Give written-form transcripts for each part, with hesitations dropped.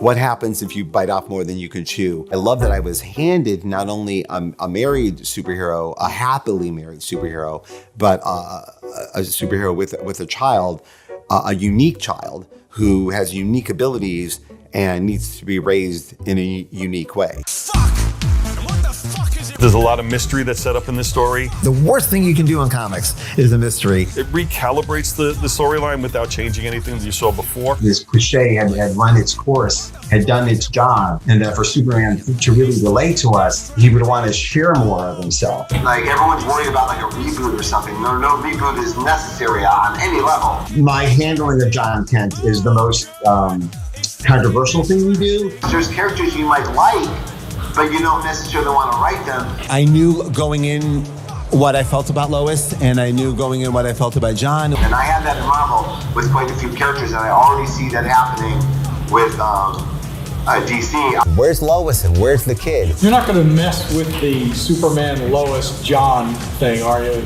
What happens if you bite off more than you can chew? I love that I was handed not only a married superhero, a happily married superhero, but a superhero with a child, a unique child who has unique abilities and needs to be raised in a unique way. There's a lot of mystery that's set up in this story. The worst thing you can do in comics is a mystery. It recalibrates the storyline without changing anything that you saw before. This cliche had run its course, had done its job, and that for Superman to really relate to us, he would want to share more of himself. Like, everyone's worried about like a reboot or something. No reboot is necessary on any level. My handling of John Kent is the most controversial thing we do. There's characters you might like, but you don't necessarily want to write them. I knew going in what I felt about Lois, and I knew going in what I felt about John. And I had that in Marvel with quite a few characters, and I already see that happening with DC. Where's Lois and where's the kid? You're not going to mess with the Superman, Lois, John thing, are you?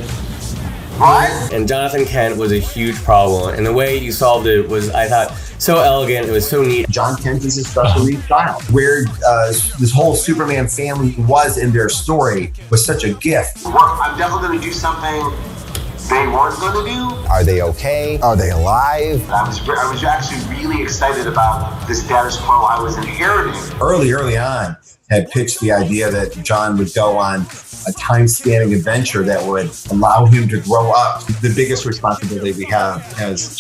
What? And Jonathan Kent was a huge problem, and the way you solved it was, I thought, so elegant. It was so neat. John Kent is a special needs child. Where this whole Superman family was in their story was such a gift. I'm definitely going to do something they weren't going to do. Are they okay? Are they alive? I was actually really excited about the status quo I was inheriting. Early on, had pitched the idea that John would go on a time-spanning adventure that would allow him to grow up. The biggest responsibility we have as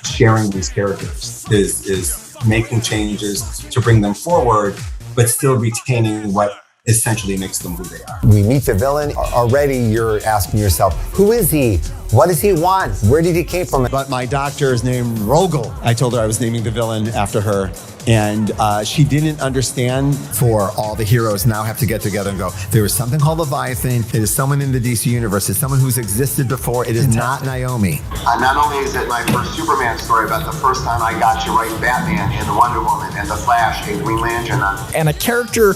sharing these characters is making changes to bring them forward, but still retaining what essentially makes them who they are. We meet the villain. Already you're asking yourself, who is he? What does he want? Where did he came from? But my doctor is named Rogel. I told her I was naming the villain after her. And she didn't understand. For all the heroes now have to get together and go, there is something called Leviathan. It is someone in the DC universe. It's someone who's existed before. It is not Naomi. Not only is it my first Superman story, but the first time I got to write Batman and Wonder Woman and The Flash and Green Lantern. And a character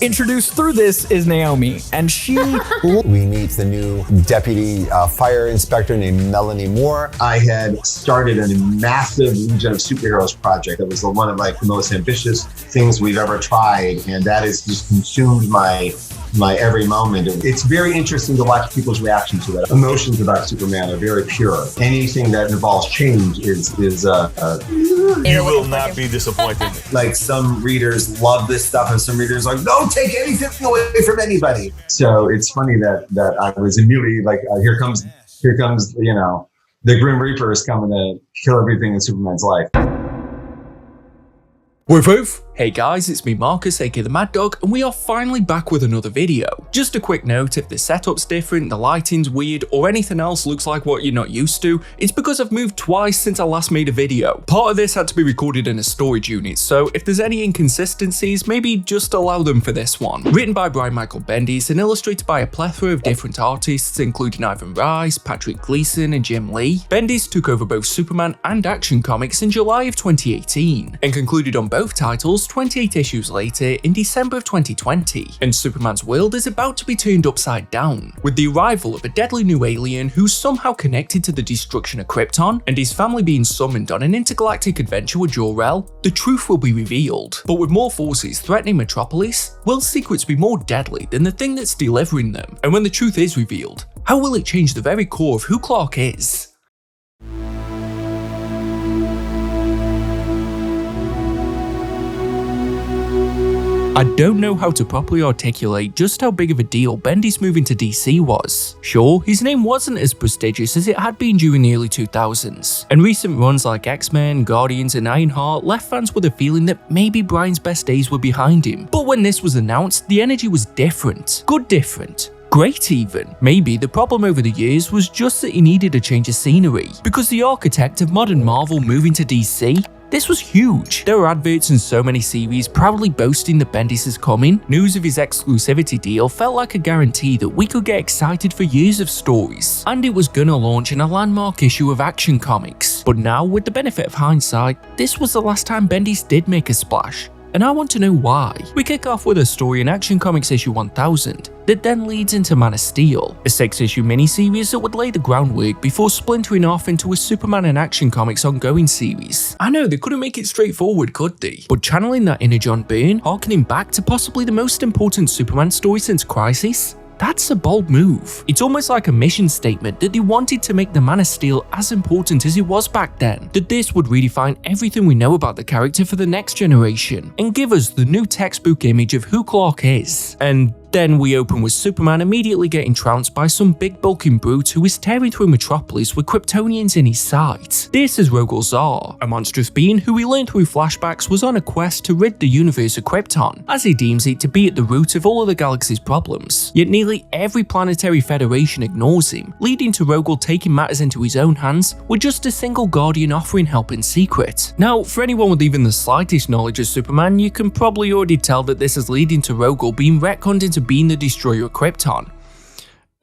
introduced through this is Naomi, and she... We meet the new deputy fire inspector named Melanie Moore. I had started a massive Legion of Superheroes project that was one of the most ambitious things we've ever tried, and that has just consumed my every moment. It's very interesting to watch people's reaction to that. Emotions about Superman are very pure. Anything that involves change is You will not be disappointed. Like, some readers love this stuff, and some readers are like, don't take anything away from anybody. So it's funny that I was immediately like, here comes, the Grim Reaper is coming to kill everything in Superman's life. Woof woof! Hey guys, it's me Marcus, aka the Mad Dog, and we are finally back with another video. Just a quick note, if the setup's different, the lighting's weird, or anything else looks like what you're not used to, it's because I've moved twice since I last made a video. Part of this had to be recorded in a storage unit, so if there's any inconsistencies, maybe just allow them for this one. Written by Brian Michael Bendis and illustrated by a plethora of different artists, including Ivan Rice, Patrick Gleason, and Jim Lee, Bendis took over both Superman and Action Comics in July of 2018, and concluded on both titles 28 issues later in December of 2020, and Superman's world is about to be turned upside down, with the arrival of a deadly new alien who's somehow connected to the destruction of Krypton, and his family being summoned on an intergalactic adventure with Jor-El. The truth will be revealed, but with more forces threatening Metropolis, will secrets be more deadly than the thing that's delivering them? And when the truth is revealed, how will it change the very core of who Clark is? I don't know how to properly articulate just how big of a deal Bendis moving to DC was. Sure, his name wasn't as prestigious as it had been during the early 2000s, and recent runs like X-Men, Guardians, and Ironheart left fans with a feeling that maybe Brian's best days were behind him. But when this was announced, the energy was different. Good different. Great even. Maybe the problem over the years was just that he needed a change of scenery, because the architect of modern Marvel moving to DC, this was huge. There were adverts in so many series proudly boasting that Bendis is coming. News of his exclusivity deal felt like a guarantee that we could get excited for years of stories, and it was gonna launch in a landmark issue of Action Comics. But now, with the benefit of hindsight, this was the last time Bendis did make a splash. and I want to know why. We kick off with a story in Action Comics issue 1000 that then leads into Man of Steel, a 6-issue miniseries that would lay the groundwork before splintering off into a Superman and Action Comics ongoing series. I know they couldn't make it straightforward, could they? But channeling that inner John Byrne, harkening back to possibly the most important Superman story since Crisis? That's a bold move. It's almost like a mission statement that they wanted to make the Man of Steel as important as he was back then, that this would redefine everything we know about the character for the next generation, and give us the new textbook image of who Clark is. And then we open with Superman immediately getting trounced by some big bulking brute who is tearing through Metropolis with Kryptonians in his sight. This is Rogol Zar, a monstrous being who we learn through flashbacks was on a quest to rid the universe of Krypton, as he deems it to be at the root of all of the galaxy's problems. Yet nearly every planetary federation ignores him, leading to Rogol taking matters into his own hands with just a single Guardian offering help in secret. Now, for anyone with even the slightest knowledge of Superman, you can probably already tell that this is leading to Rogol being retconned into being the destroyer of Krypton.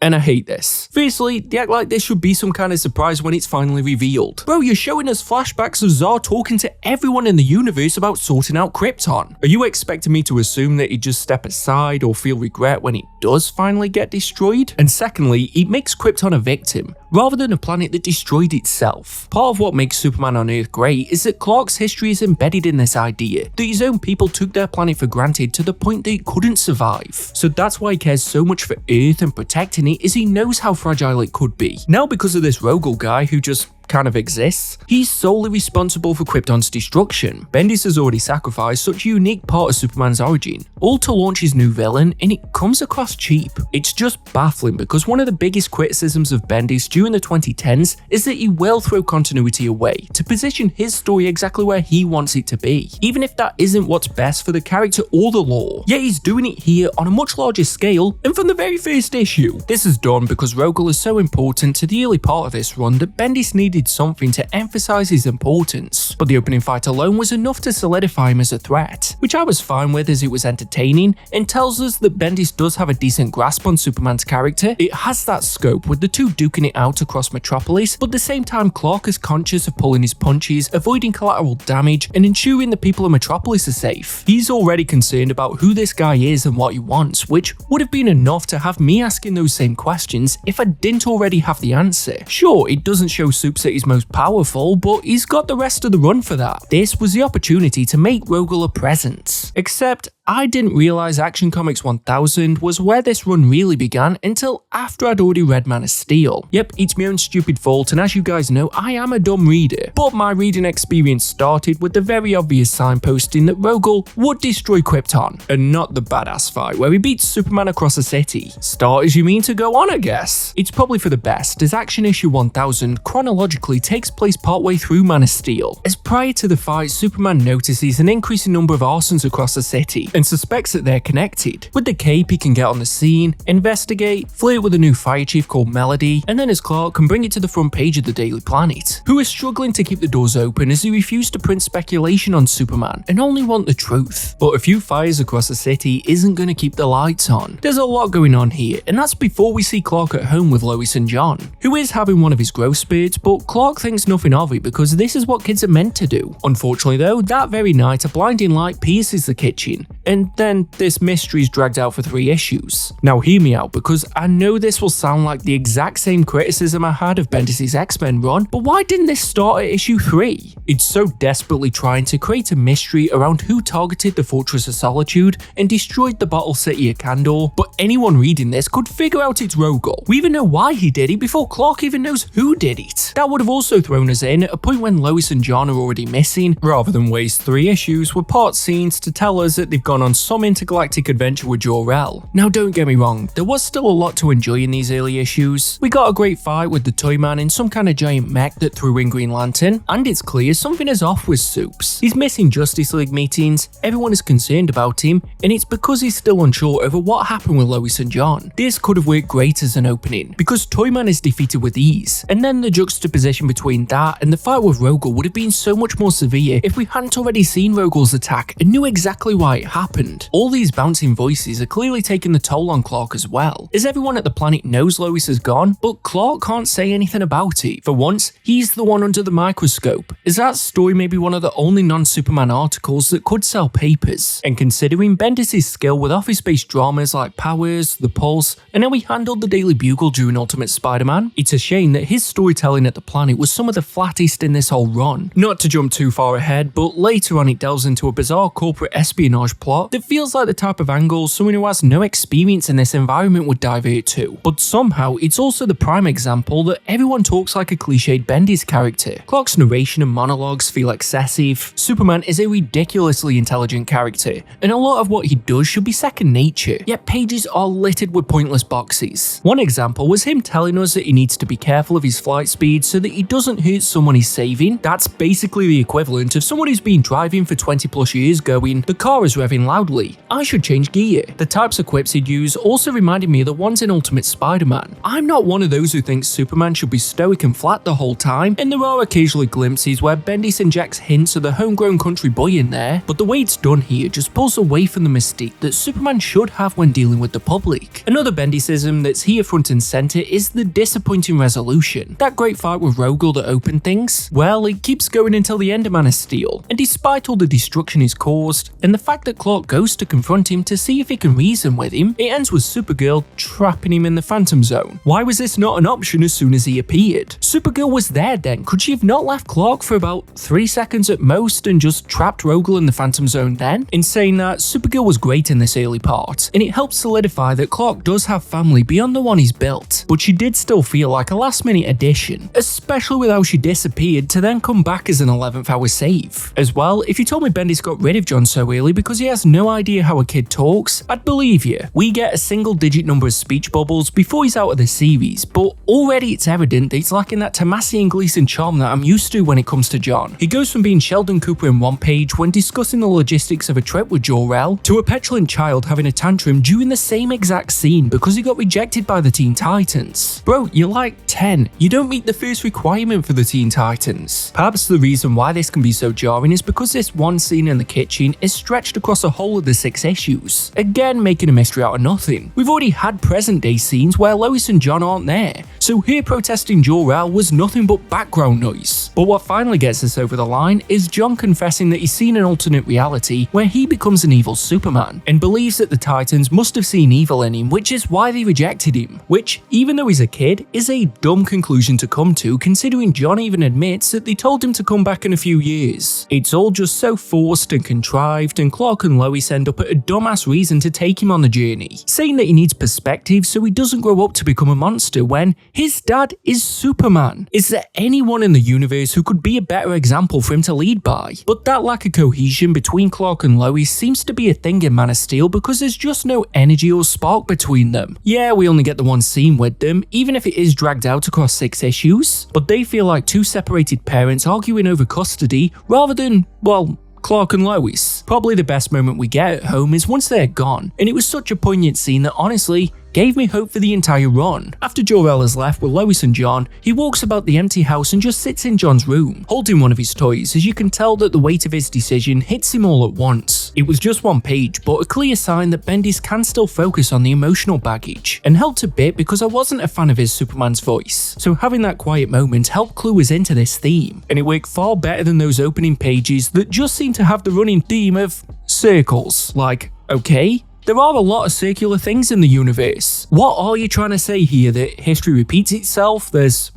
And I hate this. Firstly, they act like this should be some kind of surprise when it's finally revealed. Bro, you're showing us flashbacks of Zar talking to everyone in the universe about sorting out Krypton. Are you expecting me to assume that he'd just step aside or feel regret when it does finally get destroyed? And secondly, it makes Krypton a victim, rather than a planet that destroyed itself. Part of what makes Superman on Earth great is that Clark's history is embedded in this idea that his own people took their planet for granted to the point that it couldn't survive. So that's why he cares so much for Earth and protecting it, is he knows how fragile it could be. Now, because of this Rogol guy who just kind of exists, he's solely responsible for Krypton's destruction. Bendis has already sacrificed such a unique part of Superman's origin, all to launch his new villain, and it comes across cheap. It's just baffling because one of the biggest criticisms of Bendis during the 2010s is that he will throw continuity away to position his story exactly where he wants it to be, even if that isn't what's best for the character or the lore. Yet he's doing it here on a much larger scale and from the very first issue. This is done because Rogol is so important to the early part of this run that Bendis needed something to emphasize his importance, but the opening fight alone was enough to solidify him as a threat, which I was fine with as it was entertaining and tells us that Bendis does have a decent grasp on Superman's character. It has that scope with the two duking it out across Metropolis, but at the same time Clark is conscious of pulling his punches, avoiding collateral damage, and ensuring the people of Metropolis are safe. He's already concerned about who this guy is and what he wants, which would have been enough to have me asking those same questions if I didn't already have the answer. Sure, it doesn't show Supes at his most powerful, but he's got the rest of the run for that. This was the opportunity to make Rogol a presence. Except, I didn't realize Action Comics 1000 was where this run really began until after I'd already read Man of Steel. Yep, it's my own stupid fault, and as you guys know, I am a dumb reader, but my reading experience started with the very obvious signposting that Rogol would destroy Krypton, and not the badass fight where he beats Superman across a city. Start as you mean to go on, I guess. It's probably for the best, as Action Issue 1000 chronologically takes place partway through Man of Steel, as prior to the fight, Superman notices an increasing number of arsons across the city, and suspects that they're connected. With the cape, he can get on the scene, investigate, flirt with a new fire chief called Melody, and then as Clark can bring it to the front page of the Daily Planet, who is struggling to keep the doors open as he refused to print speculation on Superman and only want the truth. But a few fires across the city isn't going to keep the lights on. There's a lot going on here, and that's before we see Clark at home with Lois and John, who is having one of his growth spurts, but Clark thinks nothing of it because this is what kids are meant to do. Unfortunately though, that very night a blinding light pierces the kitchen, and then this mystery is dragged out for 3 issues. Now hear me out, because I know this will sound like the exact same criticism I had of Bendis' X-Men run, but why didn't this start at issue 3? It's so desperately trying to create a mystery around who targeted the Fortress of Solitude and destroyed the bottle city of Kandor, but anyone reading this could figure out it's Rogol. We even know why he did it before Clark even knows who did it. That would have also thrown us in at a point when Lois and John are already missing, rather than waste 3 issues with part scenes to tell us that they've gone on some intergalactic adventure with Jor-El. Now don't get me wrong, there was still a lot to enjoy in these early issues. We got a great fight with the Toyman in some kind of giant mech that threw in Green Lantern, and it's clear something is off with Supes. He's missing Justice League meetings, everyone is concerned about him, and it's because he's still unsure over what happened with Lois and John. This could have worked great as an opening, because Toyman is defeated with ease, and then the juxtaposition between that and the fight with Rogol would have been so much more severe if we hadn't already seen Rogol's attack and knew exactly why it happened. happened. All these bouncing voices are clearly taking the toll on Clark as well, as everyone at the planet knows Lois is gone, but Clark can't say anything about it. For once, he's the one under the microscope, as that story may be one of the only non-Superman articles that could sell papers. And considering Bendis' skill with office-based dramas like Powers, The Pulse, and how he handled the Daily Bugle during Ultimate Spider-Man, it's a shame that his storytelling at the planet was some of the flattest in this whole run. Not to jump too far ahead, but later on it delves into a bizarre corporate espionage plot that feels like the type of angle someone who has no experience in this environment would divert to. But somehow, it's also the prime example that everyone talks like a cliched Bendis character. Clark's narration and monologues feel excessive. Superman is a ridiculously intelligent character, and a lot of what he does should be second nature, yet pages are littered with pointless boxes. One example was him telling us that he needs to be careful of his flight speed so that he doesn't hurt someone he's saving. That's basically the equivalent of someone who's been driving for 20 plus years going, "The car is revving loudly, I should change gear." The types of quips he'd use also reminded me of the ones in Ultimate Spider-Man. I'm not one of those who thinks Superman should be stoic and flat the whole time, and there are occasionally glimpses where Bendis injects hints of the homegrown country boy in there, but the way it's done here just pulls away from the mystique that Superman should have when dealing with the public. Another Bendisism that's here front and center is the disappointing resolution. That great fight with Rogel that opened things, well, it keeps going until the end of Man of Steel, and despite all the destruction he's caused, and the fact that Clark goes to confront him to see if he can reason with him, it ends with Supergirl trapping him in the Phantom Zone. Why was this not an option as soon as he appeared? Supergirl was there then, could she have not left Clark for about 3 seconds at most and just trapped Rogel in the Phantom Zone then? In saying that, Supergirl was great in this early part, and it helped solidify that Clark does have family beyond the one he's built, but she did still feel like a last minute addition, especially with how she disappeared to then come back as an 11th hour save. As well, if you told me Bendis got rid of John so early because he has no idea how a kid talks, I'd believe you. We get a single digit number of speech bubbles before he's out of the series, but already it's evident that he's lacking that Tomasi and Gleason charm that I'm used to when it comes to John. He goes from being Sheldon Cooper in one page when discussing the logistics of a trip with Jor-El, to a petulant child having a tantrum during the same exact scene because he got rejected by the Teen Titans. Bro, you're like 10. You don't meet the first requirement for the Teen Titans. Perhaps the reason why this can be so jarring is because this one scene in the kitchen is stretched across a whole of the 6 issues, again making a mystery out of nothing. We've already had present day scenes where Lois and John aren't there, so her protesting Jor-El was nothing but background noise. But what finally gets us over the line is John confessing that he's seen an alternate reality where he becomes an evil Superman, and believes that the Titans must have seen evil in him, which is why they rejected him, which, even though he's a kid, is a dumb conclusion to come to considering John even admits that they told him to come back in a few years. It's all just so forced and contrived, and Clark and Lois end up at a dumbass reason to take him on the journey, saying that he needs perspective so he doesn't grow up to become a monster when his dad is Superman. Is there anyone in the universe who could be a better example for him to lead by? But that lack of cohesion between Clark and Lois seems to be a thing in Man of Steel because there's just no energy or spark between them. Yeah, we only get the one scene with them, even if it is dragged out across 6 issues, but they feel like two separated parents arguing over custody rather than, well, Clark and Lois. Probably the best moment we get at home is once they're gone, and it was such a poignant scene that honestly gave me hope for the entire run. After Jor-El is left with Lois and John, he walks about the empty house and just sits in John's room, holding one of his toys, as you can tell that the weight of his decision hits him all at once. It was just one page, but a clear sign that Bendis can still focus on the emotional baggage, and helped a bit because I wasn't a fan of his Superman's voice, so having that quiet moment helped clue us into this theme, and it worked far better than those opening pages that just seem to have the running theme of circles. Like, okay, there are a lot of circular things in the universe. What are you trying to say here? That history repeats itself? There's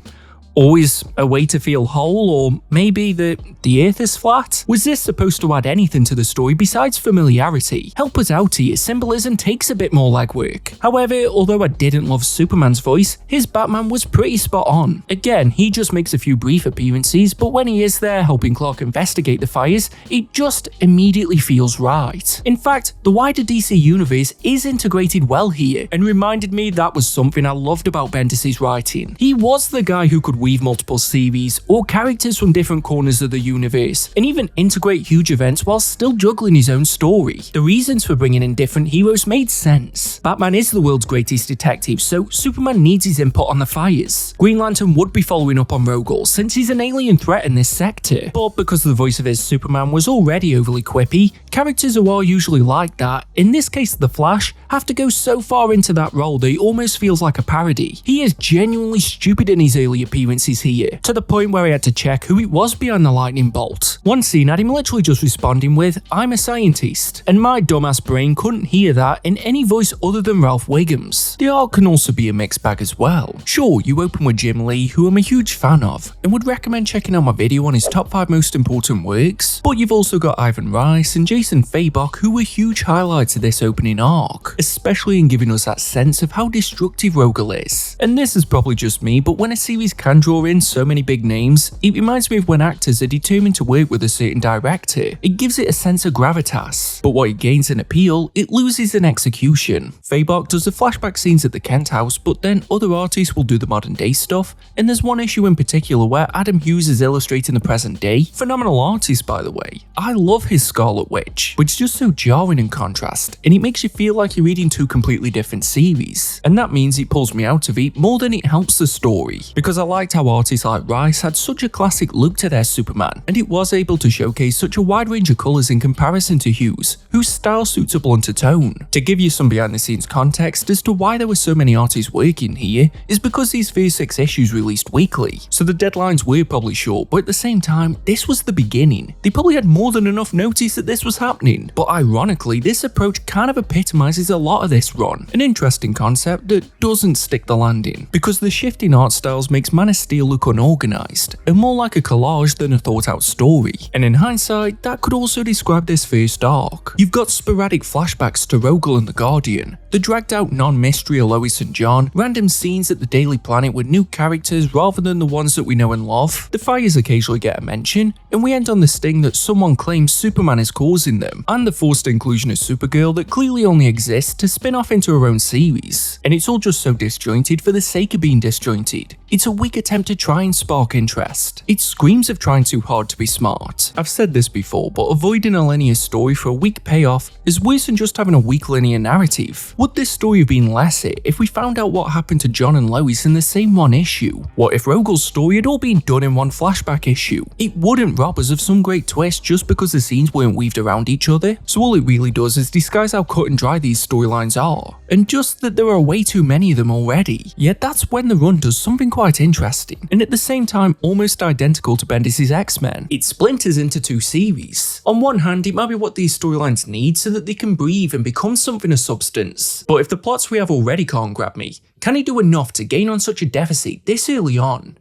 always a way to feel whole, or maybe that the earth is flat? Was this supposed to add anything to the story besides familiarity? Help us out here, symbolism takes a bit more legwork. However, although I didn't love Superman's voice, his Batman was pretty spot on. Again, he just makes a few brief appearances, but when he is there helping Clark investigate the fires, it just immediately feels right. In fact, the wider DC universe is integrated well here, and reminded me that was something I loved about Bendis' writing. He was the guy who could interweave multiple series or characters from different corners of the universe, and even integrate huge events while still juggling his own story. The reasons for bringing in different heroes made sense. Batman is the world's greatest detective, so Superman needs his input on the fires. Green Lantern would be following up on Rogol since he's an alien threat in this sector, but because the voice of his Superman was already overly quippy, characters who are usually like that, in this case the Flash, have to go so far into that role that it almost feels like a parody. He is genuinely stupid in his early appearances here, to the point where I had to check who it was behind the lightning bolt. One scene had him literally just responding with, "I'm a scientist," and my dumbass brain couldn't hear that in any voice other than Ralph Wiggum's. The art can also be a mixed bag as well. Sure, you open with Jim Lee, who I'm a huge fan of, and would recommend checking out my video on his top 5 most important works, but you've also got Ivan Rice and Jason Fabok, who were huge highlights of this opening arc, especially in giving us that sense of how destructive Rogol is. And this is probably just me, but when a series can draw in so many big names, it reminds me of when actors are determined to work with a certain director. It gives it a sense of gravitas, but what it gains in appeal, it loses in execution. Fabok does the flashback scenes at the Kent house, but then other artists will do the modern day stuff, and there's one issue in particular where Adam Hughes is illustrating the present day. Phenomenal artist, by the way. I love his Scarlet Witch, but it's just so jarring in contrast, and it makes you feel like you're reading two completely different series, and that means it pulls me out of it more than it helps the story, because I liked how artists like Rice had such a classic look to their Superman, and it was able to showcase such a wide range of colours in comparison to Hughes, whose style suits a blunter tone. To give you some behind the scenes context as to why there were so many artists working here, is because these first 6 issues released weekly, so the deadlines were probably short, but at the same time, this was the beginning. They probably had more than enough notice that this was happening, but ironically, this approach kind of epitomizes a lot of this run, an interesting concept that doesn't stick the landing, because the shift in art styles makes Man of Steel look unorganized, and more like a collage than a thought out story, and in hindsight, that could also describe this first arc. You've got sporadic flashbacks to Rogol and the Guardian, the dragged out non-mystery of Lois and John, random scenes at the Daily Planet with new characters rather than the ones that we know and love, the fires occasionally get a mention, and we end on the sting that someone claims Superman is causing them, and the forced inclusion of Supergirl that clearly only exists to spin off into her own series, and it's all just so disjointed for the sake of being disjointed. It's a weak attempt to try and spark interest. It screams of trying too hard to be smart. I've said this before, but avoiding a linear story for a weak payoff is worse than just having a weak linear narrative. Would this story have been less it if we found out what happened to John and Lois in the same one issue? What if Rogol's story had all been done in one flashback issue? It wouldn't rob us of some great twist just because the scenes weren't weaved around each other, so all it really does is disguise how cut and dry these storylines are, and just that there are way too many of them already. Yet that's when the run does something quite interesting, and at the same time almost identical to Bendis' X-Men. It splinters into 2 series. On one hand, it might be what these storylines need so that they can breathe and become something of substance, but if the plots we have already can't grab me, can he do enough to gain on such a deficit this early on?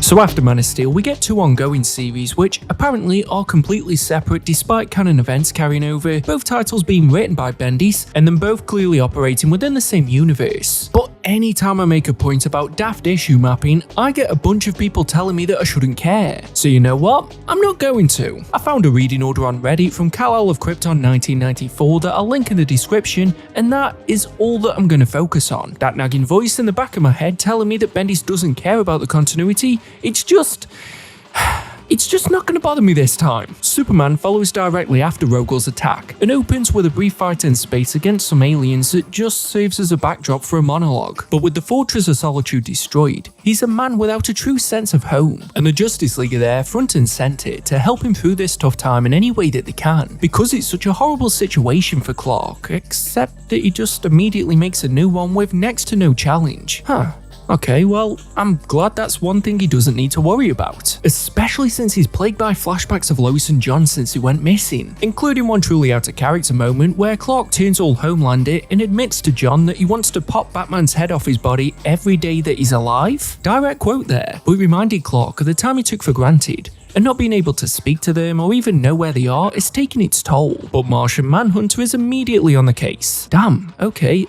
So after Man of Steel, we get 2 ongoing series which apparently are completely separate despite canon events carrying over, both titles being written by Bendis and them both clearly operating within the same universe. But anytime I make a point about daft issue mapping, I get a bunch of people telling me that I shouldn't care. So you know what? I'm not going to. I found a reading order on Reddit from Kal-El of Krypton 1994 that I'll link in the description, and that is all that I'm going to focus on. That nagging voice in the back of my head telling me that Bendis doesn't care about the continuity, it's just not going to bother me this time. Superman follows directly after Rogol's attack and opens with a brief fight in space against some aliens that just serves as a backdrop for a monologue. But with the Fortress of Solitude destroyed, he's a man without a true sense of home, and the Justice League are there front and centre to help him through this tough time in any way that they can, because it's such a horrible situation for Clark, except that he just immediately makes a new one with next to no challenge. Okay, well, I'm glad that's one thing he doesn't need to worry about, especially since he's plagued by flashbacks of Lois and John since he went missing, including one truly out of character moment where Clark turns all Homelander and admits to John that he wants to pop Batman's head off his body every day that he's alive. Direct quote there, but it reminded Clark of the time he took for granted and not being able to speak to them or even know where they are is taking its toll. But Martian Manhunter is immediately on the case. Damn, okay,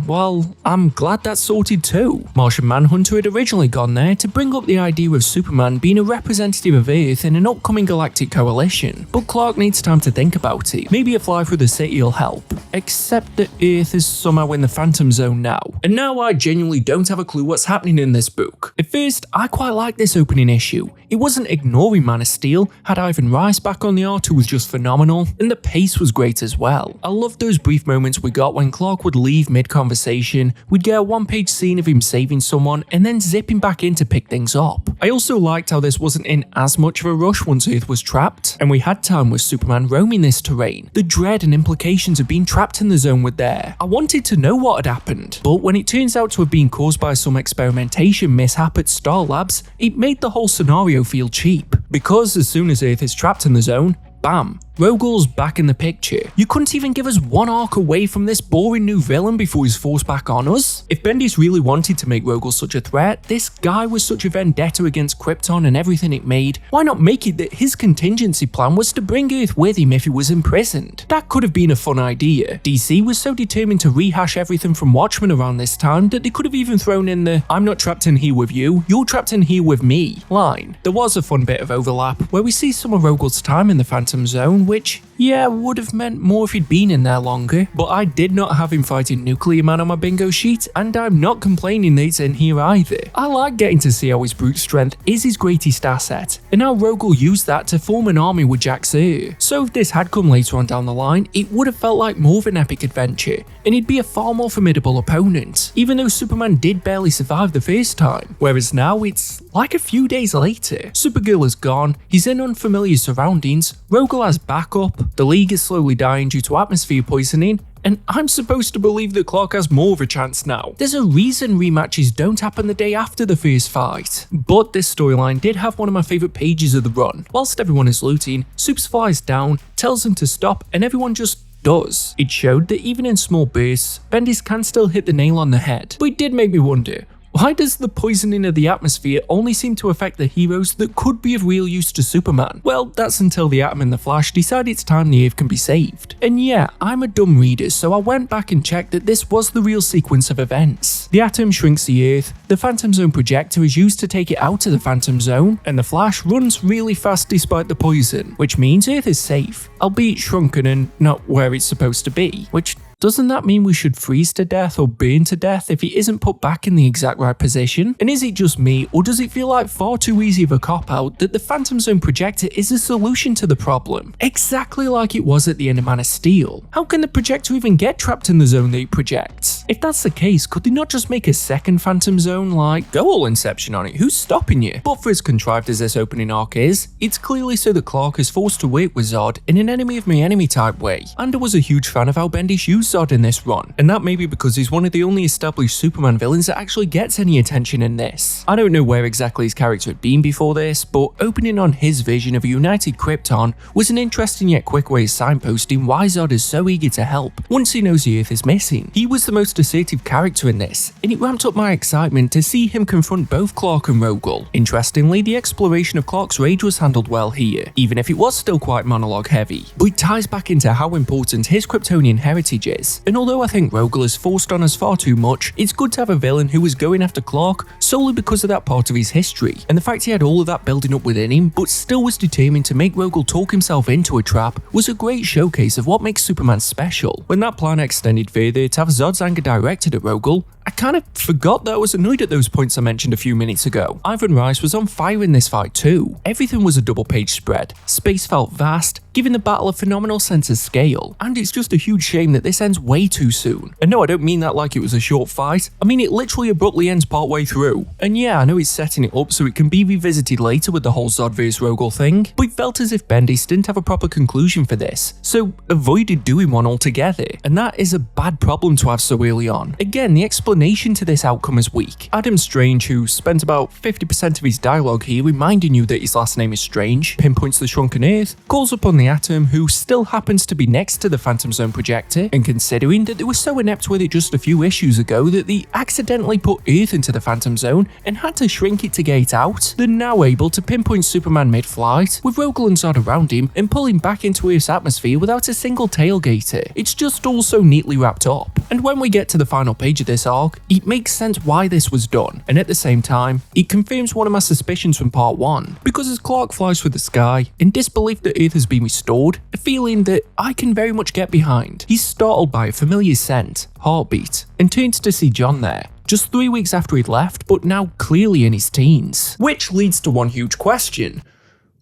well, I'm glad that's sorted too. Martian Manhunter had originally gone there to bring up the idea of Superman being a representative of Earth in an upcoming galactic coalition, but Clark needs time to think about it. Maybe a fly through the city will help, except that Earth is somehow in the Phantom Zone now. And now I genuinely don't have a clue what's happening in this book. At first, I quite liked this opening issue. It wasn't ignoring Man of Steel, had Ivan Rice back on the art who was just phenomenal, and the pace was great as well. I loved those brief moments we got when Clark would leave mid-conversation, we'd get a one-page scene of him saving someone and then zipping back in to pick things up. I also liked how this wasn't in as much of a rush once Earth was trapped, and we had time with Superman roaming this terrain. The dread and implications of being trapped in the zone were there. I wanted to know what had happened, but when it turns out to have been caused by some experimentation mishap at Star Labs, it made the whole scenario feel cheap. Because as soon as Earth is trapped in the zone, bam, Rogal's back in the picture. You couldn't even give us one arc away from this boring new villain before he's forced back on us? If Bendis really wanted to make Rogol such a threat, this guy was such a vendetta against Krypton and everything it made, why not make it that his contingency plan was to bring Earth with him if he was imprisoned? That could have been a fun idea. DC was so determined to rehash everything from Watchmen around this time that they could have even thrown in the "I'm not trapped in here with you, you're trapped in here with me" line. There was a fun bit of overlap where we see some of Rogal's time in the Phantom Zone, which, yeah, would have meant more if he'd been in there longer, but I did not have him fighting Nuclear Man on my bingo sheet, and I'm not complaining that it's in here either. I like getting to see how his brute strength is his greatest asset, and how Rogol used that to form an army with Jack Sear. So if this had come later on down the line, it would have felt like more of an epic adventure, and he'd be a far more formidable opponent, even though Superman did barely survive the first time, whereas now it's like a few days later. Supergirl is gone, he's in unfamiliar surroundings, Rogol has backup, the League is slowly dying due to atmosphere poisoning, and I'm supposed to believe that Clark has more of a chance now. There's a reason rematches don't happen the day after the first fight. But this storyline did have one of my favourite pages of the run. Whilst everyone is looting, Supes flies down, tells them to stop, and everyone just does. It showed that even in small bursts, Bendis can still hit the nail on the head. But it did make me wonder, why does the poisoning of the atmosphere only seem to affect the heroes that could be of real use to Superman? Well, that's until the Atom and the Flash decide it's time the Earth can be saved. And yeah, I'm a dumb reader, so I went back and checked that this was the real sequence of events. The Atom shrinks the Earth, the Phantom Zone projector is used to take it out of the Phantom Zone, and the Flash runs really fast despite the poison, which means Earth is safe, albeit shrunken and not where it's supposed to be, which doesn't that mean we should freeze to death or burn to death if it isn't put back in the exact right position? And is it just me, or does it feel like far too easy of a cop-out that the Phantom Zone projector is a solution to the problem? Exactly like it was at the end of Man of Steel. How can the projector even get trapped in the zone that it projects? If that's the case, could they not just make a second Phantom Zone? Like, go all Inception on it, who's stopping you? But for as contrived as this opening arc is, it's clearly so that Clark is forced to work with Zod in an enemy of my enemy type way. And I was a huge fan of how Bendis used Zod in this run, and that may be because he's one of the only established Superman villains that actually gets any attention in this. I don't know where exactly his character had been before this, but opening on his vision of a united Krypton was an interesting yet quick way of signposting why Zod is so eager to help once he knows the Earth is missing. He was the most assertive character in this, and it ramped up my excitement to see him confront both Clark and Rogol. Interestingly, the exploration of Clark's rage was handled well here, even if it was still quite monologue heavy, but it ties back into how important his Kryptonian heritage is. And although I think Rogol is forced on us far too much, it's good to have a villain who was going after Clark solely because of that part of his history, and the fact he had all of that building up within him, but still was determined to make Rogol talk himself into a trap, was a great showcase of what makes Superman special. When that plan extended further to have Zod's anger directed at Rogol, I kind of forgot that I was annoyed at those points I mentioned a few minutes ago. Ivan Rice was on fire in this fight too. Everything was a double page spread, space felt vast, giving the battle a phenomenal sense of scale, and it's just a huge shame that this ends way too soon. And no, I don't mean that like it was a short fight, I mean it literally abruptly ends partway through. And yeah, I know it's setting it up so it can be revisited later with the whole Zod vs Rogol thing, but it felt as if Bendis didn't have a proper conclusion for this, so avoided doing one altogether, and that is a bad problem to have so early on. Again, the explanation to this outcome is weak. Adam Strange, who spent about 50% of his dialogue here reminding you that his last name is Strange, pinpoints the shrunken Earth, calls upon the Atom, who still happens to be next to the Phantom Zone projector, and considering that they were so inept with it just a few issues ago that they accidentally put Earth into the Phantom Zone and had to shrink it to get it out, they're now able to pinpoint Superman mid-flight, with Rogel and Zod around him and pull him back into Earth's atmosphere without a single tailgater. It's just all so neatly wrapped up. And when we get to the final page of this arc, it makes sense why this was done, and at the same time, it confirms one of my suspicions from part 1, because as Clark flies through the sky, in disbelief that Earth has been restored, a feeling that I can very much get behind, he's startled by a familiar scent, heartbeat, and turns to see John there. Just 3 weeks after he'd left, but now clearly in his teens. Which leads to one huge question.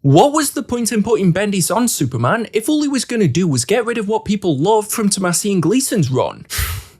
What was the point in putting Bendis on Superman if all he was going to do was get rid of what people loved from Tomasi and Gleason's run?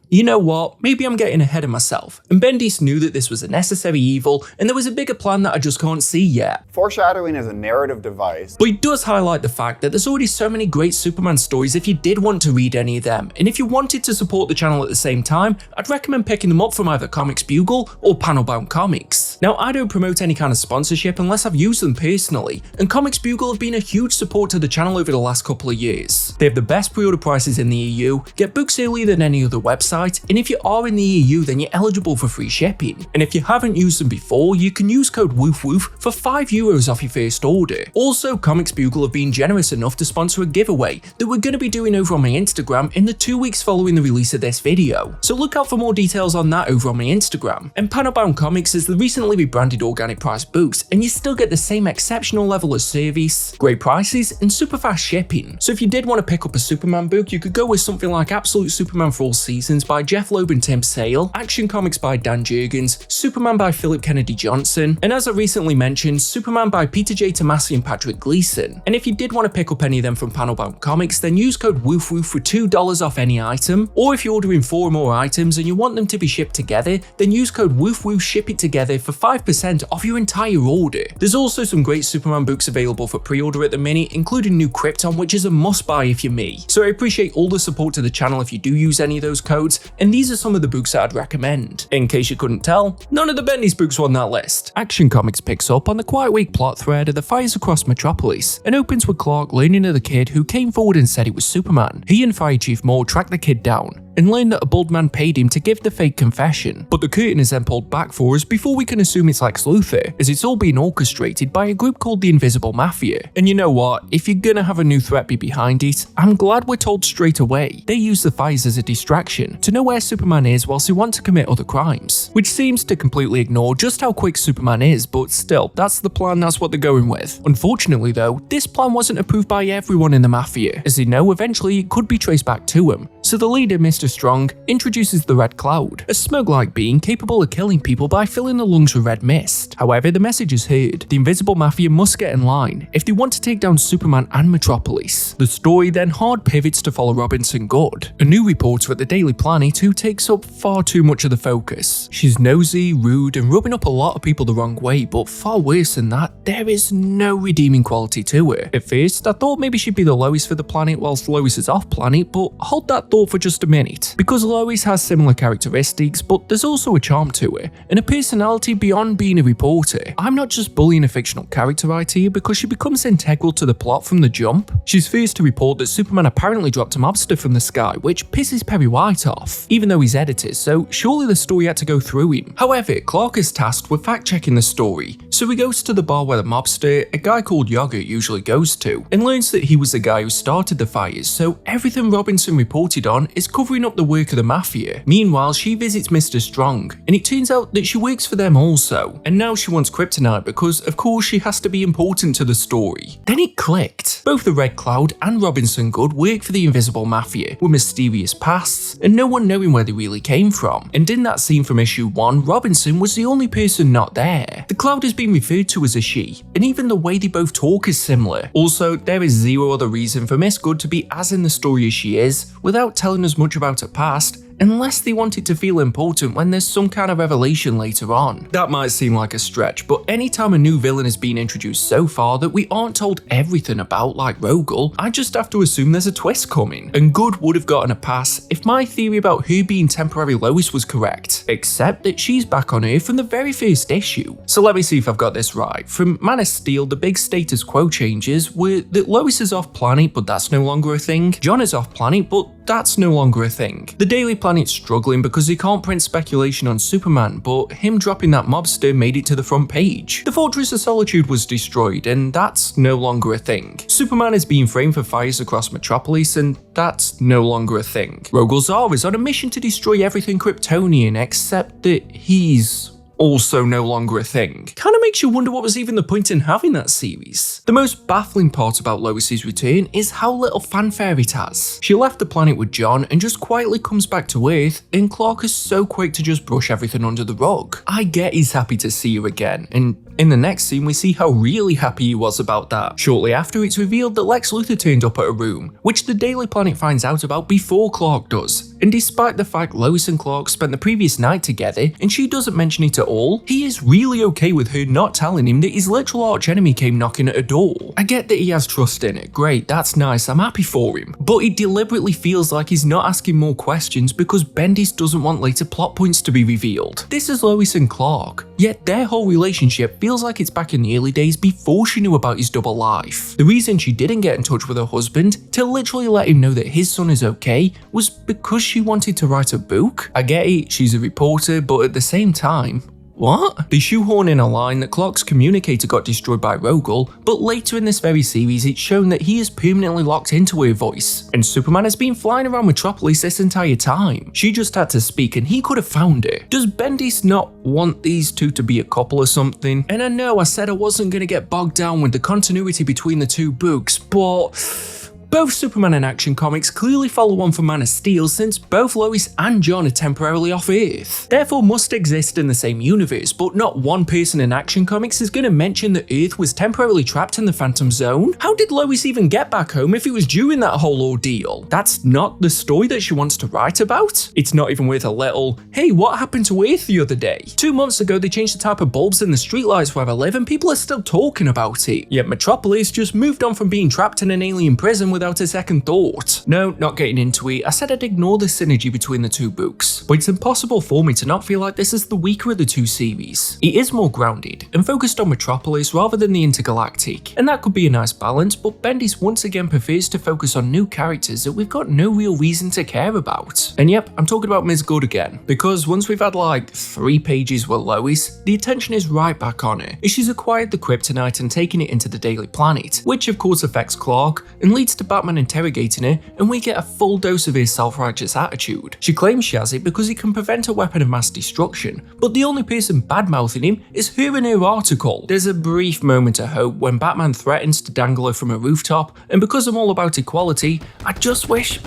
You know what, maybe I'm getting ahead of myself, and Bendis knew that this was a necessary evil, and there was a bigger plan that I just can't see yet. Foreshadowing is a narrative device. But it does highlight the fact that there's already so many great Superman stories if you did want to read any of them, and if you wanted to support the channel at the same time, I'd recommend picking them up from either Comics Bugle or Panelbound Comics. Now, I don't promote any kind of sponsorship unless I've used them personally, and Comics Bugle have been a huge support to the channel over the last couple of years. They have the best pre-order prices in the EU, get books earlier than any other website, and if you are in the EU, then you're eligible for free shipping. And if you haven't used them before, you can use code WOOFWOOF for €5 off your first order. Also, Comics Bugle have been generous enough to sponsor a giveaway that we're going to be doing over on my Instagram in the 2 weeks following the release of this video. So look out for more details on that over on my Instagram. And Panelbound Comics is the recently rebranded organic price books, and you still get the same exceptional level of service, great prices, and super fast shipping. So if you did want to pick up a Superman book, you could go with something like Absolute Superman for All Seasons by Jeff Loeb and Tim Sale, Action Comics by Dan Jurgens, Superman by Philip Kennedy Johnson, and as I recently mentioned, Superman by Peter J. Tomasi and Patrick Gleason. And if you did want to pick up any of them from Panelbound Comics, then use code WOOFWOOF for $2 off any item, or if you're ordering 4 or more items and you want them to be shipped together, then use code WOOFWOOF ship it together for 5% off your entire order. There's also some great Superman books available for pre-order at the minute, including New Krypton, which is a must buy if you're me. So I appreciate all the support to the channel if you do use any of those codes, and these are some of the books that I'd recommend. In case you couldn't tell, none of the Bendis books were on that list. Action Comics picks up on the Quiet Week plot thread of the fires across Metropolis, and opens with Clark learning of the kid who came forward and said he was Superman. He and Fire Chief Moore track the kid down, and learn that a bald man paid him to give the fake confession. But the curtain is then pulled back for us before we can assume it's Lex Luthor, as it's all being orchestrated by a group called the Invisible Mafia. And you know what, if you're gonna have a new threat be behind it, I'm glad we're told straight away. They use the fires as a distraction to know where Superman is whilst they want to commit other crimes, which seems to completely ignore just how quick Superman is, but still, that's the plan, that's what they're going with. Unfortunately though, this plan wasn't approved by everyone in the Mafia, as they know eventually it could be traced back to him. So the leader, Mr. Strong, introduces the Red Cloud, a smoke-like being capable of killing people by filling the lungs with red mist. However, the message is heard. The Invisible Mafia must get in line if they want to take down Superman and Metropolis. The story then hard pivots to follow Robinson Goode, a new reporter at the Daily Planet who takes up far too much of the focus. She's nosy, rude, and rubbing up a lot of people the wrong way, but far worse than that, there is no redeeming quality to her. At first, I thought maybe she'd be the Lois for the planet whilst Lois is off planet, but hold that thought for just a minute. Because Lois has similar characteristics, but there's also a charm to her, and a personality beyond being a reporter. I'm not just bullying a fictional character right here, because she becomes integral to the plot from the jump. She's first to report that Superman apparently dropped a mobster from the sky, which pisses Perry White off, even though he's editor, so surely the story had to go through him. However, Clark is tasked with fact-checking the story, so he goes to the bar where the mobster, a guy called Yogurt, usually goes to, and learns that he was the guy who started the fires, so everything Robinson reported on is covering up the work of the Mafia. Meanwhile, she visits Mr. Strong, and it turns out that she works for them also, and now she wants kryptonite because of course she has to be important to the story. Then it clicked. Both the Red Cloud and Robinson Goode work for the Invisible Mafia, with mysterious pasts, and no one knowing where they really came from. And in that scene from issue 1, Robinson was the only person not there. The Cloud has been referred to as a she, and even the way they both talk is similar. Also, there is zero other reason for Miss Goode to be as in the story as she is, without telling us much about her past, unless they want it to feel important when there's some kind of revelation later on. That might seem like a stretch, but anytime a new villain has been introduced so far that we aren't told everything about, like Rogel, I just have to assume there's a twist coming, and Good would have gotten a pass if my theory about her being temporary Lois was correct, except that she's back on Earth from the very first issue. So let me see if I've got this right. From Man of Steel, the big status quo changes were that Lois is off planet, but that's no longer a thing. John is off planet, but that's no longer a thing. The Daily Planet's struggling because he can't print speculation on Superman, but him dropping that mobster made it to the front page. The Fortress of Solitude was destroyed, and that's no longer a thing. Superman is being framed for fires across Metropolis, and that's no longer a thing. Rogel Zar is on a mission to destroy everything Kryptonian, except that he's also no longer a thing. Kinda makes you wonder what was even the point in having that series. The most baffling part about Lois's return is how little fanfare it has. She left the planet with John and just quietly comes back to Earth, and Clark is so quick to just brush everything under the rug. I get he's happy to see her again, and in the next scene we see how really happy he was about that. Shortly after, it's revealed that Lex Luthor turned up at her room, which the Daily Planet finds out about before Clark does. And despite the fact Lois and Clark spent the previous night together and she doesn't mention it at all, he is really okay with her not telling him that his literal archenemy came knocking at her door. I get that he has trust in it, great, that's nice, I'm happy for him. But it deliberately feels like he's not asking more questions because Bendis doesn't want later plot points to be revealed. This is Lois and Clark, yet their whole relationship feels like it's back in the early days before she knew about his double life. The reason she didn't get in touch with her husband to literally let him know that his son is okay was because she wanted to write a book. I get it, she's a reporter, but at the same time, what? They shoehorn in a line that Clark's communicator got destroyed by Rogel, but later in this very series it's shown that he is permanently locked into her voice, and Superman has been flying around Metropolis this entire time. She just had to speak and he could have found her. Does Bendis not want these two to be a couple or something? And I know I said I wasn't going to get bogged down with the continuity between the two books, but both Superman and Action Comics clearly follow on from Man of Steel since both Lois and John are temporarily off Earth, therefore must exist in the same universe, but not one person in Action Comics is going to mention that Earth was temporarily trapped in the Phantom Zone. How did Lois even get back home if it was during that whole ordeal? That's not the story that she wants to write about. It's not even worth a little, hey, what happened to Earth the other day? 2 months ago they changed the type of bulbs in the streetlights where I live and people are still talking about it, yet Metropolis just moved on from being trapped in an alien prison without a second thought. No, not getting into it, I said I'd ignore the synergy between the two books, but it's impossible for me to not feel like this is the weaker of the two series. It is more grounded and focused on Metropolis rather than the intergalactic, and that could be a nice balance, but Bendis once again prefers to focus on new characters that we've got no real reason to care about. And yep, I'm talking about Ms. Good again, because once we've had like 3 pages with Lois, the attention is right back on her, as she's acquired the kryptonite and taken it into the Daily Planet, which of course affects Clark and leads to Batman interrogating her, and we get a full dose of his self-righteous attitude. She claims she has it because he can prevent a weapon of mass destruction, but the only person bad-mouthing him is her in her article. There's a brief moment of hope when Batman threatens to dangle her from a rooftop, and because I'm all about equality, I just wish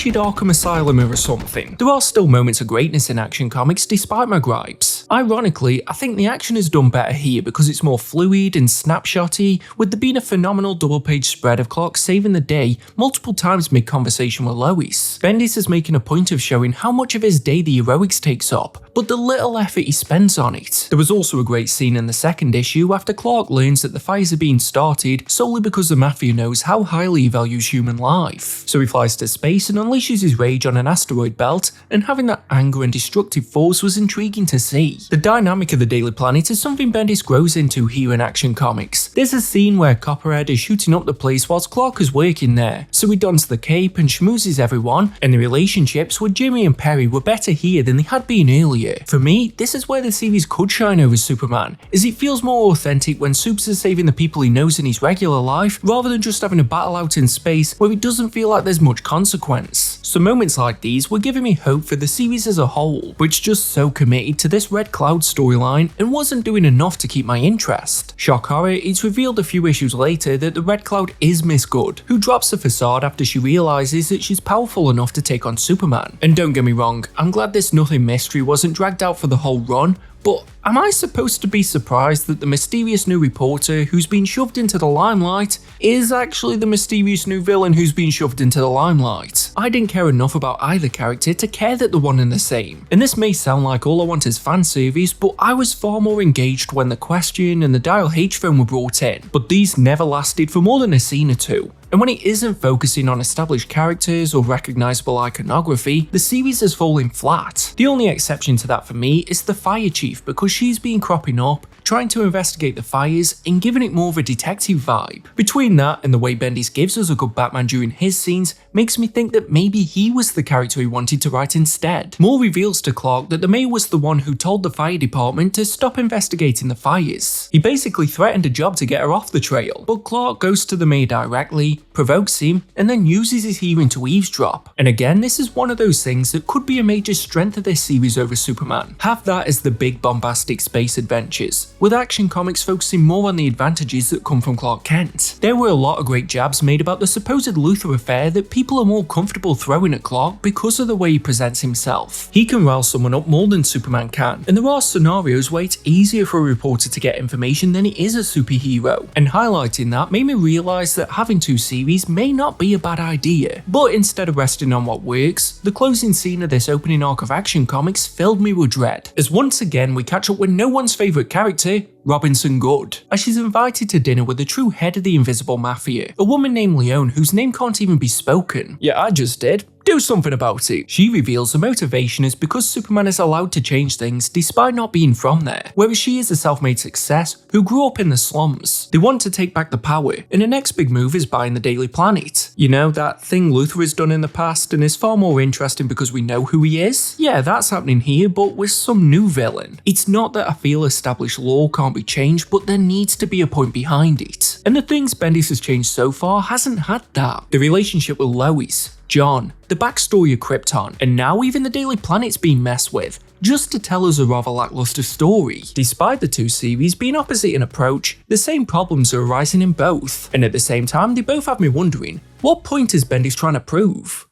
he'd Arkham Asylum her or something. There are still moments of greatness in Action Comics despite my gripes. Ironically, I think the action is done better here because it's more fluid and snapshotty, with there being a phenomenal double-page spread of Clark saving the day multiple times mid-conversation with Lois. Bendis is making a point of showing how much of his day the heroics takes up, but the little effort he spends on it. There was also a great scene in the second issue after Clark learns that the fires are being started solely because the Mafia knows how highly he values human life. So he flies to space and unleashes his rage on an asteroid belt, and having that anger and destructive force was intriguing to see. The dynamic of the Daily Planet is something Bendis grows into here in Action Comics. There's a scene where Copperhead is shooting up the place whilst Clark is working there, so he dons the cape and schmoozes everyone, and the relationships with Jimmy and Perry were better here than they had been earlier. For me, this is where the series could shine over Superman, as it feels more authentic when Supes is saving the people he knows in his regular life, rather than just having a battle out in space where it doesn't feel like there's much consequence. So moments like these were giving me hope for the series as a whole, which just so committed to this Red Cloud storyline and wasn't doing enough to keep my interest. Shock horror, it's revealed a few issues later that the Red Cloud is Miss Good, who drops the facade after she realizes that she's powerful enough to take on Superman. And don't get me wrong, I'm glad this Nothing mystery wasn't dragged out for the whole run, But am I supposed to be surprised that the mysterious new reporter who's been shoved into the limelight is actually the mysterious new villain who's been shoved into the limelight? I didn't care enough about either character to care that they're one and the same. And this may sound like all I want is fan service, but I was far more engaged when the question and the dial H phone were brought in, but these never lasted for more than a scene or two. And when it isn't focusing on established characters or recognisable iconography, the series is falling flat. The only exception to that for me is the Fire Chief, because she's been cropping up, trying to investigate the fires and giving it more of a detective vibe. Between that and the way Bendis gives us a good Batman during his scenes makes me think that maybe he was the character he wanted to write instead. More reveals to Clark that the mayor was the one who told the fire department to stop investigating the fires. He basically threatened a job to get her off the trail, but Clark goes to the mayor directly, provokes him, and then uses his hearing to eavesdrop. And again, this is one of those things that could be a major strength of this series over Superman. Have that as the big bombastic space adventures, with Action Comics focusing more on the advantages that come from Clark Kent. There were a lot of great jabs made about the supposed Luthor affair that people are more comfortable throwing at Clark because of the way he presents himself. He can rile someone up more than Superman can, and there are scenarios where it's easier for a reporter to get information than it is a superhero, and highlighting that made me realise that having two series may not be a bad idea. But instead of resting on what works, the closing scene of this opening arc of Action Comics filled me with dread, as once again we catch up with no one's favourite character, Robinson Goode, as she's invited to dinner with the true head of the Invisible Mafia, a woman named Leone whose name can't even be spoken. Yeah, I just did. Do something about it. She reveals the motivation is because Superman is allowed to change things despite not being from there, whereas she is a self-made success who grew up in the slums. They want to take back the power, and the next big move is buying the Daily Planet. You know, that thing Luthor has done in the past and is far more interesting because we know who he is? Yeah, that's happening here, but with some new villain. It's not that I feel established lore can't be changed, but there needs to be a point behind it. And the things Bendis has changed so far hasn't had that. The relationship with Lois, John, the backstory of Krypton, and now even the Daily Planet's being messed with, just to tell us a rather lackluster story. Despite the two series being opposite in approach, the same problems are arising in both, and at the same time they both have me wondering, what point is Bendis trying to prove?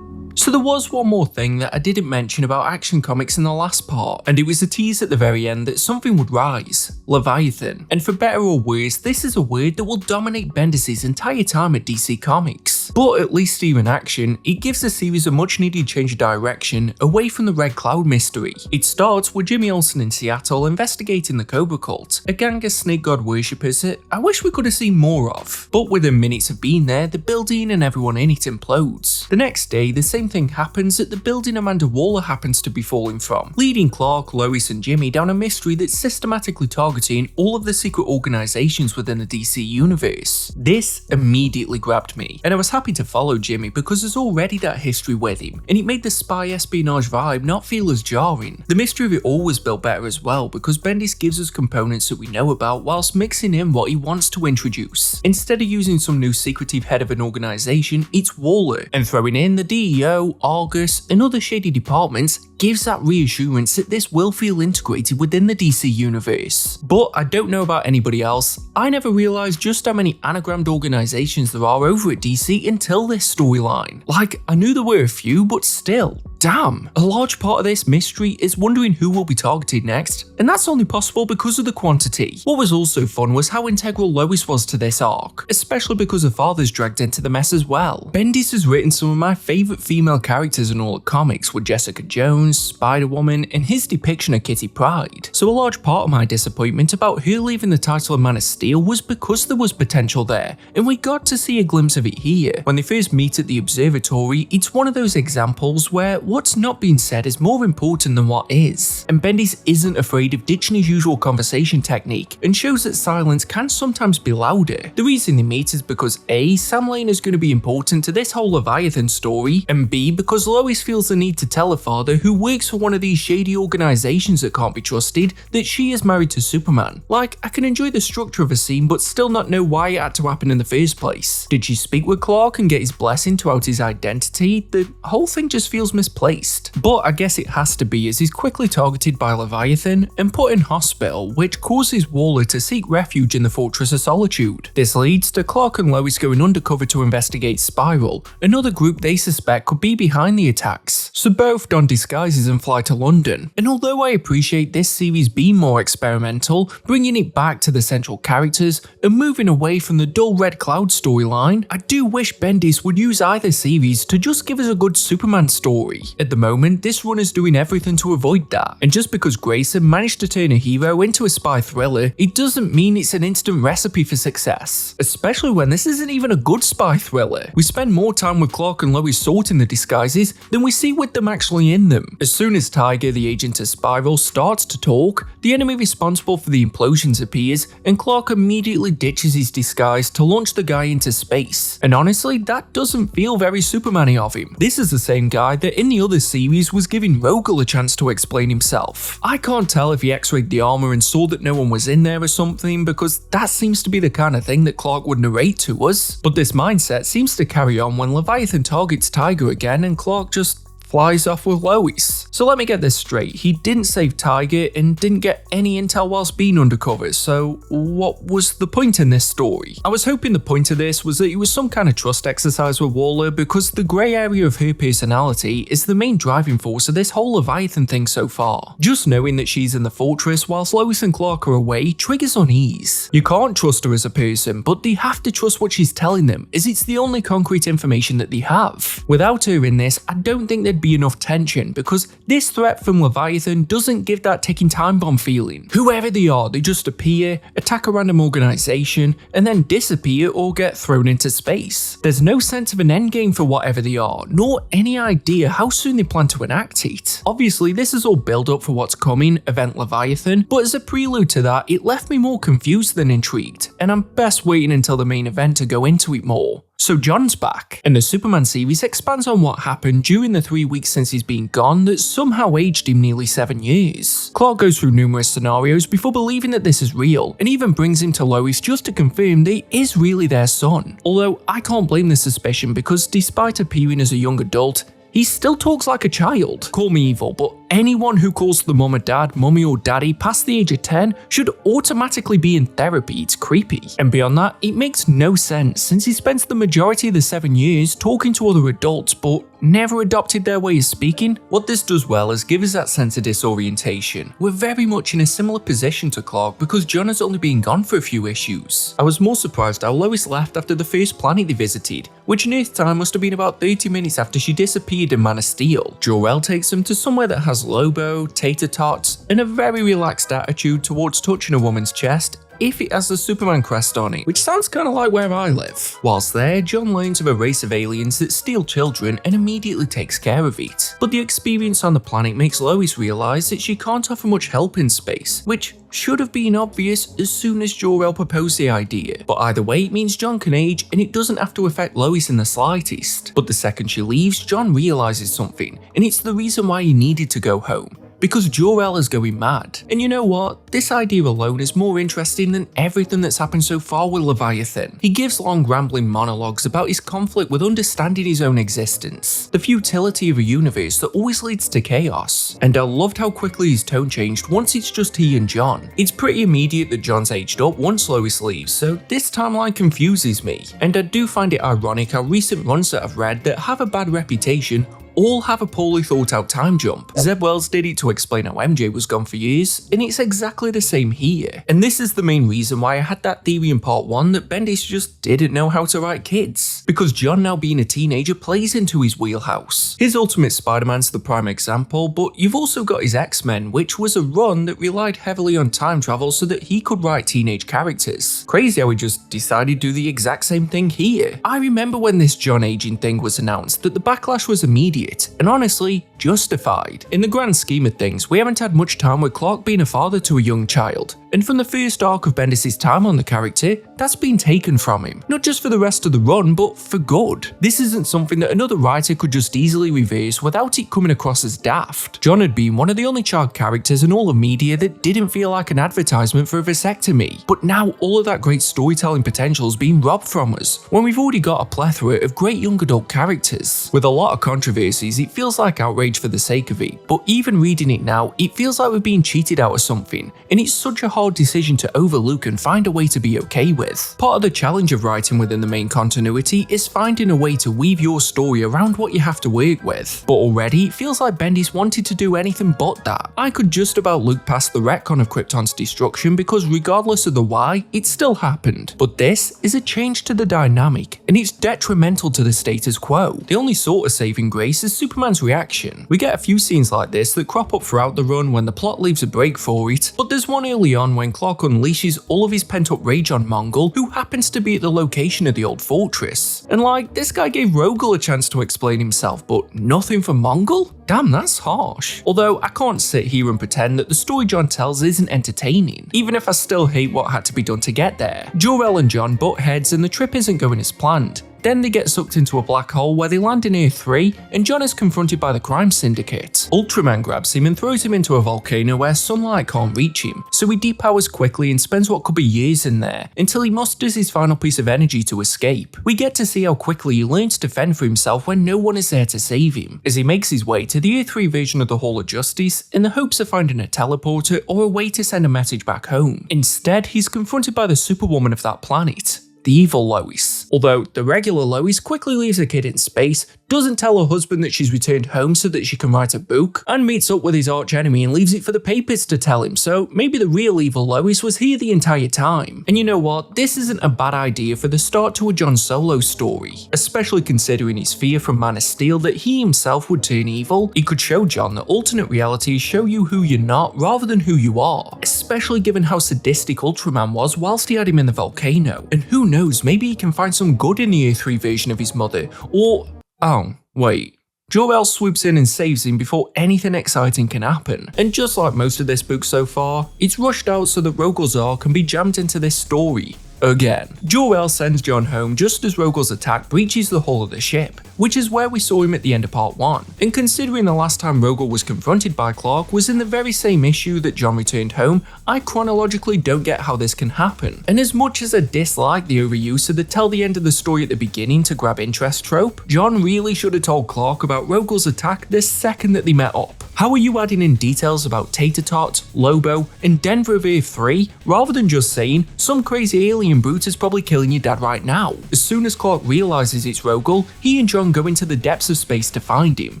So there was one more thing that I didn't mention about Action Comics in the last part, and it was a tease at the very end that something would rise, Leviathan. And for better or worse, this is a word that will dominate Bendis' entire time at DC Comics. But at least here in Action, it gives the series a much needed change of direction away from the Red Cloud mystery. It starts with Jimmy Olsen in Seattle investigating the Cobra Cult, a gang of snake god worshippers that I wish we could have seen more of. But within minutes of being there, the building and everyone in it implodes. The next day, the same thing happens at the building Amanda Waller happens to be falling from, leading Clark, Lois and Jimmy down a mystery that's systematically targeting all of the secret organizations within the DC universe. This immediately grabbed me, and I was happy to follow Jimmy because there's already that history with him, and it made the spy espionage vibe not feel as jarring. The mystery of it all was built better as well because Bendis gives us components that we know about whilst mixing in what he wants to introduce. Instead of using some new secretive head of an organization, it's Waller, and throwing in the DEO, Argus, and other shady departments gives that reassurance that this will feel integrated within the DC universe. But I don't know about anybody else, I never realised just how many anagrammed organisations there are over at DC until this storyline. Like, I knew there were a few, but still, damn. A large part of this mystery is wondering who will be targeted next, and that's only possible because of the quantity. What was also fun was how integral Lois was to this arc, especially because her father's dragged into the mess as well. Bendis has written some of my favourite female characters in all the comics, with Jessica Jones, Spider-Woman, and his depiction of Kitty Pryde. So a large part of my disappointment about her leaving the title of Man of Steel was because there was potential there, and we got to see a glimpse of it here. When they first meet at the observatory, it's one of those examples where what's not being said is more important than what is. And Bendis isn't afraid of ditching his usual conversation technique, and shows that silence can sometimes be louder. The reason they meet is because A, Sam Lane is going to be important to this whole Leviathan story, and B, because Lois feels the need to tell her father, who works for one of these shady organizations that can't be trusted, that she is married to Superman. Like, I can enjoy the structure of a scene but still not know why it had to happen in the first place. Did she speak with Clark and get his blessing to out his identity? The whole thing just feels misplaced. misplaced. But I guess it has to be, as he's quickly targeted by Leviathan and put in hospital, which causes Waller to seek refuge in the Fortress of Solitude. This leads to Clark and Lois going undercover to investigate Spiral, another group they suspect could be behind the attacks. So both don disguises and fly to London. And although I appreciate this series being more experimental, bringing it back to the central characters and moving away from the dull Red Cloud storyline, I do wish Bendis would use either series to just give us a good Superman story. At the moment, this run is doing everything to avoid that, and just because Grayson managed to turn a hero into a spy thriller, it doesn't mean it's an instant recipe for success, especially when this isn't even a good spy thriller. We spend more time with Clark and Lois sorting the disguises than we see with them actually in them. As soon as Tiger, the agent of Spiral, starts to talk, the enemy responsible for the implosions appears, and Clark immediately ditches his disguise to launch the guy into space. And honestly, that doesn't feel very Superman-y of him. This is the same guy that in the other series was giving Rogel a chance to explain himself. I can't tell if he x-rayed the armor and saw that no one was in there or something, because that seems to be the kind of thing that Clark would narrate to us. But this mindset seems to carry on when Leviathan targets Tiger again and Clark just flies off with Lois. So let me get this straight, he didn't save Tiger and didn't get any intel whilst being undercover, so what was the point in this story? I was hoping the point of this was that it was some kind of trust exercise with Waller, because the grey area of her personality is the main driving force of this whole Leviathan thing so far. Just knowing that she's in the fortress whilst Lois and Clark are away triggers unease. You can't trust her as a person, but they have to trust what she's telling them, as it's the only concrete information that they have. Without her in this, I don't think there'd be enough tension, because this threat from Leviathan doesn't give that ticking time bomb feeling. Whoever they are, they just appear, attack a random organization, and then disappear or get thrown into space. There's no sense of an endgame for whatever they are, nor any idea how soon they plan to enact it. Obviously, this is all build up for what's coming, Event Leviathan, but as a prelude to that, it left me more confused than intrigued, and I'm best waiting until the main event to go into it more. So John's back, and the Superman series expands on what happened during the 3 weeks since he's been gone that somehow aged him nearly 7 years. Clark goes through numerous scenarios before believing that this is real, and even brings him to Lois just to confirm that he is really their son. Although I can't blame the suspicion, because despite appearing as a young adult, he still talks like a child. Call me evil, but anyone who calls the mum or dad mummy or daddy past the age of 10 should automatically be in therapy. It's creepy. And beyond that, it makes no sense, since he spends the majority of the 7 years talking to other adults but never adopted their way of speaking. What this does well is give us that sense of disorientation. We're very much in a similar position to Clark, because John has only been gone for a few issues. I was more surprised how Lois left after the first planet they visited, which in Earth time must have been about 30 minutes after she disappeared in Man of Steel. Jor-El takes them to somewhere that has Lobo, tater tots, and a very relaxed attitude towards touching a woman's chest if it has the Superman crest on it, which sounds kinda like where I live. Whilst there, John learns of a race of aliens that steal children and immediately takes care of it. But the experience on the planet makes Lois realise that she can't offer much help in space, which should have been obvious as soon as Jor-El proposed the idea. But either way, it means John can age, and it doesn't have to affect Lois in the slightest. But the second she leaves, John realises something, and it's the reason why he needed to go home. Because Jor-El is going mad. And you know what? This idea alone is more interesting than everything that's happened so far with Leviathan. He gives long rambling monologues about his conflict with understanding his own existence, the futility of a universe that always leads to chaos. And I loved how quickly his tone changed once it's just he and John. It's pretty immediate that John's aged up once Lois leaves, so this timeline confuses me. And I do find it ironic how recent runs that I've read that have a bad reputation all have a poorly thought out time jump. Zeb Wells did it to explain how MJ was gone for years, and it's exactly the same here. And this is the main reason why I had that theory in part 1 that Bendis just didn't know how to write kids. Because John now being a teenager plays into his wheelhouse. His Ultimate Spider-Man's the prime example, but you've also got his X-Men, which was a run that relied heavily on time travel so that he could write teenage characters. Crazy how he just decided to do the exact same thing here. I remember when this John aging thing was announced that the backlash was immediate, and honestly, justified. In the grand scheme of things, we haven't had much time with Clark being a father to a young child, and from the first arc of Bendis' time on the character, that's been taken from him, not just for the rest of the run, but for good. This isn't something that another writer could just easily reverse without it coming across as daft. John had been one of the only child characters in all of media that didn't feel like an advertisement for a vasectomy, but now all of that great storytelling potential has been robbed from us, when we've already got a plethora of great young adult characters. With a lot of controversies, it feels like outrage for the sake of it, but even reading it now, it feels like we're being cheated out of something, and it's such a hard decision to overlook and find a way to be okay with. Part of the challenge of writing within the main continuity is finding a way to weave your story around what you have to work with, but already it feels like Bendis wanted to do anything but that. I could just about look past the retcon of Krypton's destruction because regardless of the why, it still happened. But this is a change to the dynamic, and it's detrimental to the status quo. The only sort of saving grace is Superman's reaction. We get a few scenes like this that crop up throughout the run when the plot leaves a break for it, but there's one early on when Clark unleashes all of his pent-up rage on Mongol, who happens to be at the location of the old fortress. And like, this guy gave Rogol a chance to explain himself, but nothing for Mongol? Damn, that's harsh. Although I can't sit here and pretend that the story John tells isn't entertaining, even if I still hate what had to be done to get there. Jor-El and John butt heads and the trip isn't going as planned. Then they get sucked into a black hole where they land in Earth 3, and John is confronted by the crime syndicate. Ultraman grabs him and throws him into a volcano where sunlight can't reach him, so he depowers quickly and spends what could be years in there, until he musters his final piece of energy to escape. We get to see how quickly he learns to fend for himself when no one is there to save him, as he makes his way to the Earth 3 version of the Hall of Justice in the hopes of finding a teleporter or a way to send a message back home. Instead, he's confronted by the superwoman of that planet, the evil Lois. Although the regular Lois quickly leaves her kid in space, doesn't tell her husband that she's returned home so that she can write a book, and meets up with his arch enemy and leaves it for the papers to tell him, so maybe the real evil Lois was here the entire time. And you know what, this isn't a bad idea for the start to a John Solo story, especially considering his fear from Man of Steel that he himself would turn evil. It could show John that alternate realities show you who you're not rather than who you are, especially given how sadistic Ultraman was whilst he had him in the volcano. And who knows, maybe he can find some good in the Earth 3 version of his mother, or oh, wait. Jor-El swoops in and saves him before anything exciting can happen. And just like most of this book so far, it's rushed out so that Rogol's arc can be jammed into this story. Again. Jor-El sends John home just as Rogol's attack breaches the hull of the ship, which is where we saw him at the end of part 1. And considering the last time Rogol was confronted by Clark was in the very same issue that John returned home, I chronologically don't get how this can happen. And as much as I dislike the overuse of the tell the end of the story at the beginning to grab interest trope, John really should have told Clark about Rogol's attack the second that they met up. How are you adding in details about Tater Tot, Lobo, and Denver of Earth 3 rather than just saying some crazy alien brute is probably killing your dad right now? As soon as Clark realizes it's Rogol, he and John go into the depths of space to find him.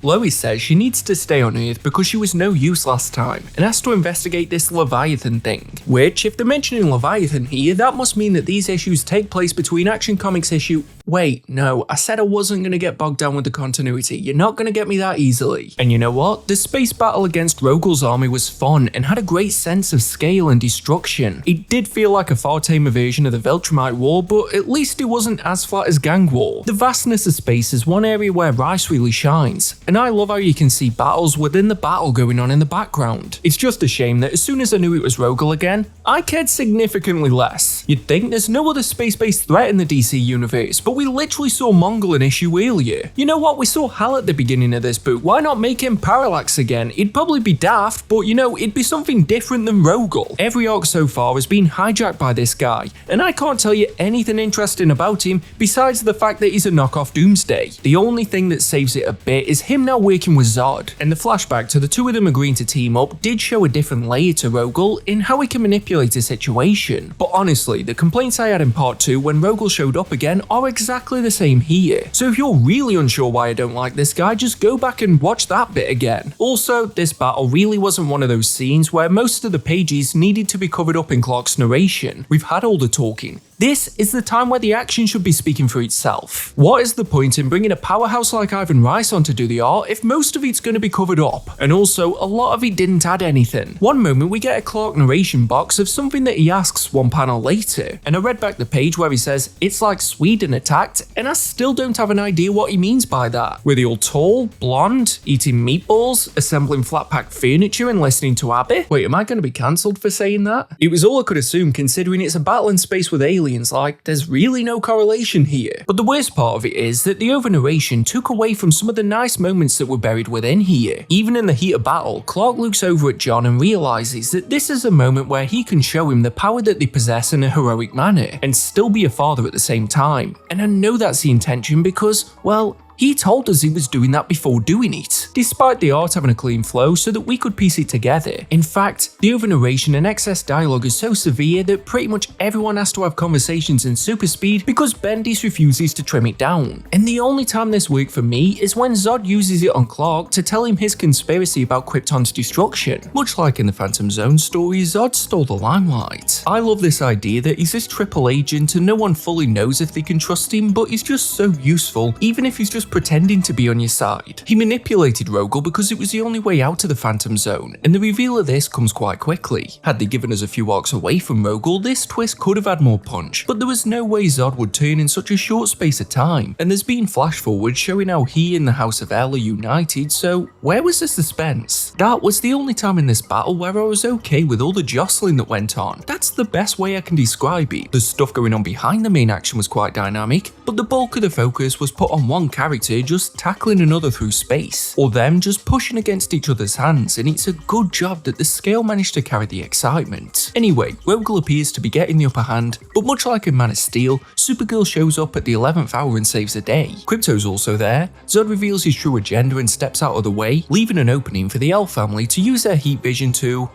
Lois says she needs to stay on Earth because she was no use last time and has to investigate this Leviathan thing. Which, if they're mentioning Leviathan here, that must mean that these issues take place between Action Comics issue. Wait, no, I said I wasn't gonna get bogged down with the continuity. You're not gonna get me that easily. And you know what? The space battle against Rogol's army was fun and had a great sense of scale and destruction. It did feel like a far tamer version of the Viltrumite War, but at least it wasn't as flat as Gang War. The vastness of space is one area where Rice really shines, and I love how you can see battles within the battle going on in the background. It's just a shame that as soon as I knew it was Rogol again, I cared significantly less. You'd think there's no other space-based threat in the DC universe, but we literally saw Mongol an issue earlier. You know what, we saw Hal at the beginning of this book, why not make him Parallax again? It'd probably be daft, but you know, it'd be something different than Rogol. Every arc so far has been hijacked by this guy, and I can't tell you anything interesting about him besides the fact that he's a knockoff Doomsday. The only thing that saves it a bit is him now working with Zod, and the flashback to the two of them agreeing to team up did show a different layer to Rogol in how he can manipulate a situation. But honestly, the complaints I had in part 2 when Rogol showed up again are exactly the same here. So if you're really unsure why I don't like this guy, just go back and watch that bit again. Also, this battle really wasn't one of those scenes where most of the pages needed to be covered up in Clark's narration. We've had all the talking. This is the time where the action should be speaking for itself. What is the point in bringing a powerhouse like Ivan Rice on to do the art if most of it's going to be covered up? And also, a lot of it didn't add anything. One moment we get a Clark narration box of something that he asks one panel later, and I read back the page where he says, "It's like Sweden attacked," and I still don't have an idea what he means by that. Were they all tall, blonde, eating meatballs, assembling flat-pack furniture and listening to ABBA? Wait, am I going to be cancelled for saying that? It was all I could assume considering it's a battle in space with aliens aliens, like there's really no correlation here. But the worst part of it is that the over-narration took away from some of the nice moments that were buried within here. Even in the heat of battle, Clark looks over at John and realizes that this is a moment where he can show him the power that they possess in a heroic manner, and still be a father at the same time. And I know that's the intention because, well, he told us he was doing that before doing it, despite the art having a clean flow so that we could piece it together. In fact, the over-narration and excess dialogue is so severe that pretty much everyone has to have conversations in super speed because Bendis refuses to trim it down. And the only time this worked for me is when Zod uses it on Clark to tell him his conspiracy about Krypton's destruction. Much like in the Phantom Zone story, Zod stole the limelight. I love this idea that he's this triple agent and no one fully knows if they can trust him, but he's just so useful, even if he's just pretending to be on your side. He manipulated Rogel because it was the only way out of the Phantom Zone, and the reveal of this comes quite quickly. Had they given us a few arcs away from Rogel, this twist could have had more punch, but there was no way Zod would turn in such a short space of time, and there's been flash forwards showing how he and the House of L are united, so where was the suspense? That was the only time in this battle where I was okay with all the jostling that went on. That's the best way I can describe it. The stuff going on behind the main action was quite dynamic, but the bulk of the focus was put on one character just tackling another through space, or them just pushing against each other's hands, and it's a good job that the scale managed to carry the excitement. Anyway, Rogel appears to be getting the upper hand, but much like in Man of Steel, Supergirl shows up at the 11th hour and saves the day. Krypto's also there, Zod reveals his true agenda and steps out of the way, leaving an opening for the L family to use their heat vision to,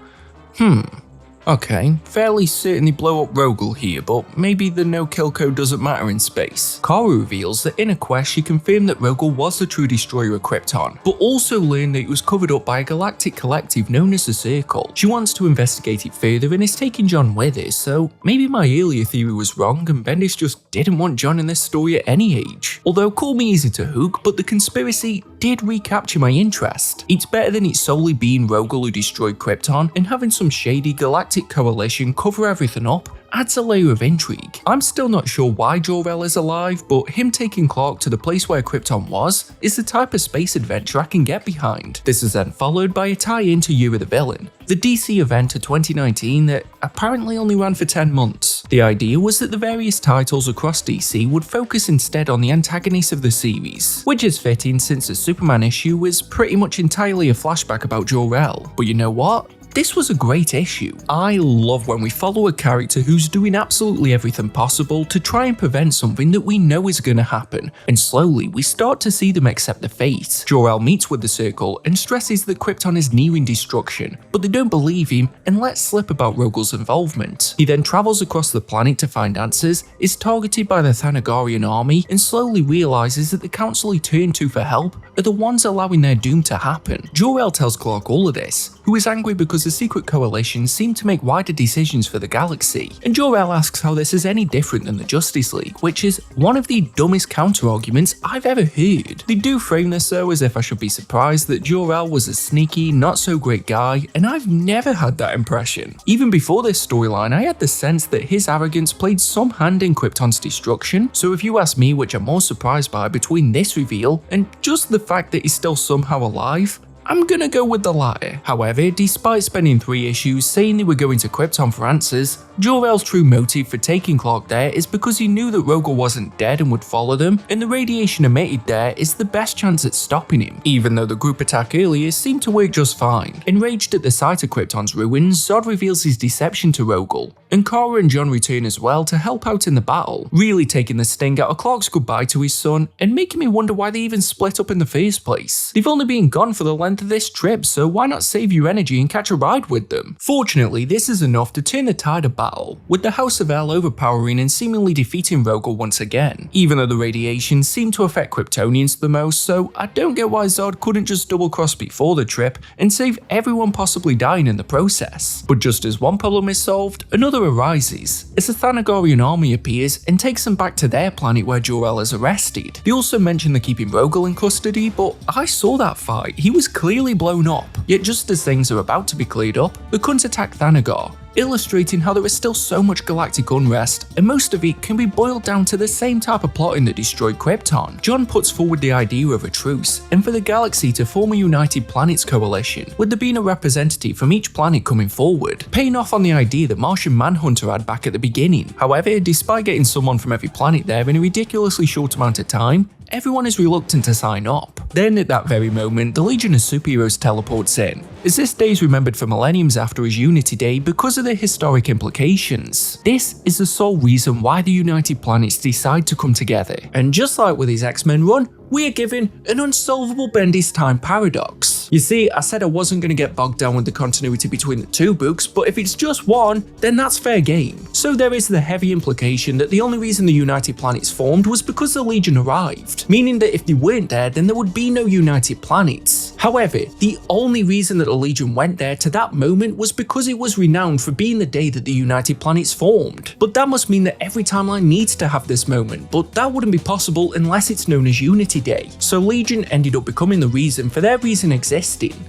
okay, fairly certainly blow up Rogel here, but maybe the no-kill code doesn't matter in space. Kara reveals that in a quest she confirmed that Rogel was the true destroyer of Krypton, but also learned that it was covered up by a galactic collective known as the Circle. She wants to investigate it further and is taking John with her, so maybe my earlier theory was wrong and Bendis just didn't want John in this story at any age. Although call me easy to hook, but the conspiracy did recapture my interest. It's better than it solely being Rogel who destroyed Krypton, and having some shady galactic coalition cover everything up adds a layer of intrigue. I'm still not sure why Jor-El is alive, but him taking Clark to the place where Krypton was is the type of space adventure I can get behind. This is then followed by a tie-in to Year of the Villain, the DC event of 2019 that apparently only ran for 10 months. The idea was that the various titles across DC would focus instead on the antagonists of the series, which is fitting since the Superman issue was pretty much entirely a flashback about Jor-El. But you know what? This was a great issue. I love when we follow a character who's doing absolutely everything possible to try and prevent something that we know is going to happen, and slowly we start to see them accept the fate. Jor-El meets with the Circle and stresses that Krypton is nearing destruction, but they don't believe him and let slip about Rogel's involvement. He then travels across the planet to find answers, is targeted by the Thanagarian army, and slowly realizes that the council he turned to for help are the ones allowing their doom to happen. Jor-El tells Clark all of this, who is angry because the secret coalition seem to make wider decisions for the galaxy, and Jor-El asks how this is any different than the Justice League, which is one of the dumbest counter-arguments I've ever heard. They do frame this though as if I should be surprised that Jor-El was a sneaky, not-so-great guy, and I've never had that impression. Even before this storyline, I had the sense that his arrogance played some hand in Krypton's destruction, so if you ask me which I'm more surprised by between this reveal and just the fact that he's still somehow alive, I'm gonna go with the latter. However, despite spending 3 issues saying they were going to Krypton for answers, Jor-El's true motive for taking Clark there is because he knew that Rogel wasn't dead and would follow them, and the radiation emitted there is the best chance at stopping him, even though the group attack earlier seemed to work just fine. Enraged at the sight of Krypton's ruins, Zod reveals his deception to Rogel, and Kara and John return as well to help out in the battle, really taking the sting out of Clark's goodbye to his son and making me wonder why they even split up in the first place. They've only been gone for the length of this trip, so why not save your energy and catch a ride with them? Fortunately, this is enough to turn the tide of battle, with the House of L overpowering and seemingly defeating Rogel once again, even though the radiation seemed to affect Kryptonians the most, so I don't get why Zod couldn't just double-cross before the trip and save everyone possibly dying in the process. But just as one problem is solved, another arises, as the Thanagarian army appears and takes them back to their planet where Jor-El is arrested. They also mention the keeping Rogel in custody, but I saw that fight, he was clearly blown up. Yet just as things are about to be cleared up, the Khunds attack Thanagar, illustrating how there is still so much galactic unrest, and most of it can be boiled down to the same type of plotting that destroyed Krypton. John puts forward the idea of a truce, and for the galaxy to form a United Planets coalition, with there being a representative from each planet coming forward, paying off on the idea that Martian Manhunter had back at the beginning. However, despite getting someone from every planet there in a ridiculously short amount of time, everyone is reluctant to sign up. Then at that very moment, the Legion of Superheroes teleports in, as this day is remembered for millenniums after his Unity Day because of the historic implications. This is the sole reason why the United Planets decide to come together, and just like with his X-Men run, we are given an unsolvable Bendis time paradox. You see, I said I wasn't going to get bogged down with the continuity between the two books, but if it's just one, then that's fair game. So there is the heavy implication that the only reason the United Planets formed was because the Legion arrived, meaning that if they weren't there, then there would be no United Planets. However, the only reason that the Legion went there to that moment was because it was renowned for being the day that the United Planets formed. But that must mean that every timeline needs to have this moment, but that wouldn't be possible unless it's known as Unity Day. So Legion ended up becoming the reason for their reason existing.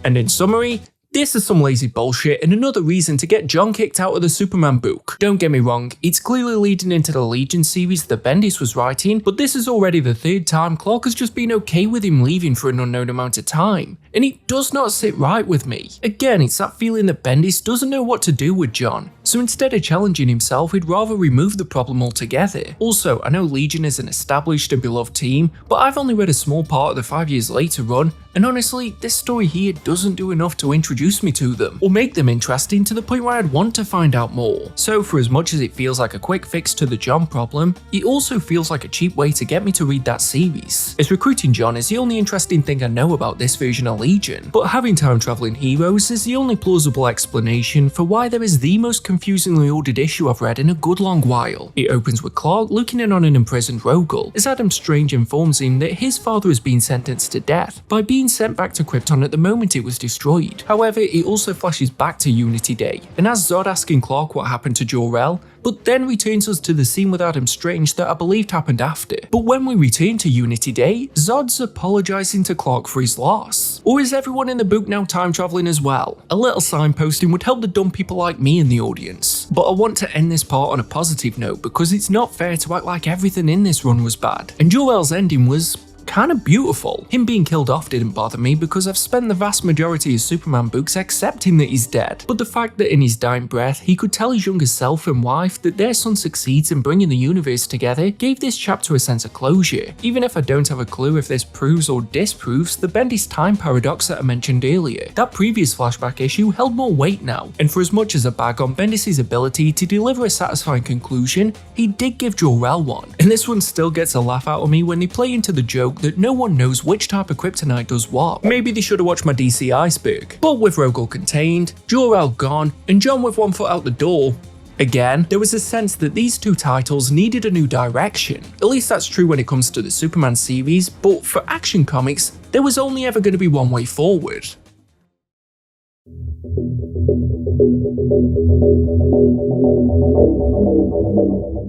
And in summary, this is some lazy bullshit and another reason to get John kicked out of the Superman book. Don't get me wrong, it's clearly leading into the Legion series that Bendis was writing, but this is already the third time Clark has just been okay with him leaving for an unknown amount of time, and it does not sit right with me. Again, it's that feeling that Bendis doesn't know what to do with John, so instead of challenging himself, he'd rather remove the problem altogether. Also, I know Legion is an established and beloved team, but I've only read a small part of the 5 Years Later run, and honestly, this story here doesn't do enough to introduce me to them, or make them interesting to the point where I'd want to find out more. So for as much as it feels like a quick fix to the John problem, it also feels like a cheap way to get me to read that series, as recruiting John is the only interesting thing I know about this version of Legion, but having time traveling heroes is the only plausible explanation for why there is the most confusingly ordered issue I've read in a good long while. It opens with Clark looking in on an imprisoned Rogel, as Adam Strange informs him that his father has been sentenced to death by being sent back to Krypton at the moment it was destroyed. However, it also flashes back to Unity Day, and has Zod asking Clark what happened to Jor-El, but then returns us to the scene with Adam Strange that I believed happened after. But when we return to Unity Day, Zod's apologising to Clark for his loss. Or is everyone in the book now time travelling as well? A little signposting would help the dumb people like me in the audience. But I want to end this part on a positive note because it's not fair to act like everything in this run was bad, and Jor-El's ending was kind of beautiful. Him being killed off didn't bother me because I've spent the vast majority of Superman books accepting that he's dead, but the fact that in his dying breath he could tell his younger self and wife that their son succeeds in bringing the universe together gave this chapter a sense of closure, even if I don't have a clue if this proves or disproves the Bendis time paradox that I mentioned earlier. That previous flashback issue held more weight now, and for as much as a bag on Bendis' ability to deliver a satisfying conclusion, he did give Jor-El one, and this one still gets a laugh out of me when they play into the joke that no one knows which type of kryptonite does what. Maybe they should have watched my DC Iceberg. But with Rogel contained, Jor-El gone, and John with one foot out the door, again, there was a sense that these two titles needed a new direction. At least that's true when it comes to the Superman series, but for Action Comics, there was only ever going to be one way forward.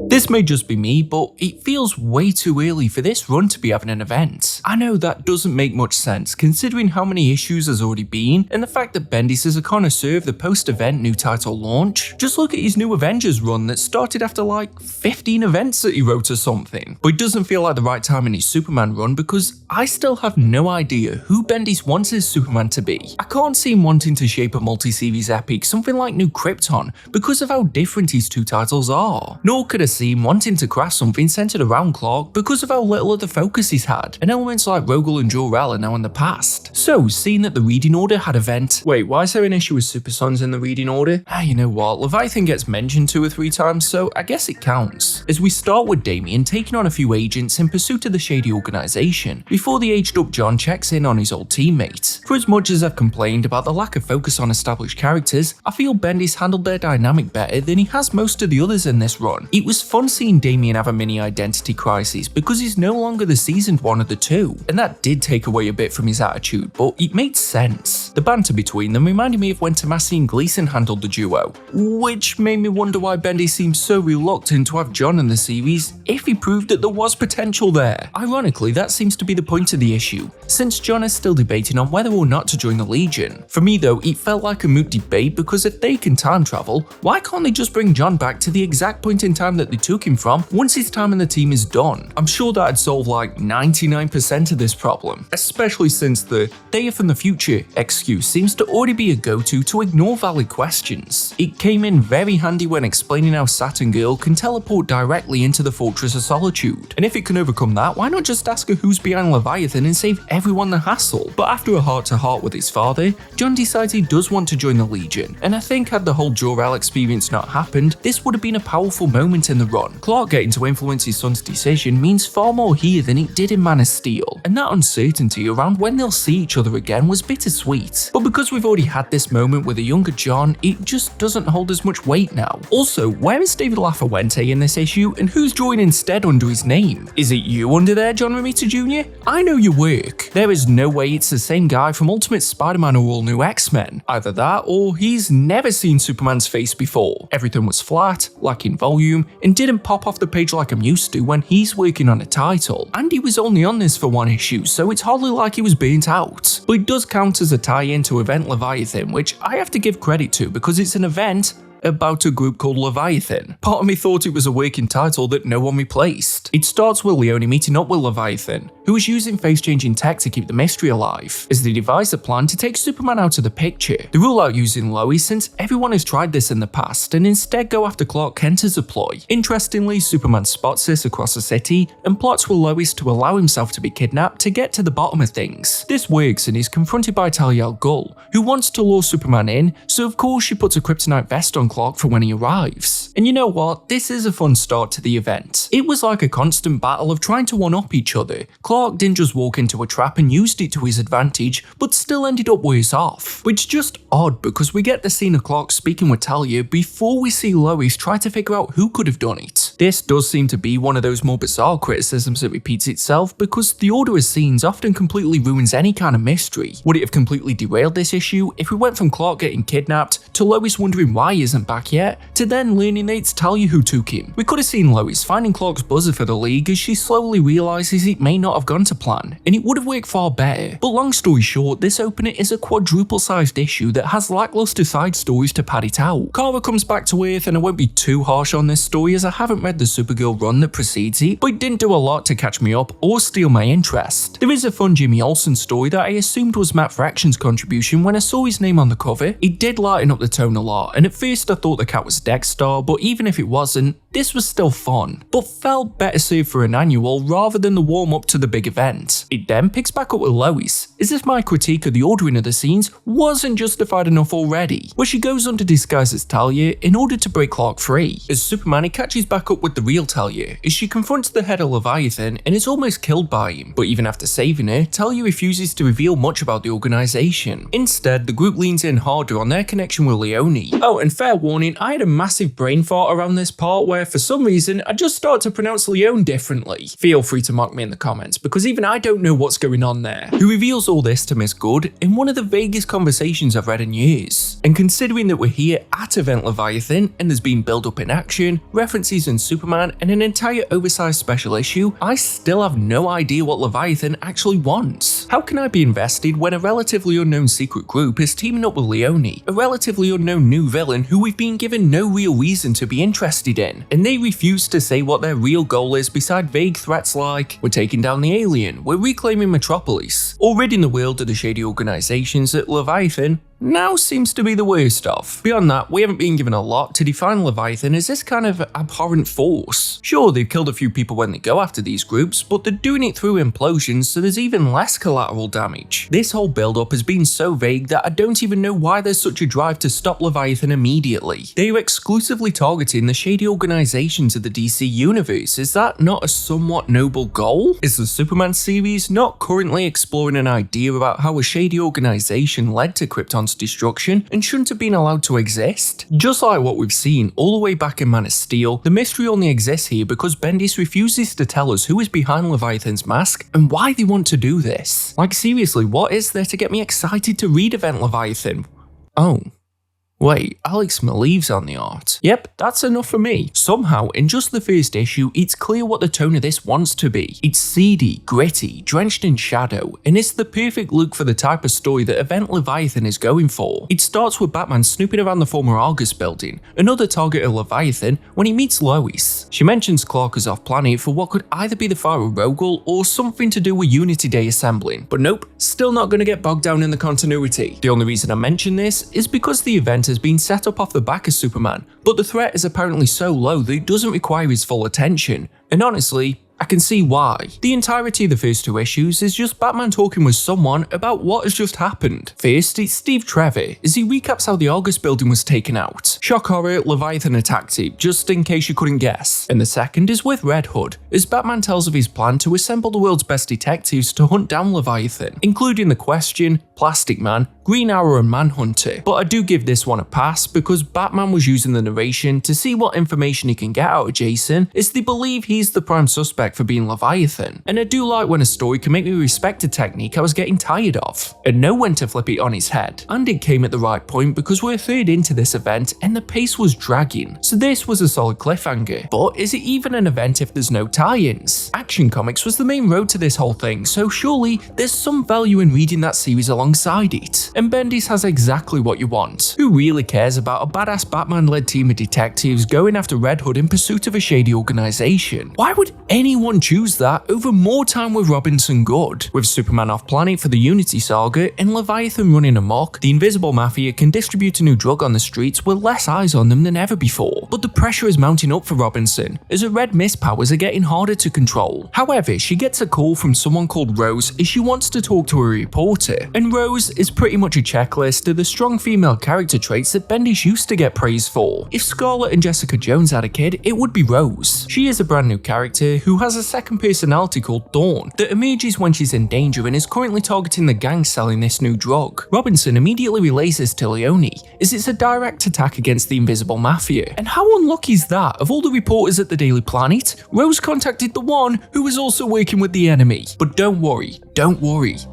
This may just be me, but it feels way too early for this run to be having an event. I know that doesn't make much sense considering how many issues there's already been, and the fact that Bendis is a connoisseur of the post-event new title launch. Just look at his new Avengers run that started after like 15 events that he wrote or something. But it doesn't feel like the right time in his Superman run because I still have no idea who Bendis wants his Superman to be. I can't see him wanting to shape a multi-series epic, something like New Krypton, because of how different his two titles are. Nor could I see him wanting to craft something centered around Clark because of how little of the focus he's had, and elements like Rogel and Jor-El are now in the past. So, seeing that the reading order had event— wait, why is there an issue with Super Sons in the reading order? You know what, Leviathan gets mentioned 2 or 3 times, so I guess it counts. As we start with Damian taking on a few agents in pursuit of the shady organisation, before the aged up John checks in on his old teammate. For as much as I've complained about the lack of focus on established characters, I feel Bendis handled their dynamic better than he has most of the others in this run. It was fun seeing Damian have a mini identity crisis because he's no longer the seasoned one of the two, and that did take away a bit from his attitude, but it made sense. The banter between them reminded me of when Tomasi and Gleason handled the duo, which made me wonder why Bendis seemed so reluctant to have John in the series if he proved that there was potential there. Ironically, that seems to be the point of the issue, since John is still debating on whether or not to join the Legion. For me though, it felt like a moot debate because if they can time travel, why can't they just bring John back to the exact point in time that they took him from once his time in the team is done? I'm sure that'd solve like 99% of this problem, especially since the "they are from the future" excuse seems to already be a go-to to ignore valid questions. It came in very handy when explaining how Saturn Girl can teleport directly into the Fortress of Solitude, and if it can overcome that, why not just ask her who's behind Leviathan and save everyone the hassle? But after a heart-to-heart with his father, John decides he does want to join the Legion, and I think had the whole Jor-El experience not happened, this would have been a powerful moment in the run. Clark getting to influence his son's decision means far more here than it did in Man of Steel, and that uncertainty around when they'll see each other again was bittersweet. But because we've already had this moment with a younger John, it just doesn't hold as much weight now. Also, where is David Lafuente in this issue, and who's drawing instead under his name? Is it you under there, John Romita Jr.? I know your work. There is no way it's the same guy from Ultimate Spider-Man or All New X-Men. Either that, or he's never seen Superman's face before. Everything was flat, lacking volume, and didn't pop off the page like I'm used to when he's working on a title. And he was only on this for one issue, so it's hardly like he was burnt out. But it does count as a tie-in to Event Leviathan, which I have to give credit to because it's an event about a group called Leviathan. Part of me thought it was a working title that no one replaced. It starts with Leone meeting up with Leviathan, who is using face-changing tech to keep the mystery alive, as they devise a plan to take Superman out of the picture. They rule out using Lois since everyone has tried this in the past and instead go after Clark Kent as a ploy. Interestingly, Superman spots this across the city and plots with Lois to allow himself to be kidnapped to get to the bottom of things. This works and he's confronted by Talia al Ghul, who wants to lure Superman in, so of course she puts a kryptonite vest on Clark for when he arrives. And you know what? This is a fun start to the event. It was like a constant battle of trying to one-up each other. Clark didn't just walk into a trap and used it to his advantage, but still ended up worse off. Which is just odd because we get the scene of Clark speaking with Talia before we see Lois try to figure out who could have done it. This does seem to be one of those more bizarre criticisms that repeats itself because the order of scenes often completely ruins any kind of mystery. Would it have completely derailed this issue if we went from Clark getting kidnapped to Lois wondering why he isn't back yet, to then learning that it's Talia who took him? We could have seen Lois finding Clark's buzzer for the League as she slowly realises it may not have gone to plan, and it would have worked far better. But long story short, this opener is a quadruple-sized issue that has lackluster side stories to pad it out. Kara comes back to Earth, and I won't be too harsh on this story as I haven't read the Supergirl run that precedes it, but it didn't do a lot to catch me up or steal my interest. There is a fun Jimmy Olsen story that I assumed was Matt Fraction's contribution when I saw his name on the cover. It did lighten up the tone a lot, and at first I thought the cat was Dexter, but even if it wasn't, this was still fun, but felt better served for an annual rather than the warm-up to the big event. It then picks back up with Lois, as if my critique of the ordering of the scenes wasn't justified enough already, where she goes under disguise as Talia in order to break Clark free. As Superman, he catches back up with the real Talia, as she confronts the head of Leviathan and is almost killed by him, but even after saving her, Talia refuses to reveal much about the organization. Instead, the group leans in harder on their connection with Leone. Oh, and fair warning, I had a massive brain fart around this part where for some reason I just started to pronounce Leone differently. Feel free to mock me in the comments because even I don't know what's going on there. Who reveals all this to Miss Good in one of the vaguest conversations I've read in years. And considering that we're here at Event Leviathan and there's been build up in action, references in Superman and an entire oversized special issue, I still have no idea what Leviathan actually wants. How can I be invested when a relatively unknown secret group is teaming up with Leone, a relatively unknown new villain who we've been given no real reason to be interested in, and they refuse to say what their real goal is beside vague threats like, we're taking down the alien, we're reclaiming Metropolis, or ridding the world of the shady organizations that Leviathan now seems to be the worst of. Beyond that, we haven't been given a lot to define Leviathan as this kind of abhorrent force. Sure, they've killed a few people when they go after these groups, but they're doing it through implosions, so there's even less collateral damage. This whole build-up has been so vague that I don't even know why there's such a drive to stop Leviathan immediately. They are exclusively targeting the shady organizations of the DC universe. Is that not a somewhat noble goal? Is the Superman series not currently exploring an idea about how a shady organization led to Krypton's John's destruction and shouldn't have been allowed to exist? Just like what we've seen all the way back in Man of Steel, the mystery only exists here because Bendis refuses to tell us who is behind Leviathan's mask and why they want to do this. Like seriously, what is there to get me excited to read Event Leviathan? Oh. Wait, Alex Maleev's on the art. Yep, that's enough for me. Somehow, in just the first issue, it's clear what the tone of this wants to be. It's seedy, gritty, drenched in shadow, and it's the perfect look for the type of story that Event Leviathan is going for. It starts with Batman snooping around the former Argus building, another target of Leviathan, when he meets Lois. She mentions Clark is off planet for what could either be the fire of Rogol or something to do with Unity Day assembling, but nope, still not gonna get bogged down in the continuity. The only reason I mention this is because the event has been set up off the back of Superman, but the threat is apparently so low that it doesn't require his full attention, and honestly, I can see why. The entirety of the first 2 issues is just Batman talking with someone about what has just happened. First, it's Steve Trevor, as he recaps how the Argus building was taken out. Shock horror, Leviathan attacked it, just in case you couldn't guess. And the second is with Red Hood, as Batman tells of his plan to assemble the world's best detectives to hunt down Leviathan, including the Question, Plastic Man, Green Arrow and Manhunter. But I do give this one a pass because Batman was using the narration to see what information he can get out of Jason, as they believe he's the prime suspect for being Leviathan. And I do like when a story can make me respect a technique I was getting tired of, and know when to flip it on his head. And it came at the right point because we're third into this event and the pace was dragging, so this was a solid cliffhanger. But is it even an event if there's no tie-ins? Action Comics was the main road to this whole thing, so surely there's some value in reading that series alongside it. And Bendis has exactly what you want. Who really cares about a badass Batman-led team of detectives going after Red Hood in pursuit of a shady organization? Why would anyone choose that over more time with Robinson Good? With Superman off planet for the Unity saga and Leviathan running amok, the Invisible Mafia can distribute a new drug on the streets with less eyes on them than ever before. But the pressure is mounting up for Robinson, as her red mist powers are getting harder to control. However, she gets a call from someone called Rose as she wants to talk to a reporter, and Rose is pretty much a checklist of the strong female character traits that Bendis used to get praise for. If Scarlet and Jessica Jones had a kid, it would be Rose. She is a brand new character who has a second personality called Dawn that emerges when she's in danger and is currently targeting the gang selling this new drug. Robinson immediately relays this to Leone, as it's a direct attack against the Invisible Mafia. And how unlucky is that? Of all the reporters at the Daily Planet, Rose contacted the one who was also working with the enemy. But don't worry.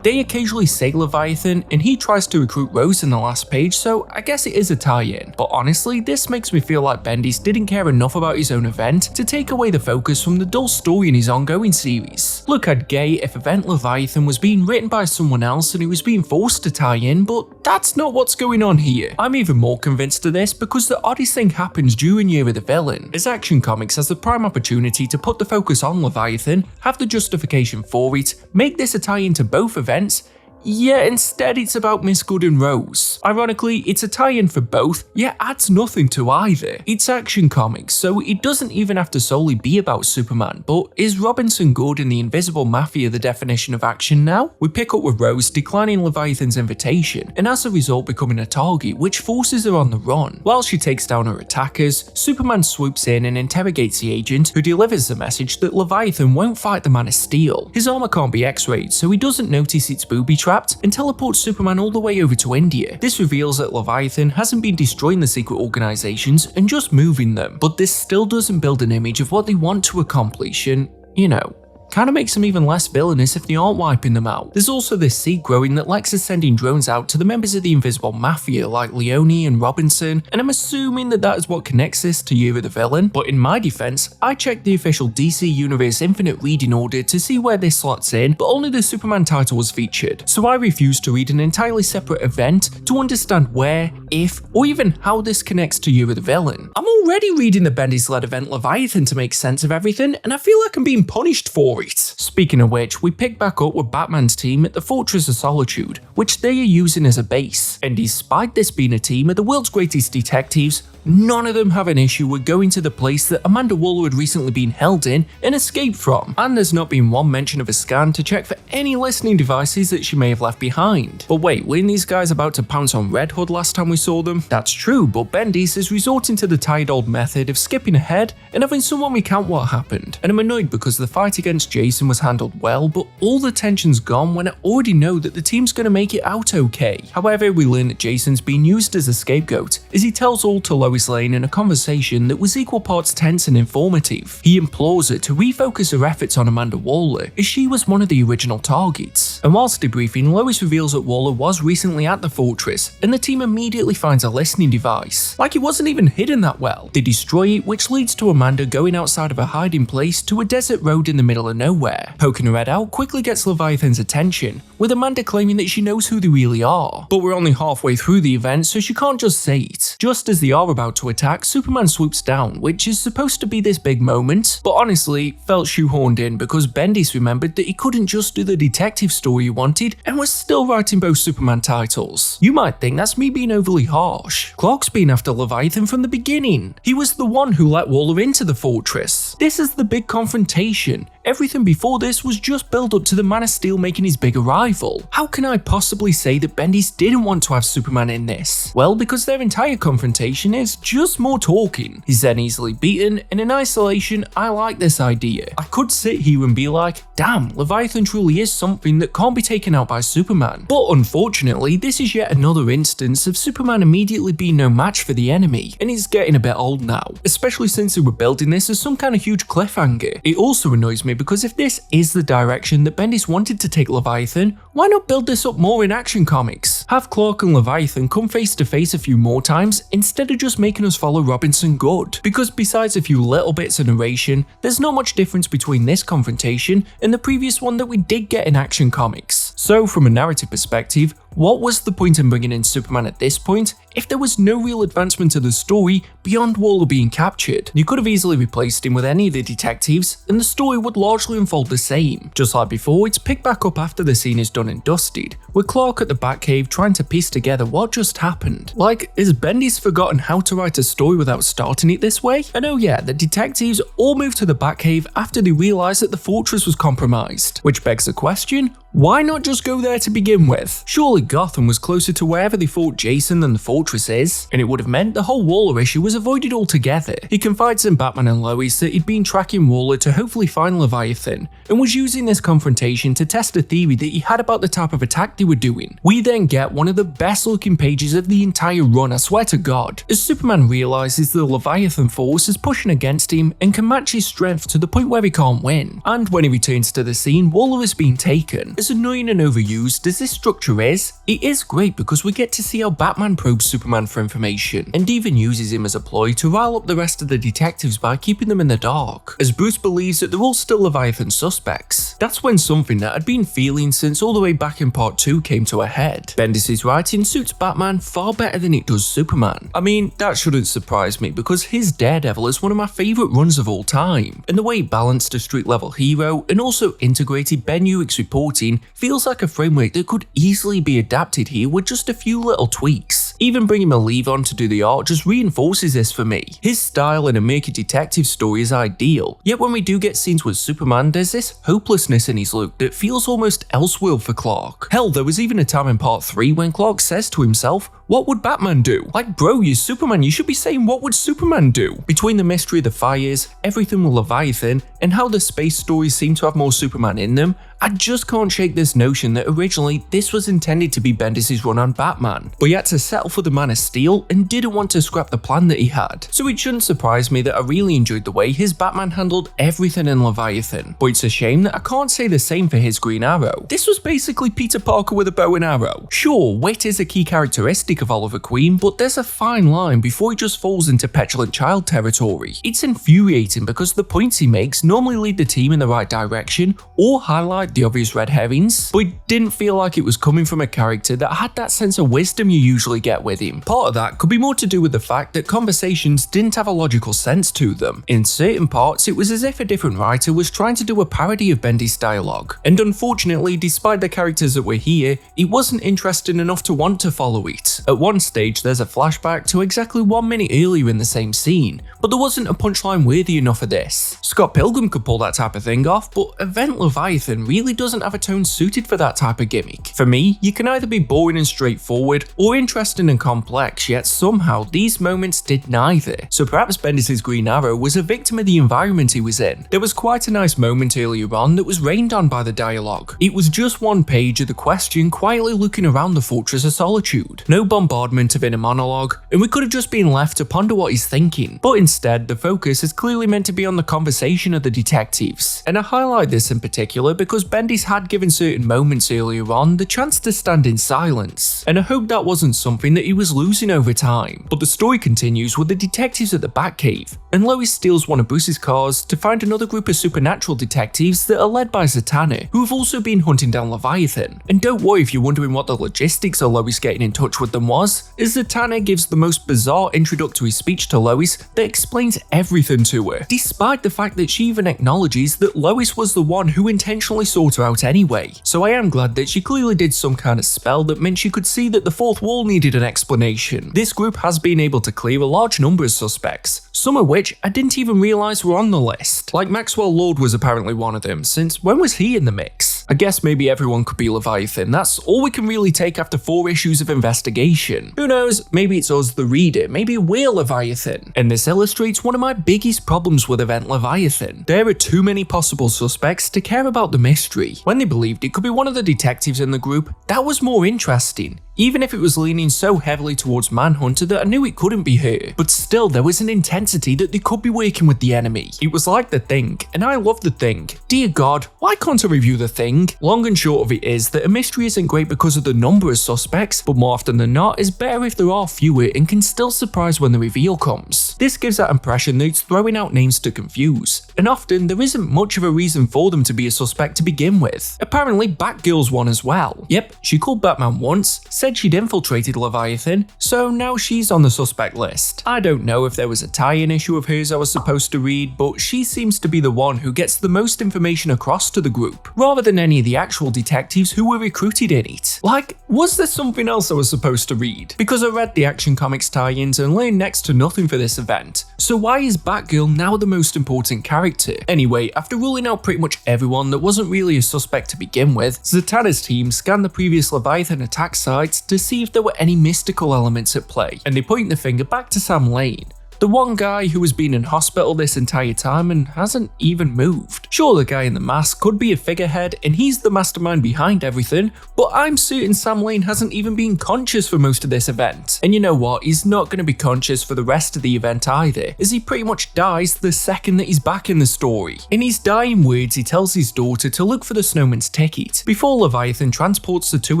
They occasionally say Leviathan, and he tries to recruit Rose in the last page, so I guess it is a tie-in. But honestly, this makes me feel like Bendis didn't care enough about his own event to take away the focus from the dull story in his ongoing series. Look, I'd gay if Event Leviathan was being written by someone else and he was being forced to tie in, but that's not what's going on here. I'm even more convinced of this because the oddest thing happens during Year of the Villain, as Action Comics has the prime opportunity to put the focus on Leviathan, have the justification for it, make this a tie-in to both events, yet instead it's about Miss Good and Rose. Ironically, it's a tie-in for both, yet adds nothing to either. It's Action Comics, so it doesn't even have to solely be about Superman, but is Robinson Good and the Invisible Mafia the definition of action now? We pick up with Rose declining Leviathan's invitation, and as a result becoming a target, which forces her on the run. While she takes down her attackers, Superman swoops in and interrogates the agent, who delivers the message that Leviathan won't fight the Man of Steel. His armor can't be x-rayed, so he doesn't notice it's booby-trapped and teleports Superman all the way over to India. This reveals that Leviathan hasn't been destroying the secret organizations and just moving them, but this still doesn't build an image of what they want to accomplish, and, you know, kinda makes them even less villainous if they aren't wiping them out. There's also this seed growing that likes us sending drones out to the members of the Invisible Mafia like Leone and Robinson, and I'm assuming that is what connects this to Year of the Villain, but in my defense, I checked the official DC Universe Infinite reading order to see where this slots in, but only the Superman title was featured, so I refused to read an entirely separate event to understand where, if, or even how this connects to Year of the Villain. I'm already reading the Bendis-led event Leviathan to make sense of everything, and I feel like I'm being punished for it. Speaking of which, we pick back up with Batman's team at the Fortress of Solitude, which they are using as a base. And despite this being a team of the world's greatest detectives, none of them have an issue with going to the place that Amanda Waller had recently been held in and escaped from, and there's not been one mention of a scan to check for any listening devices that she may have left behind. But wait, weren't these guys about to pounce on Red Hood last time we saw them? That's true, but Bendis is resorting to the tired old method of skipping ahead and having someone recount what happened, and I'm annoyed because the fight against Jason was handled well, but all the tension's gone when I already know that the team's gonna make it out okay. However, we learn that Jason's being used as a scapegoat as he tells all to Lois Lane in a conversation that was equal parts tense and informative. He implores her to refocus her efforts on Amanda Waller, as she was one of the original targets. And whilst debriefing, Lois reveals that Waller was recently at the fortress, and the team immediately finds a listening device. Like it wasn't even hidden that well. They destroy it, which leads to Amanda going outside of her hiding place to a desert road in the middle of nowhere. Poking her head out quickly gets Leviathan's attention, with Amanda claiming that she knows who they really are. But we're only halfway through the event, so she can't just say it. Just as they are about to attack, Superman swoops down, which is supposed to be this big moment, but honestly felt shoehorned in because Bendis remembered that he couldn't just do the detective story he wanted and was still writing both Superman titles. You might think that's me being overly harsh. Clark's been after Leviathan from the beginning. He was the one who let Waller into the fortress. This is the big confrontation. Everything before this was just build up to the Man of Steel making his big arrival. How can I possibly say that Bendis didn't want to have Superman in this? Well, because their entire confrontation is just more talking. He's then easily beaten, and in isolation, I like this idea. I could sit here and be like, damn, Leviathan truly is something that can't be taken out by Superman. But unfortunately, this is yet another instance of Superman immediately being no match for the enemy, and he's getting a bit old now, especially since they were building this as some kind of huge cliffhanger. It also annoys me because if this is the direction that Bendis wanted to take Leviathan, why not build this up more in Action Comics? Have Clark and Leviathan come face to face a few more times instead of just making us follow Robinson good. Because besides a few little bits of narration, there's not much difference between this confrontation and the previous one that we did get in Action Comics. So from a narrative perspective, what was the point in bringing in Superman at this point if there was no real advancement to the story beyond Waller being captured? You could have easily replaced him with any of the detectives and the story would largely unfold the same. Just like before, it's picked back up after the scene is done and dusted, with Clark at the Batcave trying to piece together what just happened. Like, has Bendis forgotten how to write a story without starting it this way? And oh yeah, the detectives all moved to the Batcave after they realised that the fortress was compromised. Which begs the question, why not just go there to begin with? Surely Gotham was closer to wherever they fought Jason than the fortress is, and it would have meant the whole Waller issue was avoided altogether. He confides in Batman and Lois that he'd been tracking Waller to hopefully find Leviathan, and was using this confrontation to test a theory that he had about the type of attack they were doing. We then get one of the best looking pages of the entire run, I swear to God, as Superman realises the Leviathan force is pushing against him and can match his strength to the point where he can't win. And when he returns to the scene, Waller has been taken. As annoying and overused as this structure is, it is great because we get to see how Batman probes Superman for information, and even uses him as a ploy to rile up the rest of the detectives by keeping them in the dark, as Bruce believes that they're all still Leviathan suspects. That's when something that I'd been feeling since all the way back in part 2 came to a head. Bendis' writing suits Batman far better than it does Superman. I mean, that shouldn't surprise me because his Daredevil is one of my favourite runs of all time, and the way it balanced a street level hero and also integrated Ben Urich's reporting feels like a framework that could easily be adapted here with just a few little tweaks. Even bringing Malieve on to do the art just reinforces this for me. His style in a murky detective story is ideal, yet when we do get scenes with Superman, there's this hopelessness in his look that feels almost elseworld for Clark. Hell, there was even a time in part 3 when Clark says to himself, what would Batman do? Like, bro, you're Superman, you should be saying what would Superman do? Between the mystery of the fires, everything with Leviathan, and how the space stories seem to have more Superman in them, I just can't shake this notion that originally this was intended to be Bendis' run on Batman, but he had to settle for the Man of Steel and didn't want to scrap the plan that he had. So it shouldn't surprise me that I really enjoyed the way his Batman handled everything in Leviathan, but it's a shame that I can't say the same for his Green Arrow. This was basically Peter Parker with a bow and arrow. Sure, wit is a key characteristic of Oliver Queen, but there's a fine line before he just falls into petulant child territory. It's infuriating because the points he makes normally lead the team in the right direction or highlight correct the obvious red herrings, but it didn't feel like it was coming from a character that had that sense of wisdom you usually get with him. Part of that could be more to do with the fact that conversations didn't have a logical sense to them. In certain parts, it was as if a different writer was trying to do a parody of Bendis' dialogue, and unfortunately, despite the characters that were here, it wasn't interesting enough to want to follow it. At one stage, there's a flashback to exactly 1 minute earlier in the same scene, but there wasn't a punchline worthy enough of this. Scott Pilgrim could pull that type of thing off, but Event Leviathan really doesn't have a tone suited for that type of gimmick. For me, you can either be boring and straightforward, or interesting and complex, yet somehow these moments did neither. So perhaps Bendis' Green Arrow was a victim of the environment he was in. There was quite a nice moment earlier on that was rained on by the dialogue. It was just one page of the Question quietly looking around the Fortress of Solitude. No bombardment of inner monologue, and we could have just been left to ponder what he's thinking. But instead, the focus is clearly meant to be on the conversation of the detectives. And I highlight this in particular because Bendis had given certain moments earlier on the chance to stand in silence, and I hope that wasn't something that he was losing over time. But the story continues with the detectives at the Batcave, and Lois steals one of Bruce's cars to find another group of supernatural detectives that are led by Zatanna, who have also been hunting down Leviathan. And don't worry if you're wondering what the logistics of Lois getting in touch with them was, as Zatanna gives the most bizarre introductory speech to Lois that explains everything to her, despite the fact that she even acknowledges that Lois was the one who intentionally sought her out anyway. So I am glad that she clearly did some kind of spell that meant she could see that the fourth wall needed an explanation. This group has been able to clear a large number of suspects, some of which I didn't even realise were on the list. Like Maxwell Lord was apparently one of them, since when was he in the mix? I guess maybe everyone could be Leviathan, that's all we can really take after 4 issues of investigation. Who knows, maybe it's us the reader, maybe we're Leviathan. And this illustrates one of my biggest problems with Event Leviathan. There are too many possible suspects to care about the mystery. When they believed it could be one of the detectives in the group, that was more interesting. Even if it was leaning so heavily towards Manhunter that I knew it couldn't be her, but still there was an intensity that they could be working with the enemy. It was like The Thing, and I love The Thing. Dear God, why can't I review The Thing? Long and short of it is that a mystery isn't great because of the number of suspects, but more often than not is better if there are fewer and can still surprise when the reveal comes. This gives that impression that it's throwing out names to confuse, and often there isn't much of a reason for them to be a suspect to begin with. Apparently Batgirl's one as well. Yep, she called Batman once, said she'd infiltrated Leviathan, so now she's on the suspect list. I don't know if there was a tie-in issue of hers I was supposed to read, but she seems to be the one who gets the most information across to the group, rather than any of the actual detectives who were recruited in it. Like, was there something else I was supposed to read? Because I read the Action Comics tie-ins and learned next to nothing for this event, so why is Batgirl now the most important character? Anyway, after ruling out pretty much everyone that wasn't really a suspect to begin with, Zatanna's team scanned the previous Leviathan attack sites to see if there were any mystical elements at play, and they point the finger back to Sam Lane, the one guy who has been in hospital this entire time and hasn't even moved. Sure, the guy in the mask could be a figurehead and he's the mastermind behind everything, but I'm certain Sam Lane hasn't even been conscious for most of this event. And you know what, he's not going to be conscious for the rest of the event either, as he pretty much dies the second that he's back in the story. In his dying words, he tells his daughter to look for the snowman's ticket, before Leviathan transports the two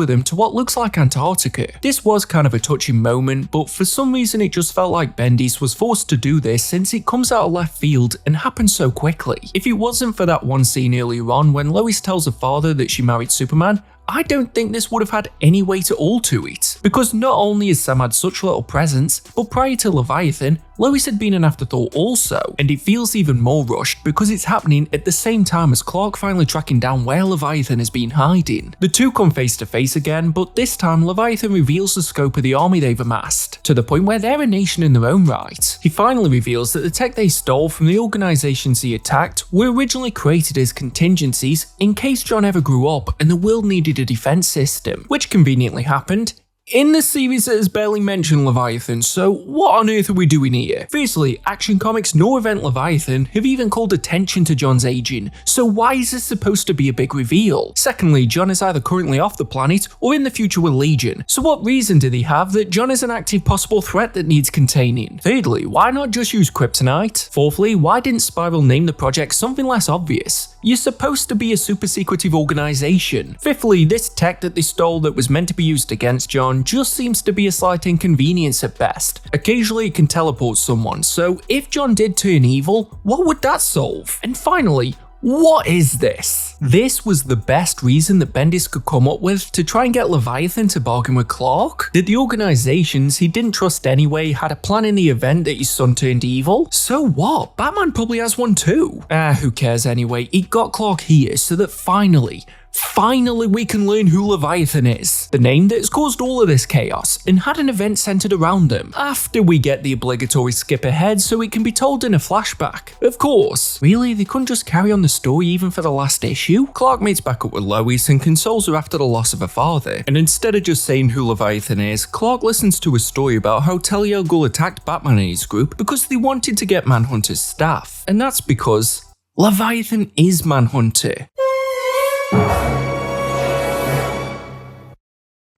of them to what looks like Antarctica. This was kind of a touching moment, but for some reason it just felt like Bendis was forced to do this since it comes out of left field and happens so quickly. If it wasn't for that one scene earlier on when Lois tells her father that she married Superman, I don't think this would have had any weight at all to it, because not only has Sam had such little presence, but prior to Leviathan, Lois had been an afterthought also, and it feels even more rushed because it's happening at the same time as Clark finally tracking down where Leviathan has been hiding. The two come face to face again, but this time Leviathan reveals the scope of the army they've amassed, to the point where they're a nation in their own right. He finally reveals that the tech they stole from the organizations he attacked were originally created as contingencies in case John ever grew up and the world needed a defense system, which conveniently happened in the series that has barely mentioned Leviathan, so what on earth are we doing here? Firstly, Action Comics nor Event Leviathan have even called attention to John's aging, so why is this supposed to be a big reveal? Secondly, John is either currently off the planet or in the future with Legion, so what reason do they have that John is an active possible threat that needs containing? Thirdly, why not just use Kryptonite? Fourthly, why didn't Spiral name the project something less obvious? You're supposed to be a super secretive organization. Fifthly, this tech that they stole that was meant to be used against John just seems to be a slight inconvenience at best. Occasionally it can teleport someone, so if John did turn evil, what would that solve? And finally, What is this? This was the best reason that Bendis could come up with to try and get Leviathan to bargain with Clark? That the organizations he didn't trust anyway had a plan in the event that his son turned evil? So what? Batman probably has one too. Who cares anyway? He got Clark here so that finally we can learn who Leviathan is, the name that has caused all of this chaos, and had an event centered around him, after we get the obligatory skip ahead so it can be told in a flashback. Of course. Really, they couldn't just carry on the story even for the last issue? Clark meets back up with Lois and consoles her after the loss of her father, and instead of just saying who Leviathan is, Clark listens to a story about how Talia al Ghul attacked Batman and his group because they wanted to get Manhunter's staff, and that's because Leviathan is Manhunter.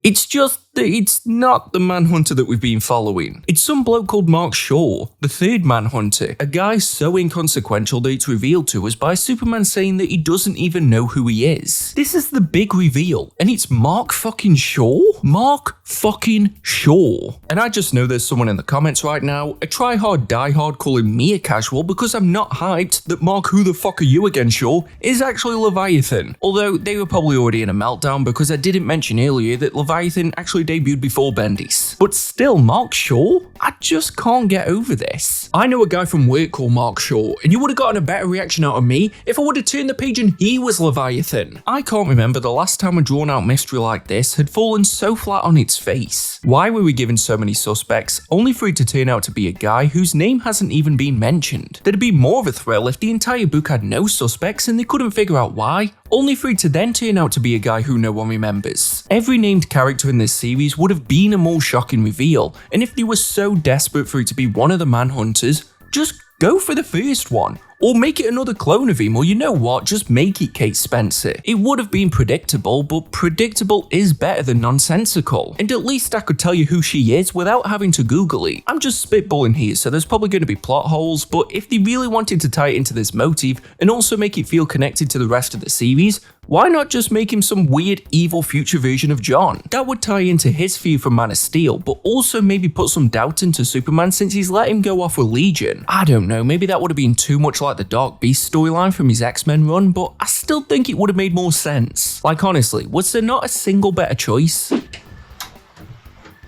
It's just that it's not the Manhunter that we've been following. It's some bloke called Mark Shaw, the third Manhunter, a guy so inconsequential that it's revealed to us by Superman saying that he doesn't even know who he is. This is the big reveal, and it's Mark fucking Shaw? Mark fucking Shaw. And I just know there's someone in the comments right now, a try-hard die-hard calling me a casual because I'm not hyped that Mark who the fuck are you again Shaw is actually Leviathan. Although they were probably already in a meltdown because I didn't mention earlier that Leviathan actually debuted before Bendis. But still, Mark Shaw? I just can't get over this. I know a guy from work called Mark Shaw, and you would have gotten a better reaction out of me if I would have turned the page and he was Leviathan. I can't remember the last time a drawn out mystery like this had fallen so flat on its face. Why were we given so many suspects, only for it to turn out to be a guy whose name hasn't even been mentioned? There'd be more of a thrill if the entire book had no suspects and they couldn't figure out why, only for it to then turn out to be a guy who no one remembers. Every named character in this series would have been a more shocking reveal, and if they were so desperate for it to be one of the Manhunters, just go for the first one. Or make it another clone of him, or you know what, just make it Kate Spencer. It would have been predictable, but predictable is better than nonsensical. And at least I could tell you who she is without having to Google it. I'm just spitballing here, so there's probably going to be plot holes, but if they really wanted to tie it into this motif and also make it feel connected to the rest of the series, why not just make him some weird evil future version of John? That would tie into his feud from Man of Steel, but also maybe put some doubt into Superman since he's let him go off with Legion. I don't know, maybe that would have been too much like the Dark Beast storyline from his X-Men run, but I still think it would have made more sense. Like honestly, was there not a single better choice?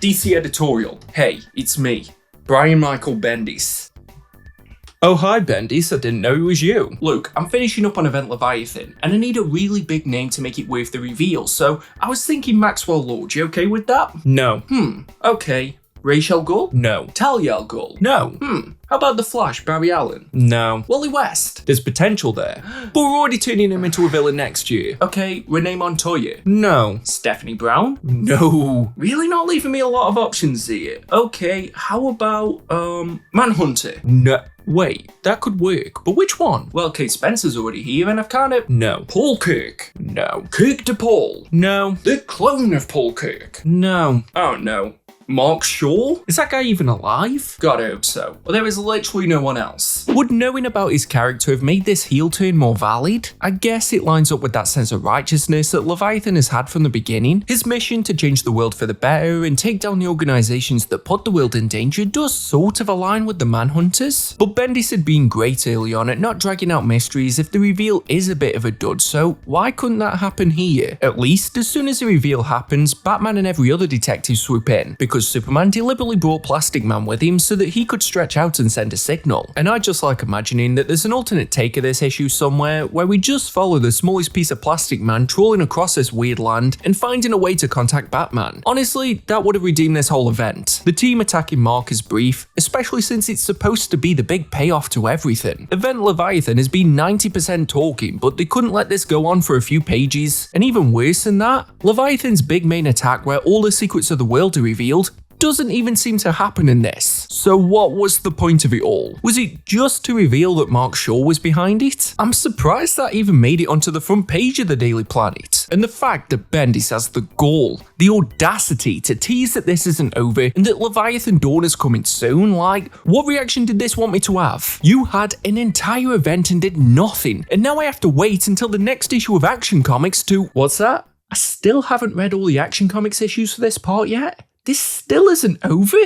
DC Editorial. Hey, it's me, Brian Michael Bendis. Oh hi Bendis, I didn't know it was you. Look, I'm finishing up on Event Leviathan, and I need a really big name to make it worth the reveal, so I was thinking Maxwell Lord, you okay with that? No. Okay. Ra's al Ghul? No. Talia al Ghul? No. How about The Flash, Barry Allen? No. Wally West? There's potential there. But we're already turning him into a villain next year. Okay, Renee Montoya? No. Stephanie Brown? No. Really not leaving me a lot of options here. Okay, how about, Manhunter? No. Wait, that could work, but which one? Well, Kate Spencer's already here and I've kind of... No. Paul Kirk? No. Kirk DePaul? No. The clone of Paul Kirk? No. Oh no. Mark Shaw? Is that guy even alive? God, I hope so. Well, there is literally no one else. Would knowing about his character have made this heel turn more valid? I guess it lines up with that sense of righteousness that Leviathan has had from the beginning. His mission to change the world for the better and take down the organizations that put the world in danger does sort of align with the Manhunters. But Bendis had been great early on at not dragging out mysteries if the reveal is a bit of a dud, so why couldn't that happen here? At least, as soon as the reveal happens, Batman and every other detective swoop in, because Superman deliberately brought Plastic Man with him so that he could stretch out and send a signal. And I just like imagining that there's an alternate take of this issue somewhere where we just follow the smallest piece of Plastic Man trawling across this weird land and finding a way to contact Batman. Honestly, that would have redeemed this whole event. The team attacking Mark is brief, especially since it's supposed to be the big payoff to everything. Event Leviathan has been 90% talking, but they couldn't let this go on for a few pages. And even worse than that, Leviathan's big main attack where all the secrets of the world are revealed doesn't even seem to happen in this. So what was the point of it all? Was it just to reveal that Mark Shaw was behind it? I'm surprised that even made it onto the front page of the Daily Planet. And the fact that Bendis has the gall, the audacity to tease that this isn't over and that Leviathan Dawn is coming soon, like, what reaction did this want me to have? You had an entire event and did nothing, and now I have to wait until the next issue of Action Comics to... What's that? I still haven't read all the Action Comics issues for this part yet? This still isn't over?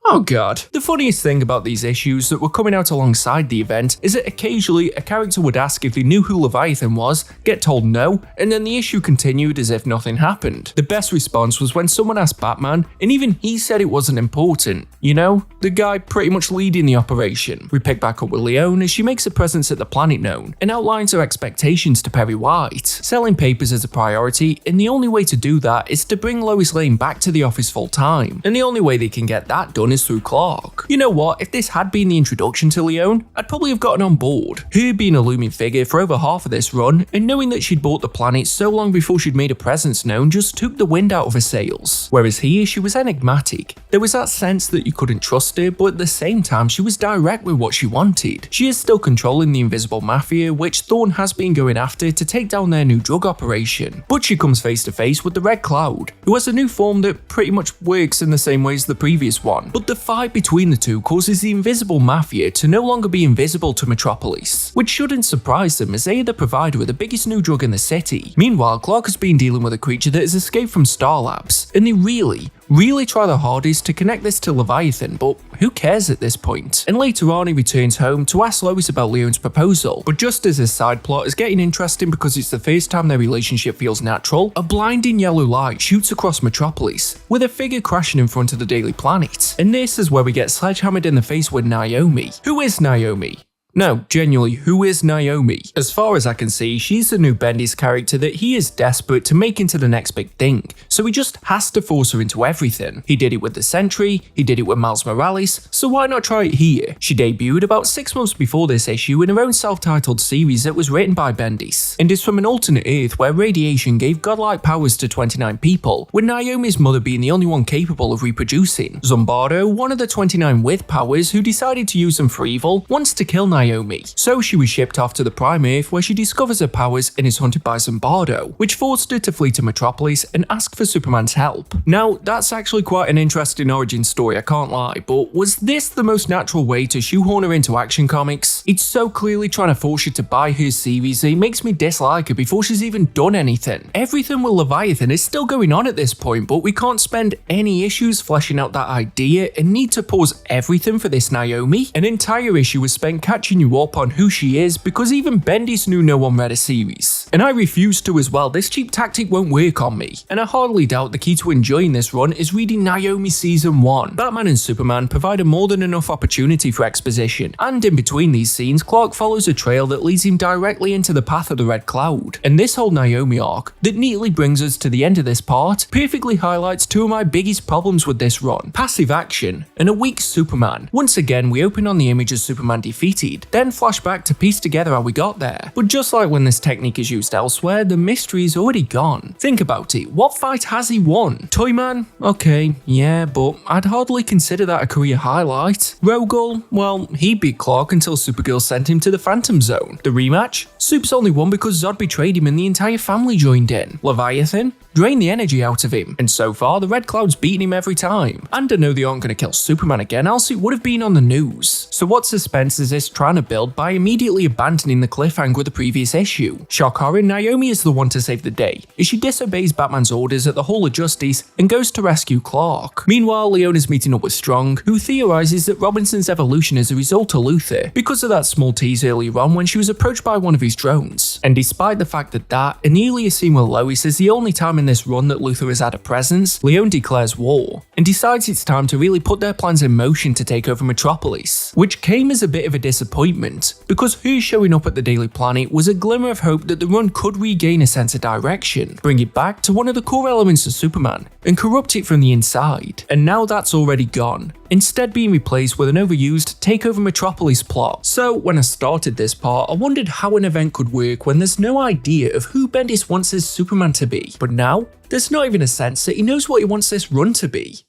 Oh god. The funniest thing about these issues that were coming out alongside the event is that occasionally a character would ask if they knew who Leviathan was, get told no, and then the issue continued as if nothing happened. The best response was when someone asked Batman, and even he said it wasn't important. You know, the guy pretty much leading the operation. We pick back up with Leone as she makes a presence at the planet known and outlines her expectations to Perry White, selling papers as a priority, and the only way to do that is to bring Lois Lane back to the office full time, and the only way they can get that done is through Clark. You know what, if this had been the introduction to Leone, I'd probably have gotten on board. Her being a looming figure for over half of this run, and knowing that she'd bought the planet so long before she'd made a presence known just took the wind out of her sails. Whereas here, she was enigmatic. There was that sense that you couldn't trust her, but at the same time, she was direct with what she wanted. She is still controlling the invisible mafia, which Thorne has been going after to take down their new drug operation. But she comes face to face with the Red Cloud, who has a new form that pretty much works in the same way as the previous one. But the fight between the two causes the invisible mafia to no longer be invisible to Metropolis, which shouldn't surprise them as they are the provider of the biggest new drug in the city. Meanwhile, Clark has been dealing with a creature that has escaped from Star Labs, and they really try their hardest to connect this to Leviathan, but who cares at this point? And later on, he returns home to ask Lois about Leone's proposal, but just as his side plot is getting interesting because it's the first time their relationship feels natural, a blinding yellow light shoots across Metropolis, with a figure crashing in front of the Daily Planet. And this is where we get sledgehammered in the face with Naomi. Who is Naomi? No, genuinely, who is Naomi? As far as I can see, she's the new Bendis character that he is desperate to make into the next big thing, so he just has to force her into everything. He did it with the Sentry, he did it with Miles Morales, so why not try it here? She debuted about 6 months before this issue in her own self-titled series that was written by Bendis, and is from an alternate Earth where radiation gave godlike powers to 29 people, with Naomi's mother being the only one capable of reproducing. Zombardo, one of the 29 with powers who decided to use them for evil, wants to kill Naomi, so she was shipped off to the Prime Earth where she discovers her powers and is hunted by Zombardo, which forced her to flee to Metropolis and ask for Superman's help. Now, that's actually quite an interesting origin story, I can't lie, but was this the most natural way to shoehorn her into Action Comics? It's so clearly trying to force you to buy her series that it makes me dislike her before she's even done anything. Everything with Leviathan is still going on at this point, but we can't spend any issues fleshing out that idea and need to pause everything for this Naomi. An entire issue was spent catching you up on who she is because even Bendis knew no one read a series. And I refuse to as well. This cheap tactic won't work on me. And I hardly doubt the key to enjoying this run is reading Naomi Season 1. Batman and Superman provide a more than enough opportunity for exposition, and in between these scenes, Clark follows a trail that leads him directly into the path of the Red Cloud. And this whole Naomi arc that neatly brings us to the end of this part perfectly highlights two of my biggest problems with this run: passive action and a weak Superman. Once again, we open on the image of Superman defeated, then flash back to piece together how we got there. But just like when this technique is used elsewhere, the mystery is already gone. Think about it, what fight has he won? Toyman? Okay, yeah, but I'd hardly consider that a career highlight. Rogol? Well, he beat Clark until Supergirl sent him to the Phantom Zone. The rematch? Soup's only won because Zod betrayed him and the entire family joined in. Leviathan? Drain the energy out of him, and so far the Red Cloud's beating him every time. And I know they aren't going to kill Superman again, else it would have been on the news. So what suspense is this trying to build by immediately abandoning the cliffhanger of the previous issue? Shock horror, Naomi is the one to save the day, as she disobeys Batman's orders at the Hall of Justice and goes to rescue Clark. Meanwhile, Leone is meeting up with Strong, who theorizes that Robinson's evolution is a result of Luthor, because of that small tease earlier on when she was approached by one of his drones. And despite the fact that and the earlier scene with Lois is the only time in this run that Luthor has had a presence, Leone declares war, and decides it's time to really put their plans in motion to take over Metropolis, which came as a bit of a disappointment, because her showing up at the Daily Planet was a glimmer of hope that the run could regain a sense of direction, bring it back to one of the core elements of Superman, and corrupt it from the inside. And now that's already gone, instead being replaced with an overused take over Metropolis plot. So when I started this part, I wondered how an event could work when there's no idea of who Bendis wants his Superman to be. But now, there's not even a sense that he knows what he wants this run to be.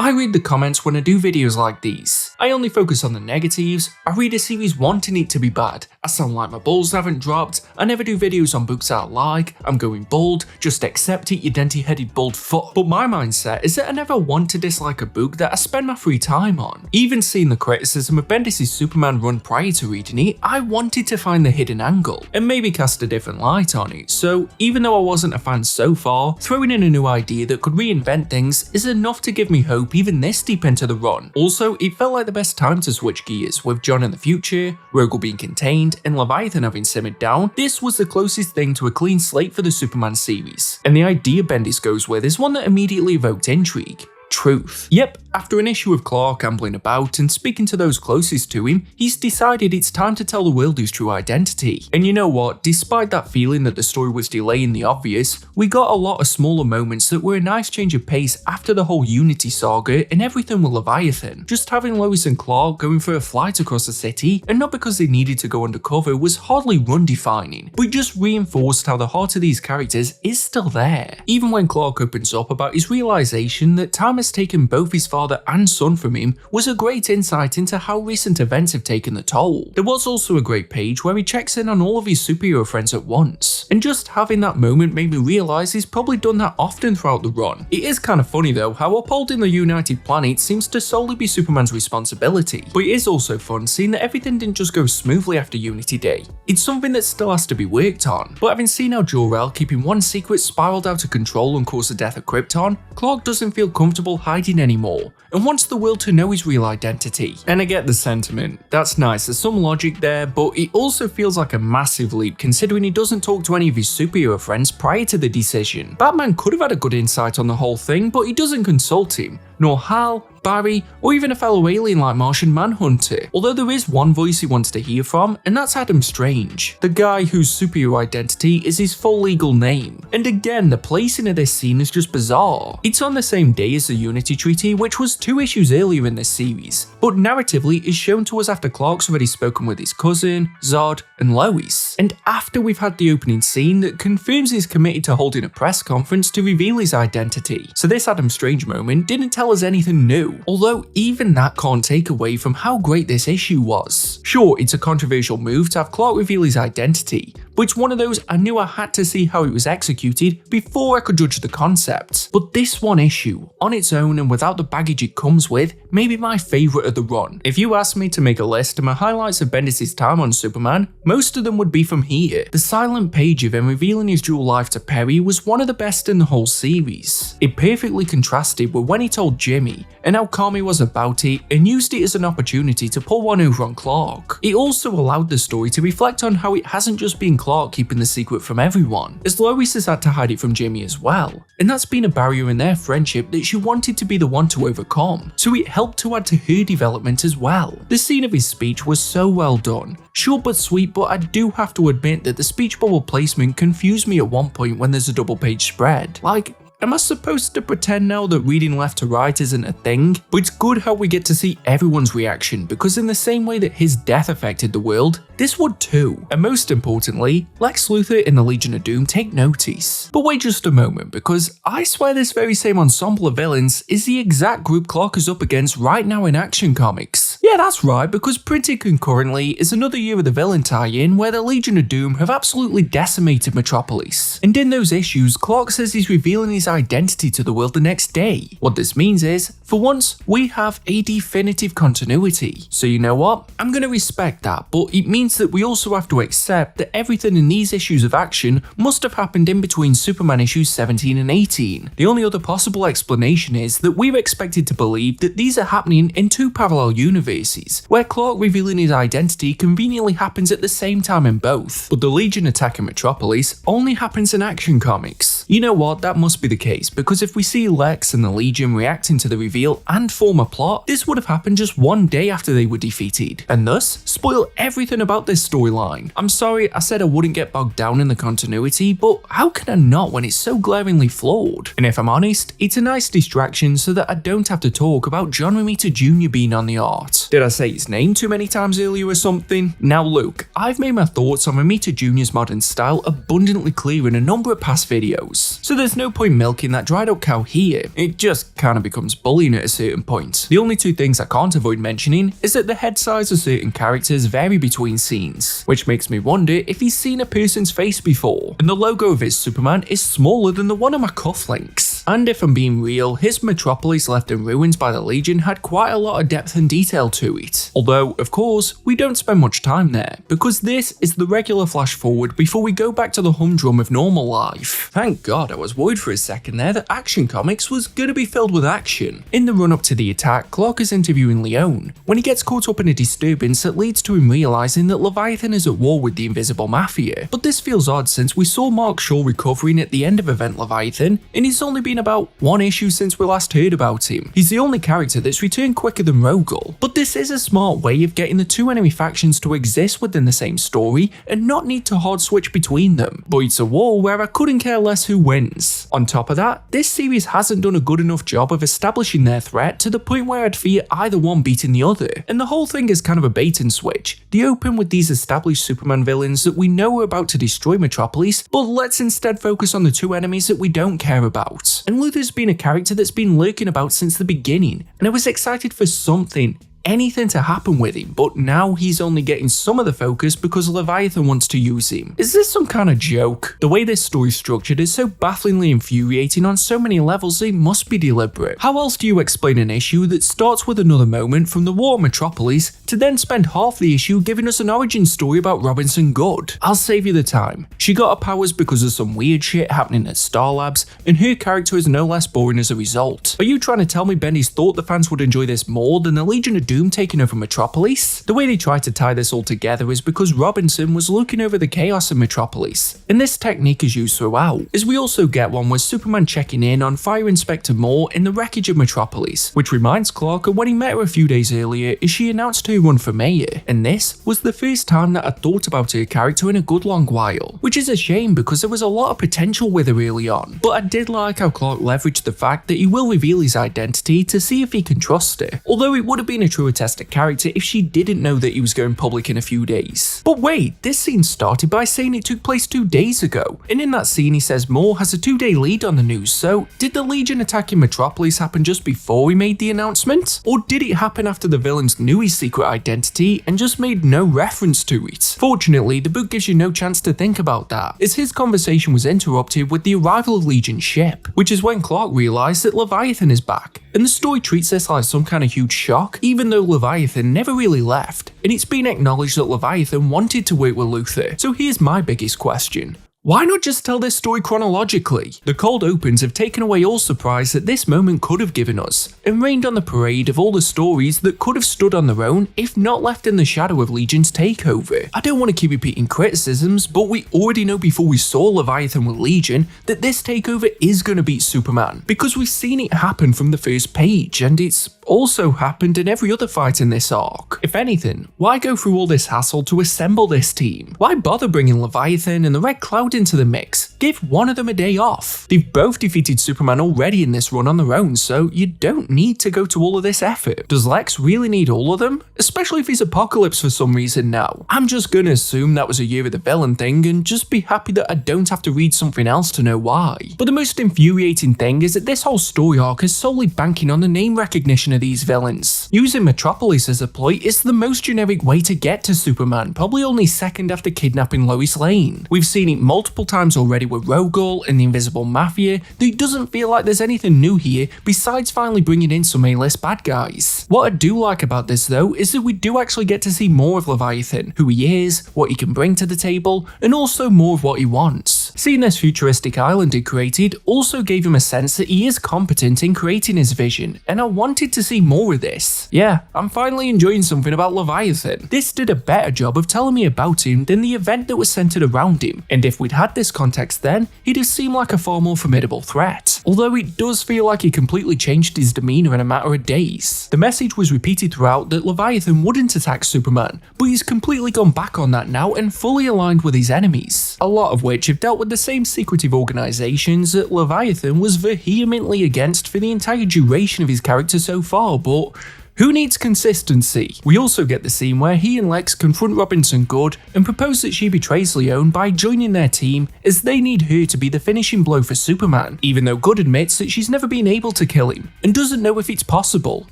I read the comments when I do videos like these. I only focus on the negatives. I read a series wanting it to be bad. I sound like my balls haven't dropped. I never do videos on books I like. I'm going bald. Just accept it, you denty-headed bald fuck. But my mindset is that I never want to dislike a book that I spend my free time on. Even seeing the criticism of Bendis' Superman run prior to reading it, I wanted to find the hidden angle and maybe cast a different light on it. So even though I wasn't a fan so far, throwing in a new idea that could reinvent things is enough to give me hope even this deep into the run. Also, it felt like the best time to switch gears, with John in the future, Rogel being contained, and Leviathan having simmered down. This was the closest thing to a clean slate for the Superman series, and the idea Bendis goes with is one that immediately evoked intrigue. Truth. Yep, after an issue of Clark ambling about and speaking to those closest to him, he's decided it's time to tell the world his true identity. And you know what, despite that feeling that the story was delaying the obvious, we got a lot of smaller moments that were a nice change of pace after the whole Unity saga and everything with Leviathan. Just having Lois and Clark going for a flight across the city, and not because they needed to go undercover, was hardly run defining, but just reinforced how the heart of these characters is still there. Even when Clark opens up about his realization that time has taken both his father and son from him was a great insight into how recent events have taken the toll. There was also a great page where he checks in on all of his superhero friends at once, and just having that moment made me realise he's probably done that often throughout the run. It is kind of funny though how upholding the United Planet seems to solely be Superman's responsibility, but it is also fun seeing that everything didn't just go smoothly after Unity Day. It's something that still has to be worked on, but having seen how Jor-El keeping one secret spiraled out of control and caused the death of Krypton, Clark doesn't feel comfortable hiding anymore and wants the world to know his real identity. And I get the sentiment, that's nice, there's some logic there, but it also feels like a massive leap considering he doesn't talk to any of his superhero friends prior to the decision. Batman could have had a good insight on the whole thing, but he doesn't consult him, nor Hal, Barry, or even a fellow alien like Martian Manhunter, although there is one voice he wants to hear from, and that's Adam Strange, the guy whose superhero identity is his full legal name. And again, the placing of this scene is just bizarre. It's on the same day as the Unity Treaty, which was 2 issues earlier in this series, but narratively is shown to us after Clark's already spoken with his cousin, Zod, and Lois, and after we've had the opening scene that confirms he's committed to holding a press conference to reveal his identity. So this Adam Strange moment didn't tell us anything new, although even that can't take away from how great this issue was. Sure, it's a controversial move to have Clark reveal his identity, but it's one of those I knew I had to see how it was executed before I could judge the concept. But this one issue, on its own and without the baggage it comes with, may be my favourite of the run. If you asked me to make a list of my highlights of Bendis' time on Superman, most of them would be from here. The silent page of him revealing his dual life to Perry was one of the best in the whole series. It perfectly contrasted with when he told Jimmy, and how calm he was about it, and used it as an opportunity to pull one over on Clark. It also allowed the story to reflect on how it hasn't just been Clark keeping the secret from everyone, as Lois has had to hide it from Jimmy as well, and that's been a barrier in their friendship that she wanted to be the one to overcome, so it helped to add to her development as well. The scene of his speech was so well done, short but sweet, but I do have to admit that the speech bubble placement confused me at one point when there's a double page spread. Like, am I supposed to pretend now that reading left to right isn't a thing? But it's good how we get to see everyone's reaction, because in the same way that his death affected the world, this would too. And most importantly, Lex Luthor and the Legion of Doom take notice. But wait just a moment, because I swear this very same ensemble of villains is the exact group Clark is up against right now in Action Comics. Yeah, that's right, because printed concurrently is another year of the villain tie-in where the Legion of Doom have absolutely decimated Metropolis. And in those issues, Clark says he's revealing his identity to the world the next day. What this means is, for once, we have a definitive continuity. So you know what? I'm gonna respect that, but it means that we also have to accept that everything in these issues of Action must have happened in between Superman issues 17 and 18. The only other possible explanation is that we're expected to believe that these are happening in 2 parallel universes, where Clark revealing his identity conveniently happens at the same time in both, but the Legion attacking Metropolis only happens in Action Comics. You know what? That must be the case, because if we see Lex and the Legion reacting to the reveal and form a plot, this would have happened just one day after they were defeated, and thus spoil everything about this storyline. I'm sorry I said I wouldn't get bogged down in the continuity, but how can I not when it's so glaringly flawed? And if I'm honest, it's a nice distraction so that I don't have to talk about John Romita Jr. being on the art. Did I say his name too many times earlier or something? Now look, I've made my thoughts on Romita Jr.'s modern style abundantly clear in a number of past videos, heroes. So there's no point milking that dried up cow here, it just kinda becomes bullying at a certain point. The only two things I can't avoid mentioning is that the head size of certain characters vary between scenes, which makes me wonder if he's seen a person's face before, and the logo of his Superman is smaller than the one on my cufflinks. And if I'm being real, his Metropolis left in ruins by the Legion had quite a lot of depth and detail to it. Although, of course, we don't spend much time there, because this is the regular flash forward before we go back to the humdrum of normal life. Thank God, I was worried for a second there that Action Comics was gonna be filled with action. In the run up to the attack, Clark is interviewing Leone, when he gets caught up in a disturbance that leads to him realizing that Leviathan is at war with the Invisible Mafia. But this feels odd since we saw Mark Shaw recovering at the end of Event Leviathan, and he's only been about one issue since we last heard about him. He's the only character that's returned quicker than Rogel. But this is a smart way of getting the two enemy factions to exist within the same story and not need to hard switch between them. But it's a war where I couldn't care less who wins. On top of that, this series hasn't done a good enough job of establishing their threat to the point where I'd fear either one beating the other. And the whole thing is kind of a bait and switch. They open with these established Superman villains that we know are about to destroy Metropolis, but let's instead focus on the two enemies that we don't care about. And Luthor's been a character that's been lurking about since the beginning, and I was excited for something, anything to happen with him, but now he's only getting some of the focus because Leviathan wants to use him. Is this some kind of joke? The way this story's structured is so bafflingly infuriating on so many levels it must be deliberate. How else do you explain an issue that starts with another moment from the War of Metropolis to then spend half the issue giving us an origin story about Robinson Goode? I'll save you the time. She got her powers because of some weird shit happening at Star Labs, and her character is no less boring as a result. Are you trying to tell me Bendis thought the fans would enjoy this more than the Legion of Doom taking over Metropolis? The way they try to tie this all together is because Robinson was looking over the chaos in Metropolis, and this technique is used throughout, as we also get one with Superman checking in on Fire Inspector Moore in the wreckage of Metropolis, which reminds Clark of when he met her a few days earlier as she announced her run for mayor, and this was the first time that I thought about her character in a good long while, which is a shame because there was a lot of potential with her early on, but I did like how Clark leveraged the fact that he will reveal his identity to see if he can trust her, although it would have been a truer test of character if she didn't know that he was going public in a few days. But wait, this scene started by saying it took place 2 days ago, and in that scene he says Moore has a 2-day lead on the news, so did the Legion attacking Metropolis happen just before he made the announcement? Or did it happen after the villains knew his secret identity and just made no reference to it? Fortunately, the book gives you no chance to think about that, as his conversation was interrupted with the arrival of Legion's ship, which is when Clark realised that Leviathan is back, and the story treats this like some kind of huge shock, even though Leviathan never really left, and it's been acknowledged that Leviathan wanted to work with Luthor. So here's my biggest question. Why not just tell this story chronologically? The cold opens have taken away all surprise that this moment could have given us, and rained on the parade of all the stories that could have stood on their own if not left in the shadow of Legion's takeover. I don't want to keep repeating criticisms, but we already know before we saw Leviathan with Legion that this takeover is going to beat Superman, because we've seen it happen from the first page, and it's also happened in every other fight in this arc. If anything, why go through all this hassle to assemble this team? Why bother bringing Leviathan and the Red Cloud into the mix? Give one of them a day off. They've both defeated Superman already in this run on their own, so you don't need to go to all of this effort. Does Lex really need all of them? Especially if he's Apocalypse for some reason now. I'm just gonna assume that was a Year of the Villain thing and just be happy that I don't have to read something else to know why. But the most infuriating thing is that this whole story arc is solely banking on the name recognition of these villains. Using Metropolis as a ploy is the most generic way to get to Superman, probably only second after kidnapping Lois Lane. We've seen it multiple times already with Rogel and the Invisible Mafia, that it doesn't feel like there's anything new here besides finally bringing in some A-list bad guys. What I do like about this though is that we do actually get to see more of Leviathan, who he is, what he can bring to the table, and also more of what he wants. Seeing this futuristic island he created also gave him a sense that he is competent in creating his vision, and I wanted to see more of this. Yeah, I'm finally enjoying something about Leviathan. This did a better job of telling me about him than the event that was centered around him, and if we'd had this context then, he'd have seemed like a far more formidable threat. Although it does feel like he completely changed his demeanor in a matter of days. The message was repeated throughout that Leviathan wouldn't attack Superman, but he's completely gone back on that now and fully aligned with his enemies, a lot of which have dealt with the same secretive organizations that Leviathan was vehemently against for the entire duration of his character so far, but Who needs consistency? We also get the scene where he and Lex confront Robinson Good and propose that she betrays Leone by joining their team as they need her to be the finishing blow for Superman, even though Good admits that she's never been able to kill him and doesn't know if it's possible,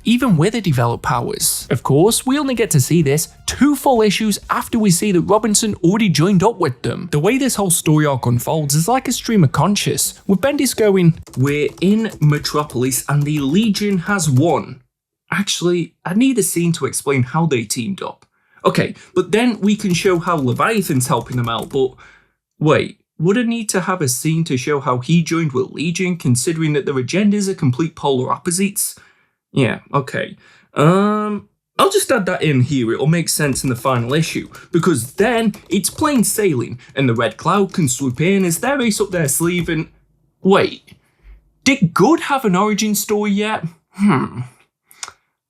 even with her developed powers. Of course, we only get to see this 2 full issues after we see that Robinson already joined up with them. The way this whole story arc unfolds is like a stream of conscious, with Bendis going, "We're in Metropolis and the Legion has won." Actually, I need a scene to explain how they teamed up. Okay, but then we can show how Leviathan's helping them out, but wait, would I need to have a scene to show how he joined with Legion, considering that their agendas are complete polar opposites? Yeah, okay. I'll just add that in here, it'll make sense in the final issue, because then it's plain sailing, and the Red Cloud can swoop in as their ace up their sleeve and... Wait, did Good have an origin story yet?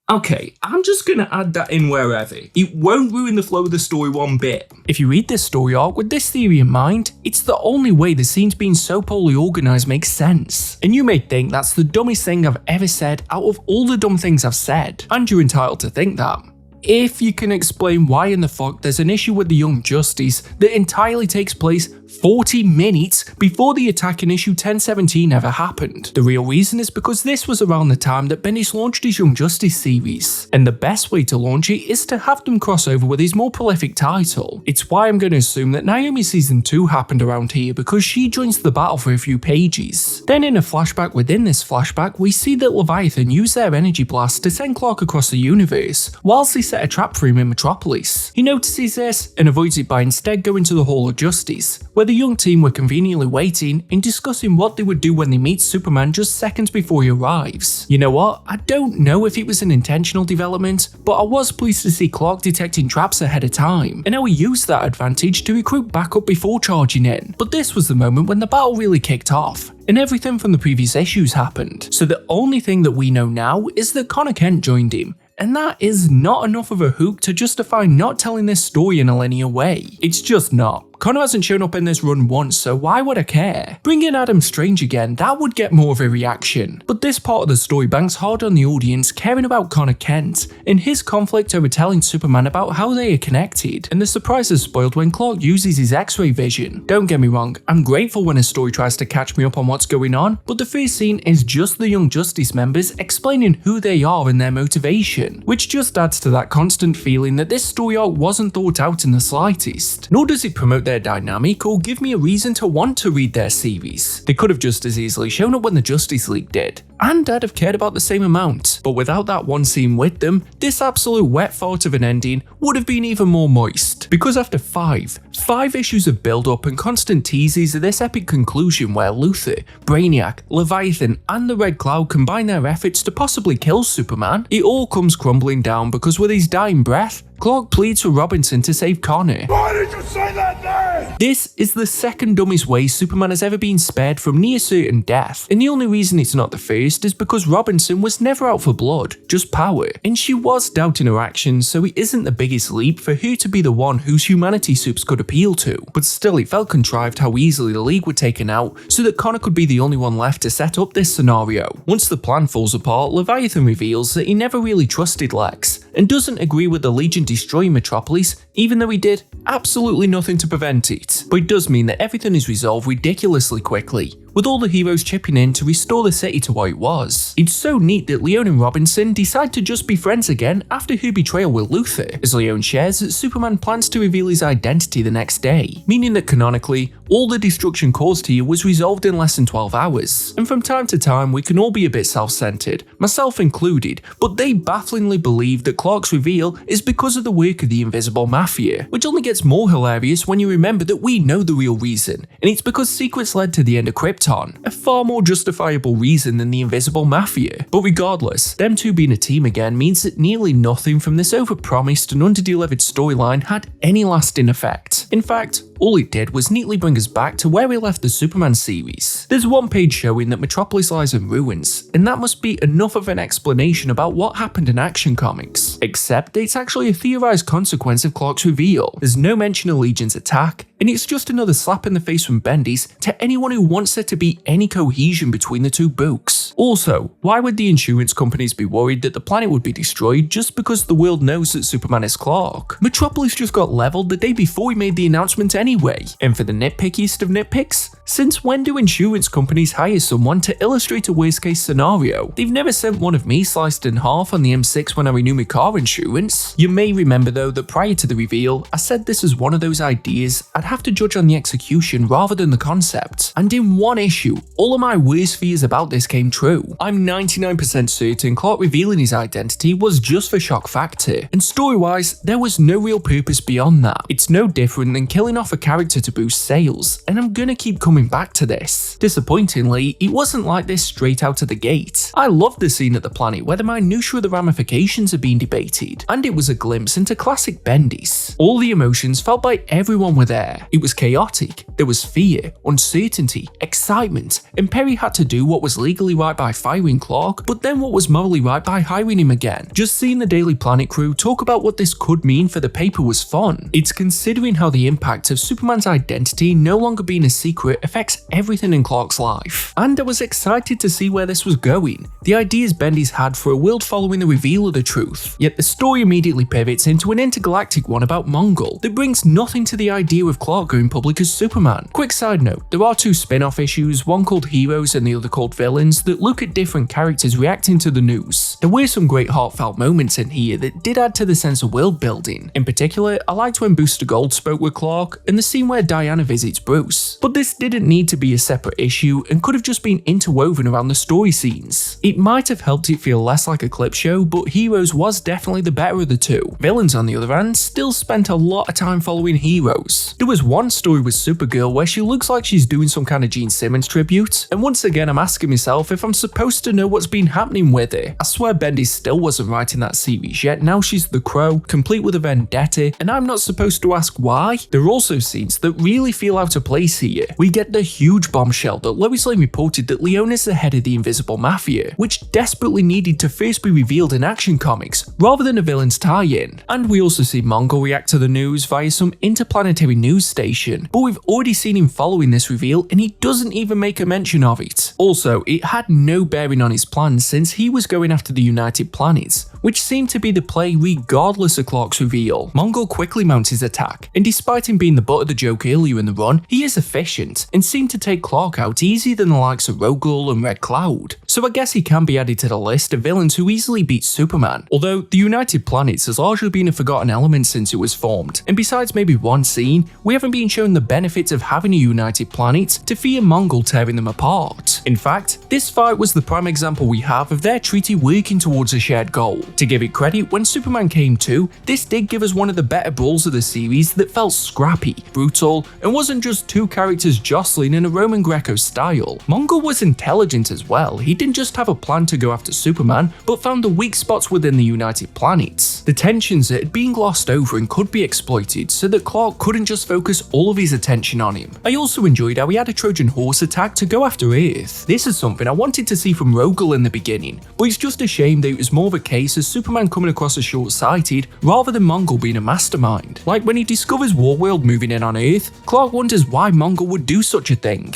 Okay, I'm just gonna add that in wherever. It won't ruin the flow of the story one bit. If you read this story arc with this theory in mind, it's the only way the scenes being so poorly organised makes sense. And you may think that's the dumbest thing I've ever said out of all the dumb things I've said, and you're entitled to think that. If you can explain why in the fuck there's an issue with the Young Justice that entirely takes place 40 minutes before the attack in issue 1017 ever happened. The real reason is because this was around the time that Bendis launched his Young Justice series, and the best way to launch it is to have them cross over with his more prolific title. It's why I'm going to assume that Naomi Season 2 happened around here because she joins the battle for a few pages. Then in a flashback within this flashback, we see that Leviathan used their energy blast to send Clark across the universe, whilst he set a trap for him in Metropolis. He notices this and avoids it by instead going to the Hall of Justice, where the young team were conveniently waiting and discussing what they would do when they meet Superman just seconds before he arrives. You know what, I don't know if it was an intentional development, but I was pleased to see Clark detecting traps ahead of time, and how he used that advantage to recruit backup before charging in. But this was the moment when the battle really kicked off, and everything from the previous issues happened. So the only thing that we know now is that Connor Kent joined him, and that is not enough of a hook to justify not telling this story in a linear way. It's just not. Connor hasn't shown up in this run once, so why would I care? Bring in Adam Strange again, that would get more of a reaction. But this part of the story banks hard on the audience caring about Connor Kent, and his conflict over telling Superman about how they are connected, and the surprise is spoiled when Clark uses his X-ray vision. Don't get me wrong, I'm grateful when a story tries to catch me up on what's going on, but the first scene is just the Young Justice members explaining who they are and their motivation, which just adds to that constant feeling that this story arc wasn't thought out in the slightest. Nor does it promote their dynamic or give me a reason to want to read their series. They could have just as easily shown up when the Justice League did, and I'd have cared about the same amount. But without that one scene with them, this absolute wet fart of an ending would have been even more moist. Because after five issues of build-up and constant teases of this epic conclusion where Luthor, Brainiac, Leviathan, and the Red Cloud combine their efforts to possibly kill Superman, it all comes crumbling down because with his dying breath, Clark pleads for Robinson to save Connor. Why did you say that name? This is the second dumbest way Superman has ever been spared from near certain death, and the only reason it's not the first is because Robinson was never out for blood, just power, and she was doubting her actions, so it isn't the biggest leap for her to be the one whose humanity Supes could appeal to. But still, it felt contrived how easily the League were taken out so that Connor could be the only one left to set up this scenario. Once the plan falls apart, Leviathan reveals that he never really trusted Lex, and doesn't agree with the Legion destroying Metropolis, even though he did absolutely nothing to prevent it. But it does mean that everything is resolved ridiculously quickly, with all the heroes chipping in to restore the city to what it was. It's so neat that Leone and Robinson decide to just be friends again after her betrayal with Luthor, as Leone shares that Superman plans to reveal his identity the next day, meaning that canonically, all the destruction caused here was resolved in less than 12 hours. And from time to time, we can all be a bit self-centered, myself included, but they bafflingly believe that Clark's reveal is because of the work of the Invisible Mafia, which only gets more hilarious when you remember that we know the real reason, and it's because secrets led to the end of Krypton, a far more justifiable reason than the Invisible Mafia. But regardless, them two being a team again means that nearly nothing from this overpromised and underdelivered storyline had any lasting effect. In fact, all it did was neatly bring us back to where we left the Superman series. There's one page showing that Metropolis lies in ruins, and that must be enough of an explanation about what happened in Action Comics. Except it's actually a theorized consequence of Clark's reveal. There's no mention of Legion's attack, and it's just another slap in the face from Bendis to anyone who wants there to to be any cohesion between the two books. Also, why would the insurance companies be worried that the planet would be destroyed just because the world knows that Superman is Clark? Metropolis just got leveled the day before he made the announcement anyway. And for the nitpickiest of nitpicks, since when do insurance companies hire someone to illustrate a worst case scenario? They've never sent one of me sliced in half on the M6 when I renew my car insurance. You may remember though that prior to the reveal, I said this is one of those ideas I'd have to judge on the execution rather than the concept. And in one issue, all of my worst fears about this came true. I'm 99% certain Clark revealing his identity was just for shock factor, and story-wise, there was no real purpose beyond that. It's no different than killing off a character to boost sales, and I'm gonna keep coming back to this. Disappointingly, it wasn't like this straight out of the gate. I loved the scene at the planet where the minutiae of the ramifications are being debated, and it was a glimpse into classic Bendis. All the emotions felt by everyone were there. It was chaotic, there was fear, uncertainty, excitement, and Perry had to do what was legally right by firing Clark, but then what was morally right by hiring him again. Just seeing the Daily Planet crew talk about what this could mean for the paper was fun. It's considering how the impact of Superman's identity no longer being a secret affects everything in Clark's life. And I was excited to see where this was going. The ideas Bendis had for a world following the reveal of the truth. Yet the story immediately pivots into an intergalactic one about Mongol that brings nothing to the idea of Clark going public as Superman. Quick side note, there are two spin-off issues, one called Heroes and the other called Villains, that look at different characters reacting to the news. There were some great heartfelt moments in here that did add to the sense of world building. In particular, I liked when Booster Gold spoke with Clark and the scene where Diana visits Bruce. But this didn't need to be a separate issue and could have just been interwoven around the story scenes. It might have helped it feel less like a clip show, but Heroes was definitely the better of the two. Villains, on the other hand, still spent a lot of time following Heroes. There was one story with Supergirl where she looks like she's doing some kind of Gene Simmons tribute, and once again I'm asking myself if I'm supposed to know what's been happening with it. I swear Bendis still wasn't writing that series yet, now she's the Crow, complete with a vendetta, and I'm not supposed to ask why? There are also scenes that really feel out of place here. We get the huge bombshell that Lois Lane reported that Leona's the head of the Invisible Mafia, which desperately needed to first be revealed in Action Comics, rather than a villain's tie-in. And we also see Mongol react to the news via some interplanetary news station, but we've already seen him following this reveal and he doesn't even make a mention of it. Also, it had no bearing on his plans since he was going after the United Planets, which seemed to be the play regardless of Clark's reveal. Mongol quickly mounts his attack, and despite him being the butt of the joke earlier in the run, he is efficient and seemed to take Clark out easier than the likes of Rogul and Red Cloud. So I guess he can be added to the list of villains who easily beat Superman, although the United Planets has largely been a forgotten element since it was formed, and besides maybe one scene, we haven't been shown the benefits of having a United Planet to fear Mongol tearing them apart. In fact, this fight was the prime example we have of their treaty working towards a shared goal. To give it credit, when Superman came to, this did give us one of the better brawls of the series that felt scrappy, brutal, and wasn't just two characters jostling in a Roman Greco style. Mongol was intelligent as well. He didn't just have a plan to go after Superman, but found the weak spots within the United Planets. The tensions that had been glossed over and could be exploited so that Clark couldn't just focus all of his attention on him. I also enjoyed how he had a Trojan horse attack to go after Earth. This is something I wanted to see from Rogul in the beginning, but it's just a shame that it was more of a case of Superman coming across as short-sighted rather than Mongol being a mastermind. Like when he discovers Warworld moving in on Earth, Clark wonders why Mongol would do such a thing.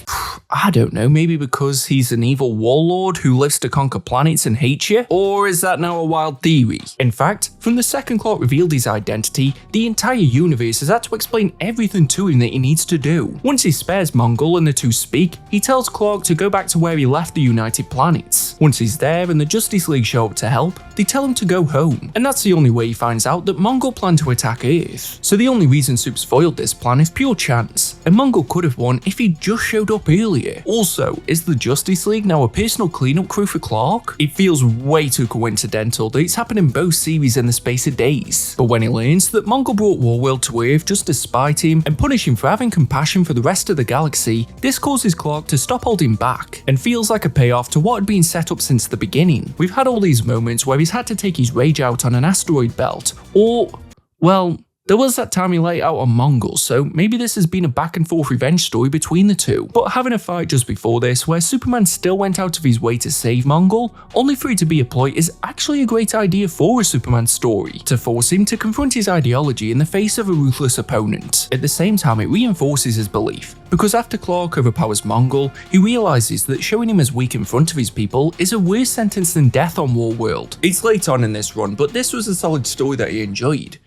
I don't know, maybe because he's an evil warlord who lives to conquer planets and hates you? Or is that now a wild theory? In fact, from the second Clark revealed his identity, the entire universe has had to explain everything to him that he needs to do. Once he spares Mongol and the two speak, he tells Clark to go back to where he left the United Planets. Once he's there and the Justice League show up to help, they tell him to go home, and that's the only way he finds out that Mongol planned to attack Earth. So the only reason Supes foiled this plan is pure chance, and Mongol could have won if he just showed up earlier. Also, is the Justice League now a personal cleanup crew for Clark? It feels way too coincidental that it's happened in both series in the space of days. But when he learns that Mongol brought Warworld to Earth just to spite him and punish him for having compassion for the rest of the galaxy, this causes Clark to stop holding back, and feels like a payoff to what had been set up since the beginning. We've had all these moments where he's had to take his rage out on an asteroid belt, or, well, There was that time he let it out on Mongol, so maybe this has been a back and forth revenge story between the two. But having a fight just before this where Superman still went out of his way to save Mongol, only for it to be a ploy, is actually a great idea for a Superman story, to force him to confront his ideology in the face of a ruthless opponent. At the same time, it reinforces his belief, because after Clark overpowers Mongol, he realizes that showing him as weak in front of his people is a worse sentence than death on Warworld. It's late on in this run, but this was a solid story that he enjoyed.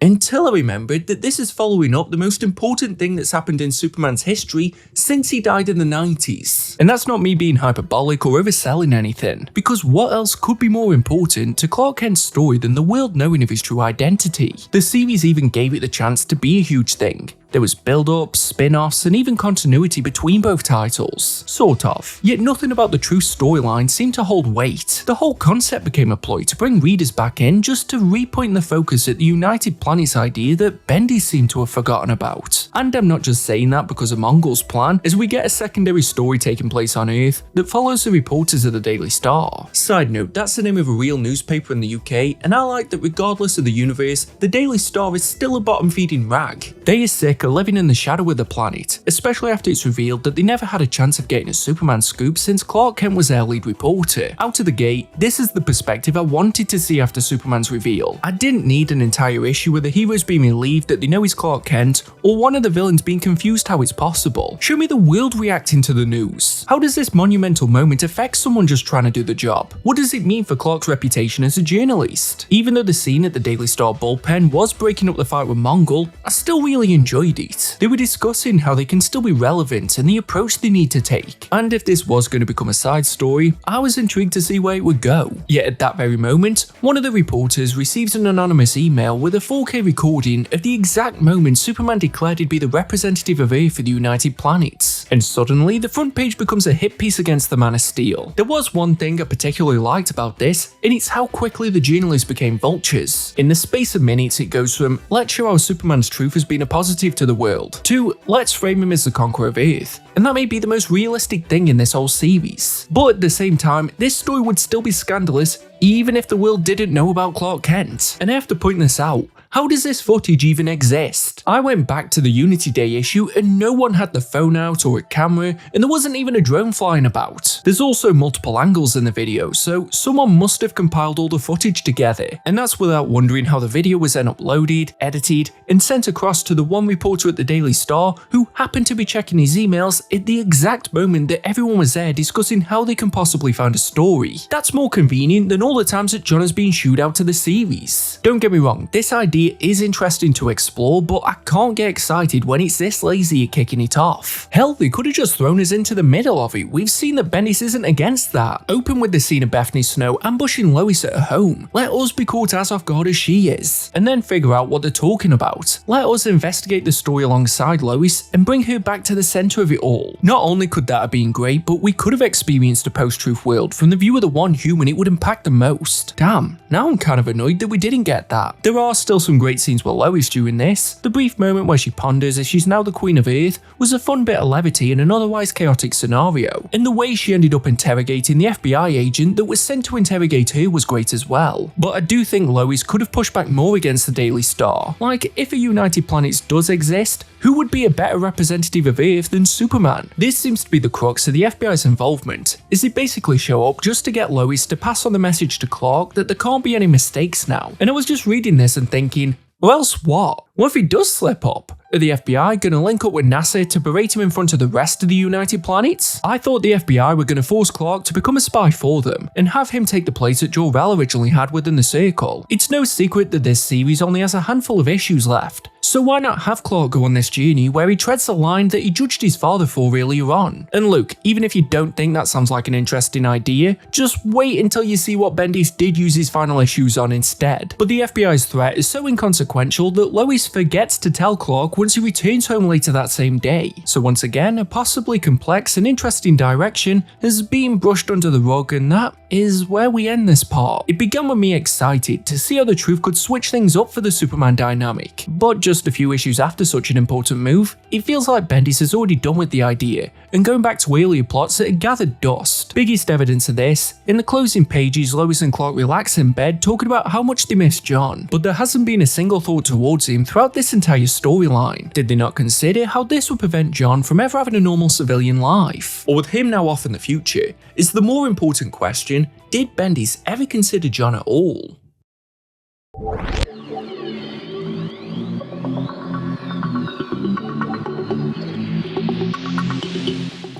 Until I remembered that this is following up the most important thing that's happened in Superman's history since he died in the 90s. And that's not me being hyperbolic or overselling anything, because what else could be more important to Clark Kent's story than the world knowing of his true identity? The series even gave it the chance to be a huge thing. There was build-ups, spin-offs, and even continuity between both titles. Sort of. Yet nothing about the true storyline seemed to hold weight. The whole concept became a ploy to bring readers back in just to repoint the focus at the United Planets idea that Bendis seemed to have forgotten about. And I'm not just saying that because of Mongol's plan, as we get a secondary story taking place on Earth that follows the reporters of the Daily Star. Side note, that's the name of a real newspaper in the UK, and I like that regardless of the universe, the Daily Star is still a bottom-feeding rag. They are sick are living in the shadow of the planet, especially after it's revealed that they never had a chance of getting a Superman scoop since Clark Kent was their lead reporter. Out of the gate, this is the perspective I wanted to see after Superman's reveal. I didn't need an entire issue where the heroes being relieved that they know he's Clark Kent, or one of the villains being confused how it's possible. Show me the world reacting to the news. How does this monumental moment affect someone just trying to do the job? What does it mean for Clark's reputation as a journalist? Even though the scene at the Daily Star bullpen was breaking up the fight with Mongol, I still really enjoyed it. They were discussing how they can still be relevant and the approach they need to take. And if this was going to become a side story, I was intrigued to see where it would go. Yet at that very moment, one of the reporters receives an anonymous email with a 4K recording of the exact moment Superman declared he'd be the representative of Earth for the United Planets. And suddenly, the front page becomes a hit piece against the Man of Steel. There was one thing I particularly liked about this, and it's how quickly the journalists became vultures. In the space of minutes, it goes from, let's show how Superman's truth has been a positive to the world, to let's frame him as the conqueror of Earth. And that may be the most realistic thing in this whole series. But at the same time, this story would still be scandalous even if the world didn't know about Clark Kent. And I have to point this out. How does this footage even exist? I went back to the Unity Day issue and no one had the phone out or a camera, and there wasn't even a drone flying about. There's also multiple angles in the video, so someone must have compiled all the footage together. And that's without wondering how the video was then uploaded, edited, and sent across to the one reporter at the Daily Star who happened to be checking his emails at the exact moment that everyone was there discussing how they can possibly find a story. That's more convenient than all the times that John has been shooed out to the series. Don't get me wrong, this idea is interesting to explore, but I can't get excited when it's this lazy at kicking it off. Hell, they could have just thrown us into the middle of it. We've seen that Bendis isn't against that. Open with the scene of Bethany Snow ambushing Lois at her home. Let us be caught as off guard as she is, and then figure out what they're talking about. Let us investigate the story alongside Lois and bring her back to the center of it all. Not only could that have been great, but we could have experienced a post-truth world from the view of the one human it would impact the most. Damn, now I'm kind of annoyed that we didn't get that. There are still some great scenes with Lois during this. The brief moment where she ponders as she's now the Queen of Earth was a fun bit of levity in an otherwise chaotic scenario, and the way she ended up interrogating the FBI agent that was sent to interrogate her was great as well. But I do think Lois could have pushed back more against the Daily Star. Like, if a United Planets does exist, who would be a better representative of Earth than Superman? This seems to be the crux of the FBI's involvement, as they basically show up just to get Lois to pass on the message to Clark that there can't be any mistakes now. And I was just reading this and thinking, well, else what? What if he does slip up? Are the FBI going to link up with NASA to berate him in front of the rest of the United Planets? I thought the FBI were going to force Clark to become a spy for them, and have him take the place that Jor-El originally had within the Circle. It's no secret that this series only has a handful of issues left, so why not have Clark go on this journey where he treads the line that he judged his father for earlier on? And look, even if you don't think that sounds like an interesting idea, just wait until you see what Bendis did use his final issues on instead. But the FBI's threat is so inconsequential that Lois forgets to tell Clark once he returns home later that same day. So once again, a possibly complex and interesting direction has been brushed under the rug, and that is where we end this part. It began with me excited to see how the truth could switch things up for the Superman dynamic, but just a few issues after such an important move, it feels like Bendis has already done with the idea, and going back to earlier plots that had gathered dust. Biggest evidence of this, in the closing pages, Lois and Clark relax in bed talking about how much they miss John, but there hasn't been a single thought towards him throughout this entire storyline. Did they not consider how this would prevent John from ever having a normal civilian life? Or with him now off in the future, is the more important question, did Bendis ever consider John at all?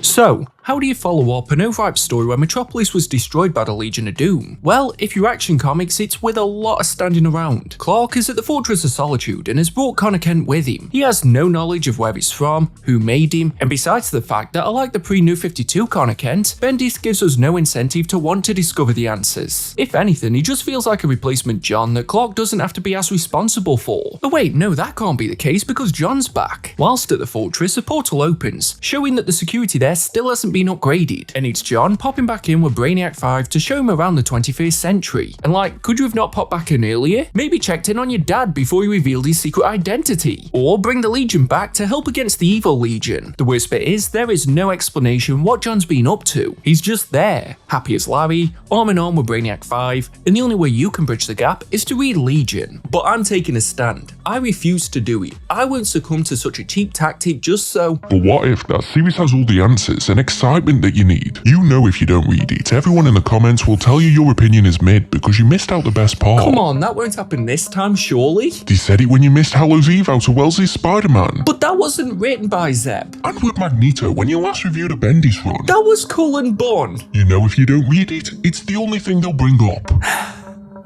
So, how do you follow up an overhyped story where Metropolis was destroyed by the Legion of Doom? Well, if you're Action Comics, it's with a lot of standing around. Clark is at the Fortress of Solitude and has brought Connor Kent with him. He has no knowledge of where he's from, who made him, and besides the fact that unlike the pre-New 52 Connor Kent, Bendis gives us no incentive to want to discover the answers. If anything, he just feels like a replacement John that Clark doesn't have to be as responsible for. Oh wait, no, that can't be the case because John's back. Whilst at the fortress, a portal opens, showing that the security there still hasn't been upgraded, and it's John popping back in with Brainiac 5 to show him around the 21st century. And like, could you have not popped back in earlier? Maybe checked in on your dad before he revealed his secret identity? Or bring the Legion back to help against the evil Legion? The worst bit is, there is no explanation what John's been up to. He's just there, happy as Larry, arm in arm with Brainiac 5, and the only way you can bridge the gap is to read Legion. But I'm taking a stand. I refuse to do it. I won't succumb to such a cheap tactic just so. But what if that series has all the answers and excitement that you need? You know if you don't read it, everyone in the comments will tell you your opinion is mid because you missed out the best part. Come on, that won't happen this time, surely? They said it when you missed Hallows Eve out of Wells' Spider-Man. But that wasn't written by Zeb. And with Magneto when you last reviewed a Bendis run. That was Cullen Bunn. You know if you don't read it, it's the only thing they'll bring up.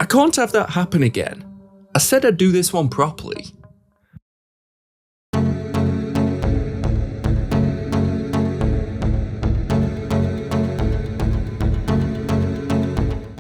I can't have that happen again. I said I'd do this one properly.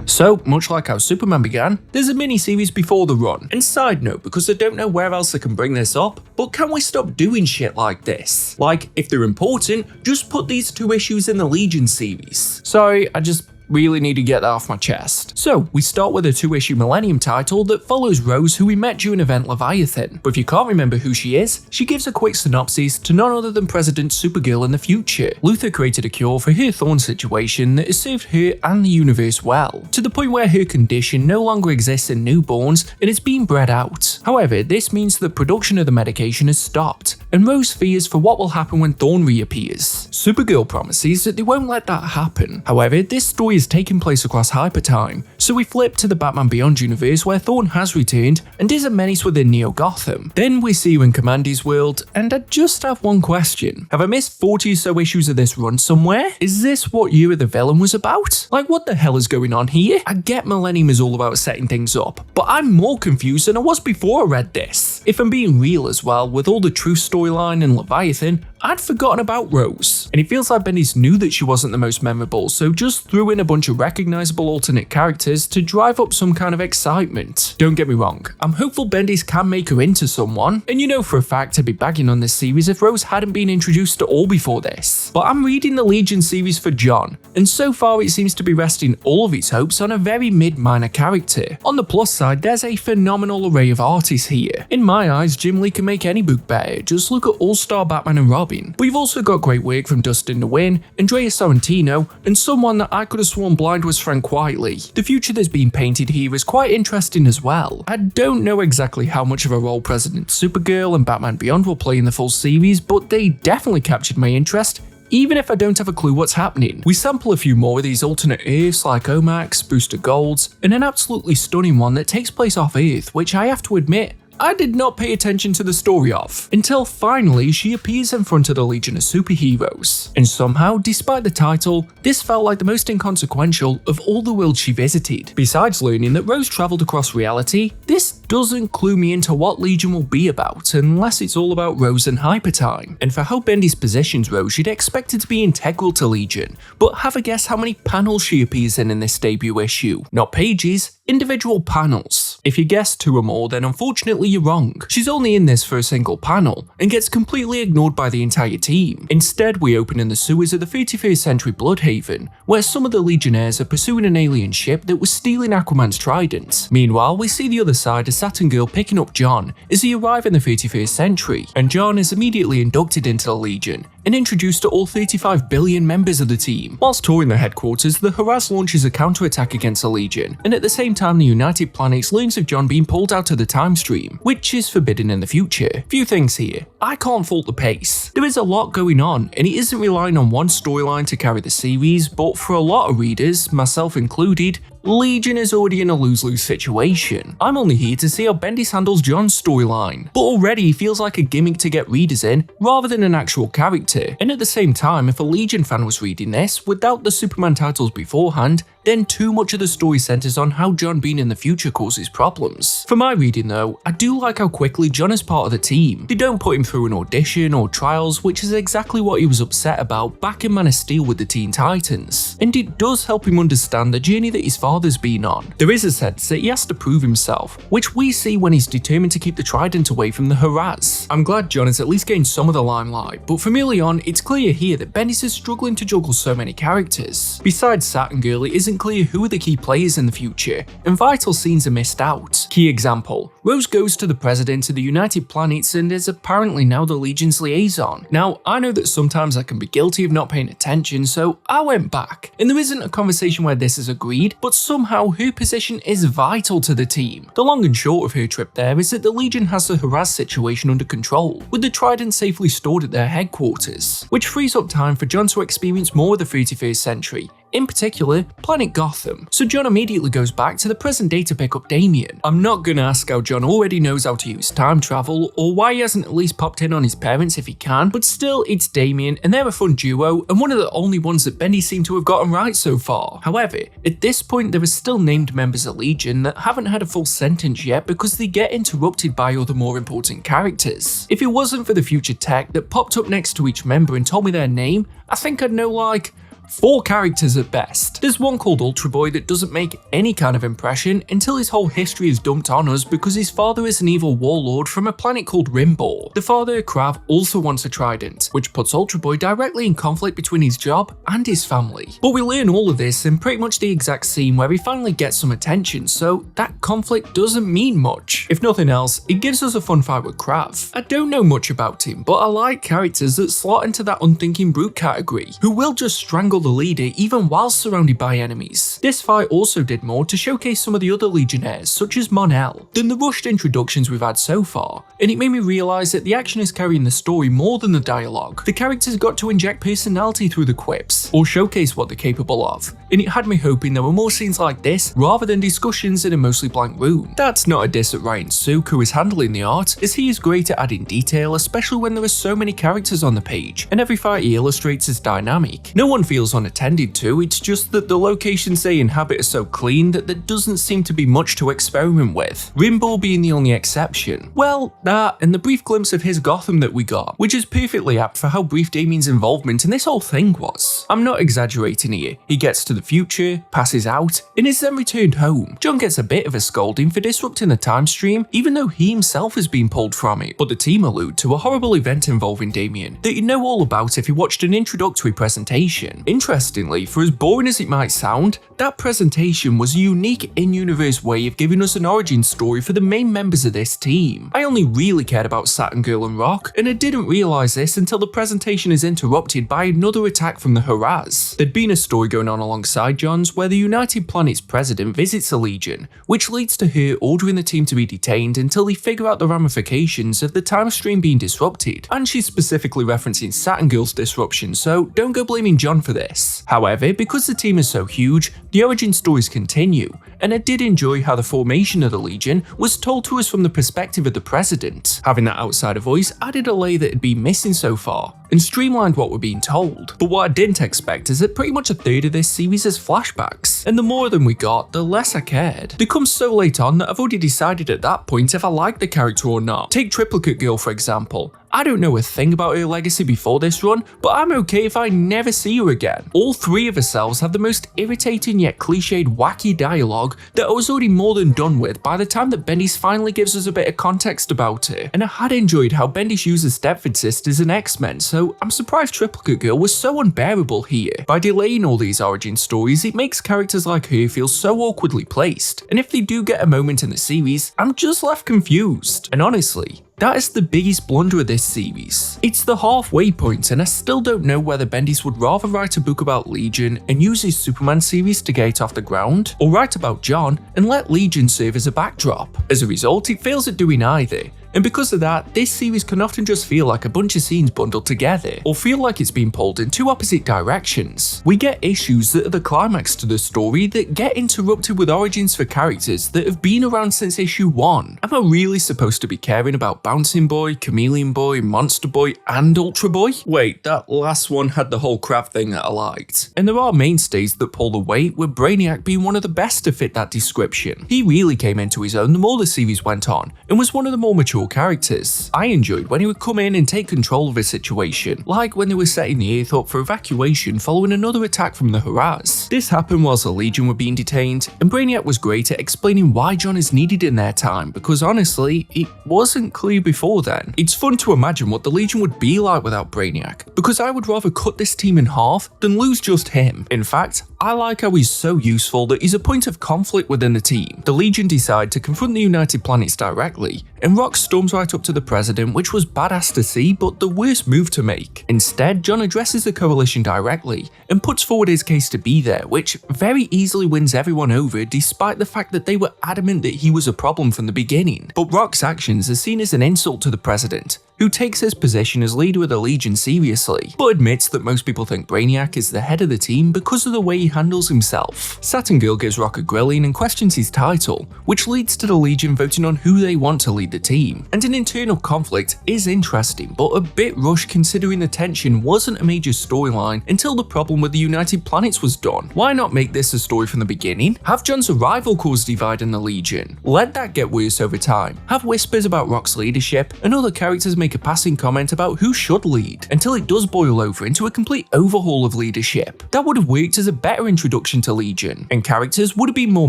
So, much like how Superman began, there's a mini-series before the run. And side note, because I don't know where else I can bring this up, but can we stop doing shit like this? Like, if they're important, just put these 2 issues in the Legion series. Sorry, I just really need to get that off my chest. So, we start with a 2-issue Millennium title that follows Rose, who we met during Event Leviathan. But if you can't remember who she is, she gives a quick synopsis to none other than President Supergirl in the future. Luthor created a cure for her thorn situation that has served her and the universe well, to the point where her condition no longer exists in newborns and it's being bred out. However, this means that production of the medication has stopped, and Rose fears for what will happen when Thorn reappears. Supergirl promises that they won't let that happen. However, this story is taking place across Hypertime, so we flip to the Batman Beyond universe where Thorn has returned and is a menace within Neo Gotham. Then we see you in Commander's world, and I just have one question. Have I missed 40 or so issues of this run somewhere? Is this what Year of the Villain was about? Like, what the hell is going on here? I get Millennium is all about setting things up, but I'm more confused than I was before I read this. If I'm being real as well, with all the Truth storyline and Leviathan, I'd forgotten about Rose, and it feels like Bendis knew that she wasn't the most memorable, so just threw in a bunch of recognizable alternate characters to drive up some kind of excitement. Don't get me wrong, I'm hopeful Bendis can make her into someone, and you know for a fact I'd be bagging on this series if Rose hadn't been introduced at all before this. But I'm reading the Legion series for John, and so far it seems to be resting all of its hopes on a very mid-minor character. On the plus side, there's a phenomenal array of artists here. In my eyes, Jim Lee can make any book better, just look at All-Star Batman and Robin. But you've also got great work from Dustin Nguyen, Andrea Sorrentino, and someone that I could have sworn blind was Frank Whiteley. The future that's being painted here is quite interesting as well. I don't know exactly how much of a role President Supergirl and Batman Beyond will play in the full series, but they definitely captured my interest, even if I don't have a clue what's happening. We sample a few more of these alternate Earths like Omax, Booster Golds, and an absolutely stunning one that takes place off Earth, which I have to admit, I did not pay attention to the story of, until finally she appears in front of the Legion of Superheroes. And somehow, despite the title, this felt like the most inconsequential of all the worlds she visited. Besides learning that Rose travelled across reality, this doesn't clue me into what Legion will be about unless it's all about Rose and Hypertime. And for how Bendis positions Rose, you'd expect her to be integral to Legion, but have a guess how many panels she appears in this debut issue. Not pages, individual panels. If you guessed 2 or more, then unfortunately you're wrong. She's only in this for a single panel, and gets completely ignored by the entire team. Instead, we open in the sewers of the 31st century Bloodhaven, where some of the Legionnaires are pursuing an alien ship that was stealing Aquaman's trident. Meanwhile, we see the other side of Saturn Girl picking up John as he arrives in the 31st century, and John is immediately inducted into the Legion and introduced to all 35 billion members of the team. Whilst touring the headquarters, the Haraz launches a counterattack against the Legion, and at the same time the United Planets learns of John being pulled out of the time stream, which is forbidden in the future. Few things here. I can't fault the pace. There is a lot going on, and it isn't relying on one storyline to carry the series, but for a lot of readers, myself included, Legion is already in a lose-lose situation. I'm only here to see how Bendis handles John's storyline, but already he feels like a gimmick to get readers in rather than an actual character. And at the same time, if a Legion fan was reading this without the Superman titles beforehand, then too much of the story centers on how John being in the future causes problems. For my reading though, I do like how quickly John is part of the team. They don't put him through an audition or trials, which is exactly what he was upset about back in Man of Steel with the Teen Titans. And it does help him understand the journey that his father's been on. There is a sense that he has to prove himself, which we see when he's determined to keep the trident away from the Haraz. I'm glad John has at least gained some of the limelight, but from early on, it's clear here that Bendis is struggling to juggle so many characters. Besides Saturn Girl, it isn't clear who are the key players in the future, and vital scenes are missed out. Key example, Rose goes to the president of the United Planets and is apparently now the Legion's liaison. Now, I know that sometimes I can be guilty of not paying attention, so I went back, and there isn't a conversation where this is agreed, but somehow her position is vital to the team. The long and short of her trip there is that the Legion has the Haraz situation under control, with the trident safely stored at their headquarters, which frees up time for John to experience more of the 31st century, in particular, planet Gotham. So John immediately goes back to the present day to pick up Damian. I'm not gonna ask how John already knows how to use time travel, or why he hasn't at least popped in on his parents if he can, but still, it's Damian, and they're a fun duo, and one of the only ones that Bendis seem to have gotten right so far. However, at this point there are still named members of Legion that haven't had a full sentence yet because they get interrupted by other more important characters. If it wasn't for the future tech that popped up next to each member and told me their name, I think I'd know like 4 characters at best. There's one called Ultra Boy that doesn't make any kind of impression until his whole history is dumped on us because his father is an evil warlord from a planet called Rimbor. The father, Krav, also wants a trident, which puts Ultra Boy directly in conflict between his job and his family. But we learn all of this in pretty much the exact scene where he finally gets some attention, so that conflict doesn't mean much. If nothing else, it gives us a fun fight with Krav. I don't know much about him, but I like characters that slot into that unthinking brute category, who will just strangle the leader even while surrounded by enemies. This fight also did more to showcase some of the other Legionnaires, such as Mon-El, than the rushed introductions we've had so far, and it made me realise that the action is carrying the story more than the dialogue. The characters got to inject personality through the quips, or showcase what they're capable of, and it had me hoping there were more scenes like this rather than discussions in a mostly blank room. That's not a diss at Ryan Sook, who is handling the art, as he is great at adding detail, especially when there are so many characters on the page, and every fight he illustrates is dynamic. No one feels unattended to, it's just that the locations they inhabit are so clean that there doesn't seem to be much to experiment with, Rimbor being the only exception. Well, that and the brief glimpse of his Gotham that we got, which is perfectly apt for how brief Damian's involvement in this whole thing was. I'm not exaggerating here, he gets to the future, passes out, and is then returned home. John gets a bit of a scolding for disrupting the time stream, even though he himself has been pulled from it, but the team allude to a horrible event involving Damian that you'd know all about if you watched an introductory presentation. Interestingly, for as boring as it might sound, that presentation was a unique in-universe way of giving us an origin story for the main members of this team. I only really cared about Saturn Girl and Rock, and I didn't realise this until the presentation is interrupted by another attack from the Haraz. There'd been a story going on alongside John's where the United Planets president visits the Legion, which leads to her ordering the team to be detained until they figure out the ramifications of the time stream being disrupted, and she's specifically referencing Saturn Girl's disruption, so don't go blaming John for this. However, because the team is so huge, the origin stories continue, and I did enjoy how the formation of the Legion was told to us from the perspective of the president. Having that outsider voice added a layer that had been missing so far. and streamlined what we're being told. But what I didn't expect is that pretty much a third of this series is flashbacks, and the more of them we got, the less I cared. They come so late on that I've already decided at that point if I like the character or not. Take Triplicate Girl for example. I don't know a thing about her legacy before this run, but I'm okay if I never see her again. All three of herselves have the most irritating yet cliched wacky dialogue that I was already more than done with by the time that Bendis finally gives us a bit of context about her, and I had enjoyed how Bendis uses Stepford Sisters and X-Men, so I'm surprised Triplicate Girl was so unbearable here. By delaying all these origin stories, it makes characters like her feel so awkwardly placed, and if they do get a moment in the series, I'm just left confused. And honestly, that is the biggest blunder of this series. It's the halfway point, and I still don't know whether Bendis would rather write a book about Legion and use his Superman series to get it off the ground, or write about John and let Legion serve as a backdrop. As a result, it fails at doing either. And because of that, this series can often just feel like a bunch of scenes bundled together, or feel like it's being pulled in two opposite directions. We get issues that are the climax to the story that get interrupted with origins for characters that have been around since issue 1. Am I really supposed to be caring about Bouncing Boy, Chameleon Boy, Monster Boy, and Ultra Boy? Wait, that last one had the whole crab thing that I liked. And there are mainstays that pull the weight, with Brainiac being one of the best to fit that description. He really came into his own the more the series went on, and was one of the more mature characters. I enjoyed when he would come in and take control of a situation, like when they were setting the Earth up for evacuation following another attack from the Haraz. This happened whilst the Legion were being detained, and Brainiac was great at explaining why John is needed in their time, because honestly, it wasn't clear before then. It's fun to imagine what the Legion would be like without Brainiac, because I would rather cut this team in half than lose just him. In fact, I like how he's so useful that he's a point of conflict within the team. The Legion decide to confront the United Planets directly, and Rock storms right up to the President, which was badass to see, but the worst move to make. Instead, John addresses the Coalition directly, and puts forward his case to be there, which very easily wins everyone over despite the fact that they were adamant that he was a problem from the beginning. But Rock's actions are seen as an insult to the President, who takes his position as leader of the Legion seriously, but admits that most people think Brainiac is the head of the team because of the way he handles himself. Saturn Girl gives Rock a grilling and questions his title, which leads to the Legion voting on who they want to lead the team. And an internal conflict is interesting, but a bit rushed considering the tension wasn't a major storyline until the problem with the United Planets was done. Why not make this a story from the beginning? Have John's arrival cause divide in the Legion. Let that get worse over time. Have whispers about Rock's leadership, and other characters make a passing comment about who should lead, until it does boil over into a complete overhaul of leadership. That would have worked as a better introduction to Legion, and characters would have been more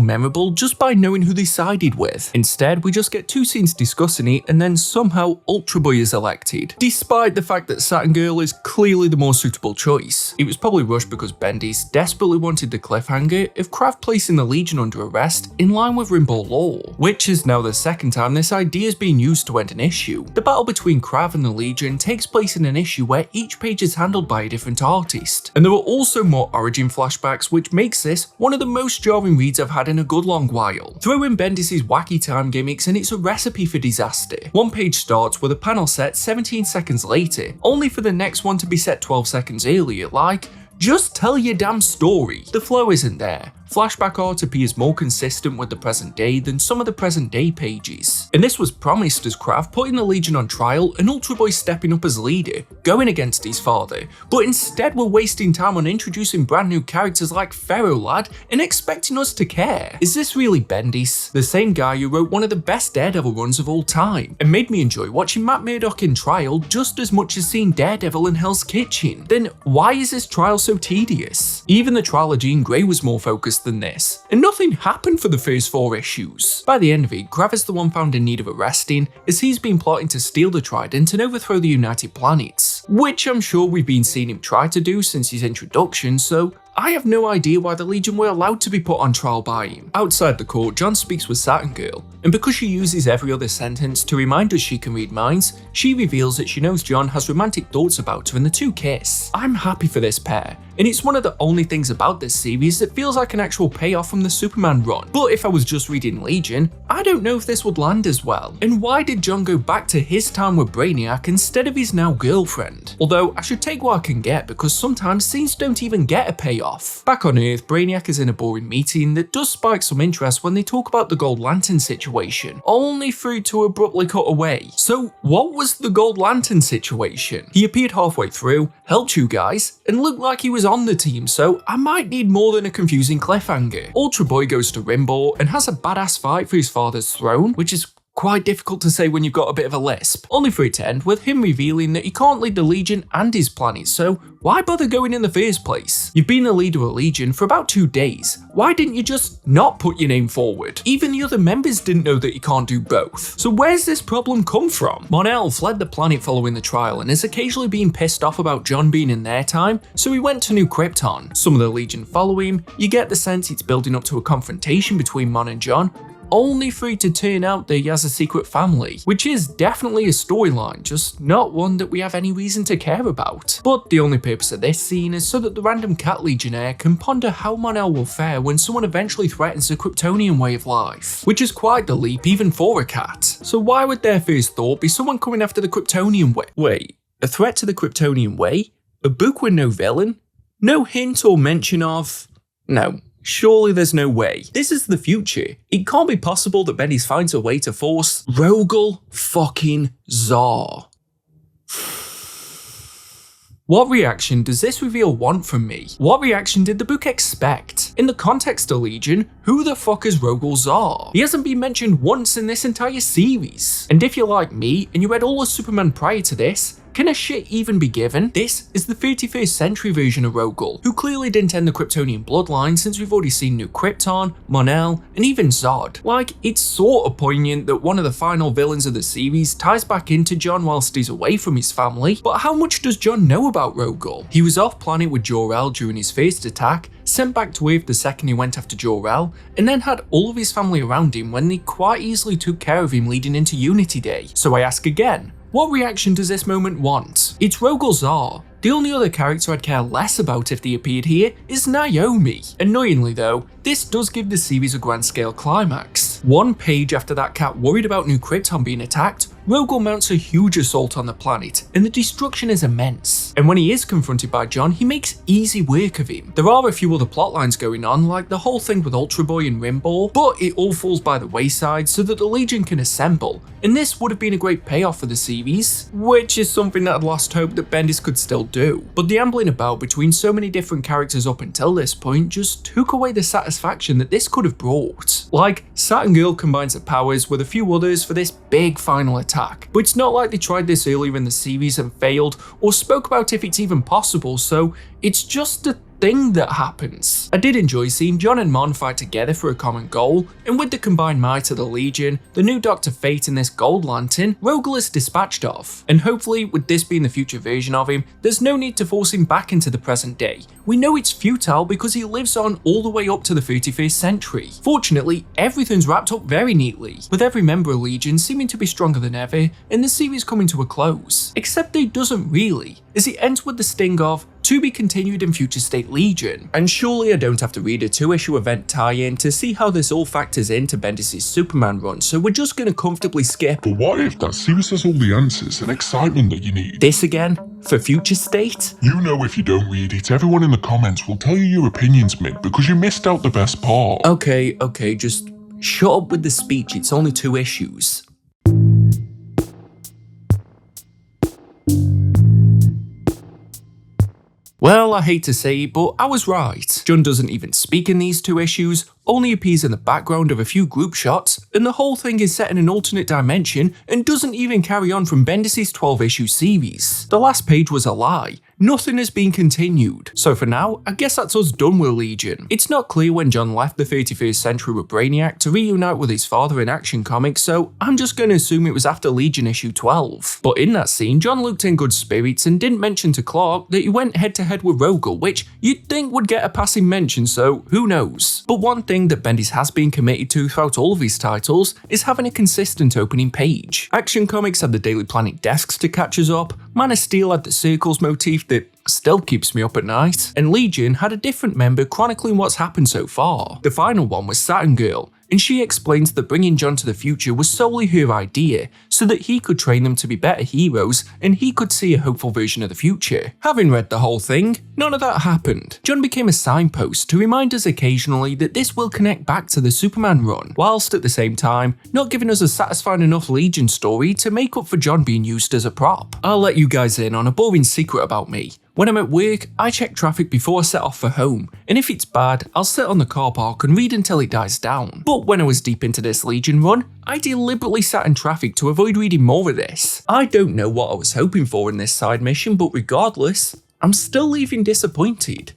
memorable just by knowing who they sided with. Instead, we just get two scenes discussing it, and then somehow Ultra Boy is elected, despite the fact that Saturn Girl is clearly the more suitable choice. It was probably rushed because Bendis desperately wanted the cliffhanger of Krav placing the Legion under arrest in line with Rimbaud law, which is now the second time this idea is being used to end an issue. The battle between Krav and the Legion takes place in an issue where each page is handled by a different artist, and there are also more origin flashbacks, which makes this one of the most jarring reads I've had in a good long while. Throw in Bendis' wacky time gimmicks and it's a recipe for disaster. One page starts with a panel set 17 seconds later, only for the next one to be set 12 seconds earlier, like, just tell your damn story. The flow isn't there. Flashback art appears more consistent with the present day than some of the present day pages. And this was promised as Krav putting the Legion on trial and Ultra Boy stepping up as leader, going against his father, but instead we're wasting time on introducing brand new characters like Pharaoh Lad and expecting us to care. Is this really Bendis? The same guy who wrote one of the best Daredevil runs of all time, and made me enjoy watching Matt Murdock in trial just as much as seeing Daredevil in Hell's Kitchen. Then why is this trial so tedious? Even the trial of Jean Grey was more focused than this, and nothing happened for the first 4 issues. By the end of it, Krav is the one found in need of arresting, as he's been plotting to steal the Trident and overthrow the United Planets, which I'm sure we've been seeing him try to do since his introduction, so I have no idea why the Legion were allowed to be put on trial by him. Outside the court, John speaks with Saturn Girl, and because she uses every other sentence to remind us she can read minds, she reveals that she knows John has romantic thoughts about her and the two kiss. I'm happy for this pair, and it's one of the only things about this series that feels like an actual payoff from the Superman run. But if I was just reading Legion, I don't know if this would land as well. And why did John go back to his time with Brainiac instead of his now girlfriend? Although I should take what I can get, because sometimes scenes don't even get a payoff. Back on Earth, Brainiac is in a boring meeting that does spike some interest when they talk about the Gold Lantern situation, only for it to abruptly cut away. So what was the Gold Lantern situation? He appeared halfway through, helped you guys, and looked like he was on the team, so I might need more than a confusing cliffhanger. Ultra Boy goes to Rimbaud and has a badass fight for his father's throne, which is quite difficult to say when you've got a bit of a lisp, only for it to end with him revealing that he can't lead the Legion and his planet, so why bother going in the first place? You've been the leader of Legion for about 2 days, why didn't you just not put your name forward? Even the other members didn't know that you can't do both, so where's this problem come from? Mon-El fled the planet following the trial and is occasionally being pissed off about John being in their time, so he went to New Krypton. Some of the Legion follow him, you get the sense it's building up to a confrontation between Mon and John, only for it to turn out that he has a secret family, which is definitely a storyline, just not one that we have any reason to care about. But the only purpose of this scene is so that the random cat legionnaire can ponder how Mon-El will fare when someone eventually threatens the Kryptonian way of life, which is quite the leap even for a cat. So why would their first thought be someone coming after the Kryptonian way? Wait, a threat to the Kryptonian way? A book with no villain? No hint or mention of... No. Surely there's no way. This is the future. It can't be possible that Bendis finds a way to force Rogol fucking Zar. What reaction does this reveal want from me? What reaction did the book expect? In the context of Legion, who the fuck is Rogol Zar? He hasn't been mentioned once in this entire series. And if you're like me and you read all of Superman prior to this, can a shit even be given? This is the 31st century version of Rogol, who clearly didn't end the Kryptonian bloodline since we've already seen New Krypton, Mon-El, and even Zod. Like, it's sort of poignant that one of the final villains of the series ties back into John whilst he's away from his family, but how much does John know about Rogol? He was off planet with Jor-El during his first attack, sent back to Earth the second he went after Jor-El, and then had all of his family around him when they quite easily took care of him leading into Unity Day. So I ask again, what reaction does this moment want? It's Rogol Zar. The only other character I'd care less about if they appeared here is Naomi. Annoyingly though, this does give the series a grand scale climax. 1 page after that cat worried about New Krypton being attacked, Rogol mounts a huge assault on the planet, and the destruction is immense. And when he is confronted by John, he makes easy work of him. There are a few other plot lines going on, like the whole thing with Ultra Boy and Rimbaud, but it all falls by the wayside so that the Legion can assemble, and this would have been a great payoff for the series, which is something that I'd lost hope that Bendis could still do. But the ambling about between so many different characters up until this point just took away the satisfaction that this could have brought. Like, Saturn Girl combines her powers with a few others for this big final attack, but it's not like they tried this earlier in the series and failed, or spoke about if it's even possible, so it's just a thing that happens. I did enjoy seeing John and Mon fight together for a common goal, and with the combined might of the Legion, the new Dr. Fate and this Gold Lantern, Rogol is dispatched of, and hopefully with this being the future version of him, there's no need to force him back into the present day. We know it's futile because he lives on all the way up to the 31st century. Fortunately, everything's wrapped up very neatly, with every member of Legion seeming to be stronger than ever, and the series coming to a close. Except it doesn't really, as it ends with the sting of to be continued in Future State Legion. And surely I don't have to read a 2-issue event tie-in to see how this all factors into Bendis' Superman run, so we're just gonna comfortably skip. But what if that series has all the answers and excitement that you need? This again? For Future State? You know if you don't read it, everyone in the comments will tell you your opinion's mid because you missed out the best part. Okay, just shut up with the speech, it's only 2 issues. Well, I hate to say it, but I was right. John doesn't even speak in these 2 issues, only appears in the background of a few group shots, and the whole thing is set in an alternate dimension and doesn't even carry on from Bendis' 12-issue series. The last page was a lie. Nothing has been continued. So for now, I guess that's us done with Legion. It's not clear when John left the 31st century with Brainiac to reunite with his father in Action Comics, so I'm just going to assume it was after Legion issue 12. But in that scene, John looked in good spirits and didn't mention to Clark that he went head to head with Rogol, which you'd think would get a passing mention, so who knows. But one thing that Bendis has been committed to throughout all of his titles is having a consistent opening page. Action Comics had the Daily Planet desks to catch us up, Man of Steel had the circles motif that still keeps me up at night. And Legion had a different member chronicling what's happened so far. The final one was Saturn Girl, and she explains that bringing John to the future was solely her idea, so that he could train them to be better heroes and he could see a hopeful version of the future. Having read the whole thing, none of that happened. John became a signpost to remind us occasionally that this will connect back to the Superman run, whilst at the same time not giving us a satisfying enough Legion story to make up for John being used as a prop. I'll let you guys in on a boring secret about me. When I'm at work, I check traffic before I set off for home, and if it's bad, I'll sit on the car park and read until it dies down. But when I was deep into this Legion run, I deliberately sat in traffic to avoid reading more of this. I don't know what I was hoping for in this side mission, but regardless, I'm still leaving disappointed.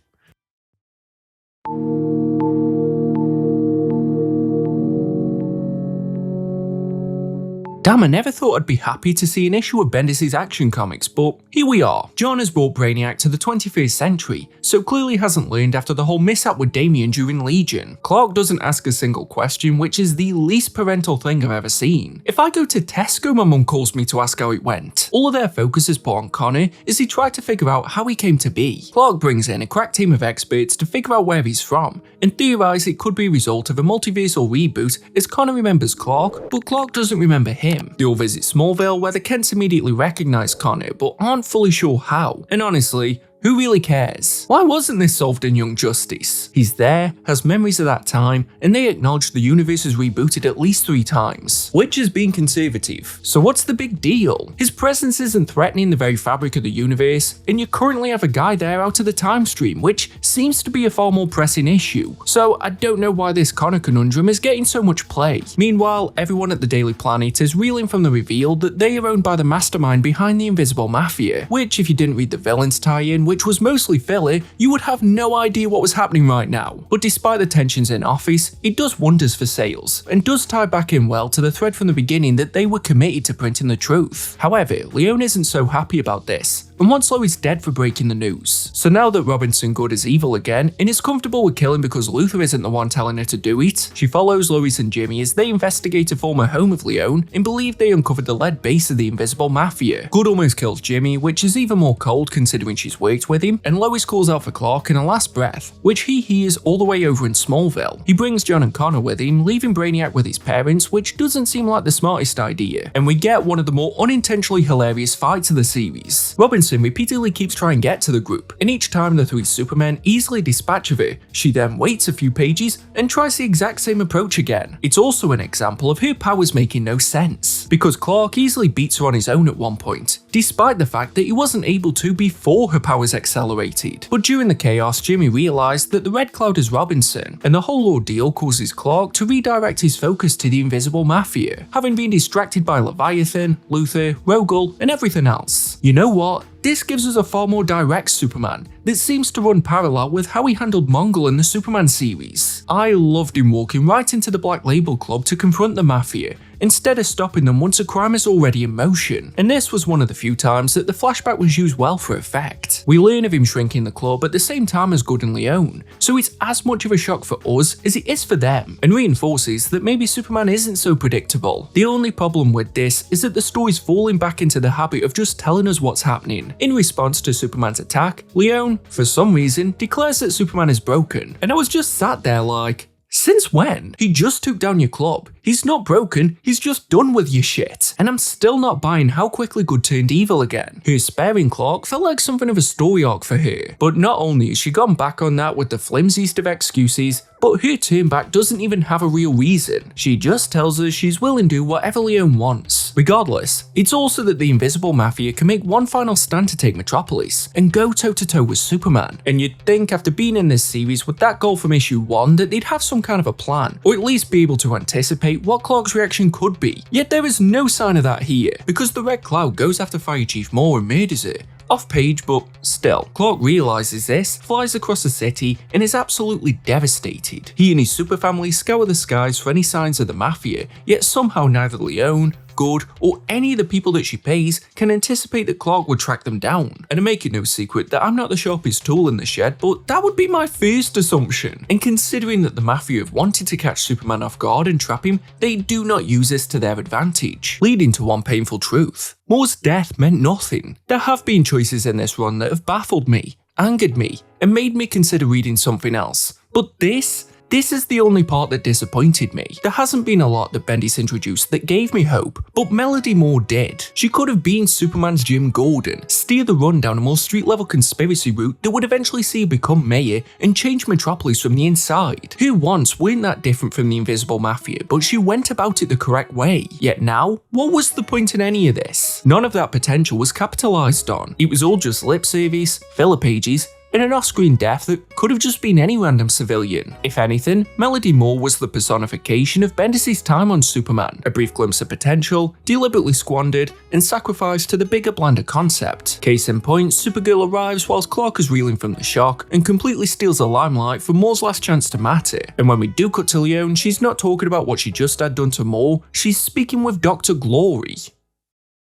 Damn, I never thought I'd be happy to see an issue of Bendis' Action Comics, but here we are. John has brought Brainiac to the 21st century, so clearly hasn't learned after the whole mishap with Damian during Legion. Clark doesn't ask a single question, which is the least parental thing I've ever seen. If I go to Tesco, my mum calls me to ask how it went. All of their focus is put on Connor as he tried to figure out how he came to be. Clark brings in a crack team of experts to figure out where he's from, and theorise it could be a result of a multiversal reboot as Connor remembers Clark, but Clark doesn't remember him. They all visit Smallville where the Kents immediately recognise Connor but aren't fully sure how, and honestly, who really cares? Why wasn't this solved in Young Justice? He's there, has memories of that time, and they acknowledge the universe is rebooted at least 3 times, which is being conservative. So what's the big deal? His presence isn't threatening the very fabric of the universe, and you currently have a guy there out of the time stream, which seems to be a far more pressing issue. So I don't know why this Connor conundrum is getting so much play. Meanwhile, everyone at the Daily Planet is reeling from the reveal that they are owned by the mastermind behind the Invisible Mafia, which if you didn't read the villains tie-in, which was mostly filler, you would have no idea what was happening right now. But despite the tensions in Office, it does wonders for sales, and does tie back in well to the thread from the beginning that they were committed to printing the truth. However, Leon isn't so happy about this, and wants Lois dead for breaking the news. So now that Robinson Good is evil again, and is comfortable with killing because Luther isn't the one telling her to do it, she follows Lois and Jimmy as they investigate a former home of Leon and believe they uncovered the lead base of the Invisible Mafia. Good almost kills Jimmy, which is even more cold considering she's worked with him, and Lois calls out for Clark in a last breath, which he hears all the way over in Smallville. He brings John and Connor with him, leaving Brainiac with his parents, which doesn't seem like the smartest idea, and we get one of the more unintentionally hilarious fights of the series. Robinson repeatedly keeps trying to get to the group, and each time the 3 Supermen easily dispatch of her, she then waits a few pages and tries the exact same approach again. It's also an example of her powers making no sense, because Clark easily beats her on his own at one point, despite the fact that he wasn't able to before her powers accelerated. But during the chaos, Jimmy realised that the Red Cloud is Robinson, and the whole ordeal causes Clark to redirect his focus to the Invisible Mafia, having been distracted by Leviathan, Luther, Rogel, and everything else. You know what? This gives us a far more direct Superman that seems to run parallel with how he handled Mongol in the Superman series. I loved him walking right into the Black Label Club to confront the Mafia, instead of stopping them once a crime is already in motion, and this was one of the few times that the flashback was used well for effect. We learn of him shrinking the club at the same time as Good and Leon, so it's as much of a shock for us as it is for them, and reinforces that maybe Superman isn't so predictable. The only problem with this is that the story's falling back into the habit of just telling us what's happening. In response to Superman's attack, Leon, for some reason, declares that Superman is broken, and I was just sat there like, since when? He just took down your club. He's not broken, he's just done with your shit. And I'm still not buying how quickly Good turned evil again. Her sparing Clark felt like something of a story arc for her. But not only has she gone back on that with the flimsiest of excuses, but her turn back doesn't even have a real reason. She just tells us she's willing to do whatever Leon wants. Regardless, it's also that the Invisible Mafia can make one final stand to take Metropolis and go toe-to-toe with Superman. And you'd think after being in this series with that goal from issue 1 that they'd have some kind of a plan, or at least be able to anticipate what Clark's reaction could be. Yet there is no sign of that here, because the Red Cloud goes after Fire Chief Moore and murders her. Off page, but still. Clark realises this, flies across the city, and is absolutely devastated. He and his super family scour the skies for any signs of the Mafia, yet somehow neither Leon, Good, or any of the people that she pays can anticipate that Clark would track them down. And I make it no secret that I'm not the sharpest tool in the shed, but that would be my first assumption. And considering that the Mafia have wanted to catch Superman off guard and trap him, they do not use this to their advantage, leading to one painful truth. Moore's death meant nothing. There have been choices in this run that have baffled me, angered me and made me consider reading something else. But this is the only part that disappointed me. There hasn't been a lot that Bendis introduced that gave me hope, but Melody Moore did. She could have been Superman's Jim Gordon, steer the run down a more street-level conspiracy route that would eventually see her become mayor and change Metropolis from the inside. Her wants weren't that different from the Invisible Mafia, but she went about it the correct way. Yet now, what was the point in any of this? None of that potential was capitalized on. It was all just lip service, filler pages, and an off-screen death that could have just been any random civilian. If anything, Melody Moore was the personification of Bendis' time on Superman, a brief glimpse of potential, deliberately squandered, and sacrificed to the bigger, blander concept. Case in point, Supergirl arrives whilst Clark is reeling from the shock and completely steals the limelight from Moore's last chance to matter. And when we do cut to Leon, she's not talking about what she just had done to Moore, she's speaking with Dr. Glory.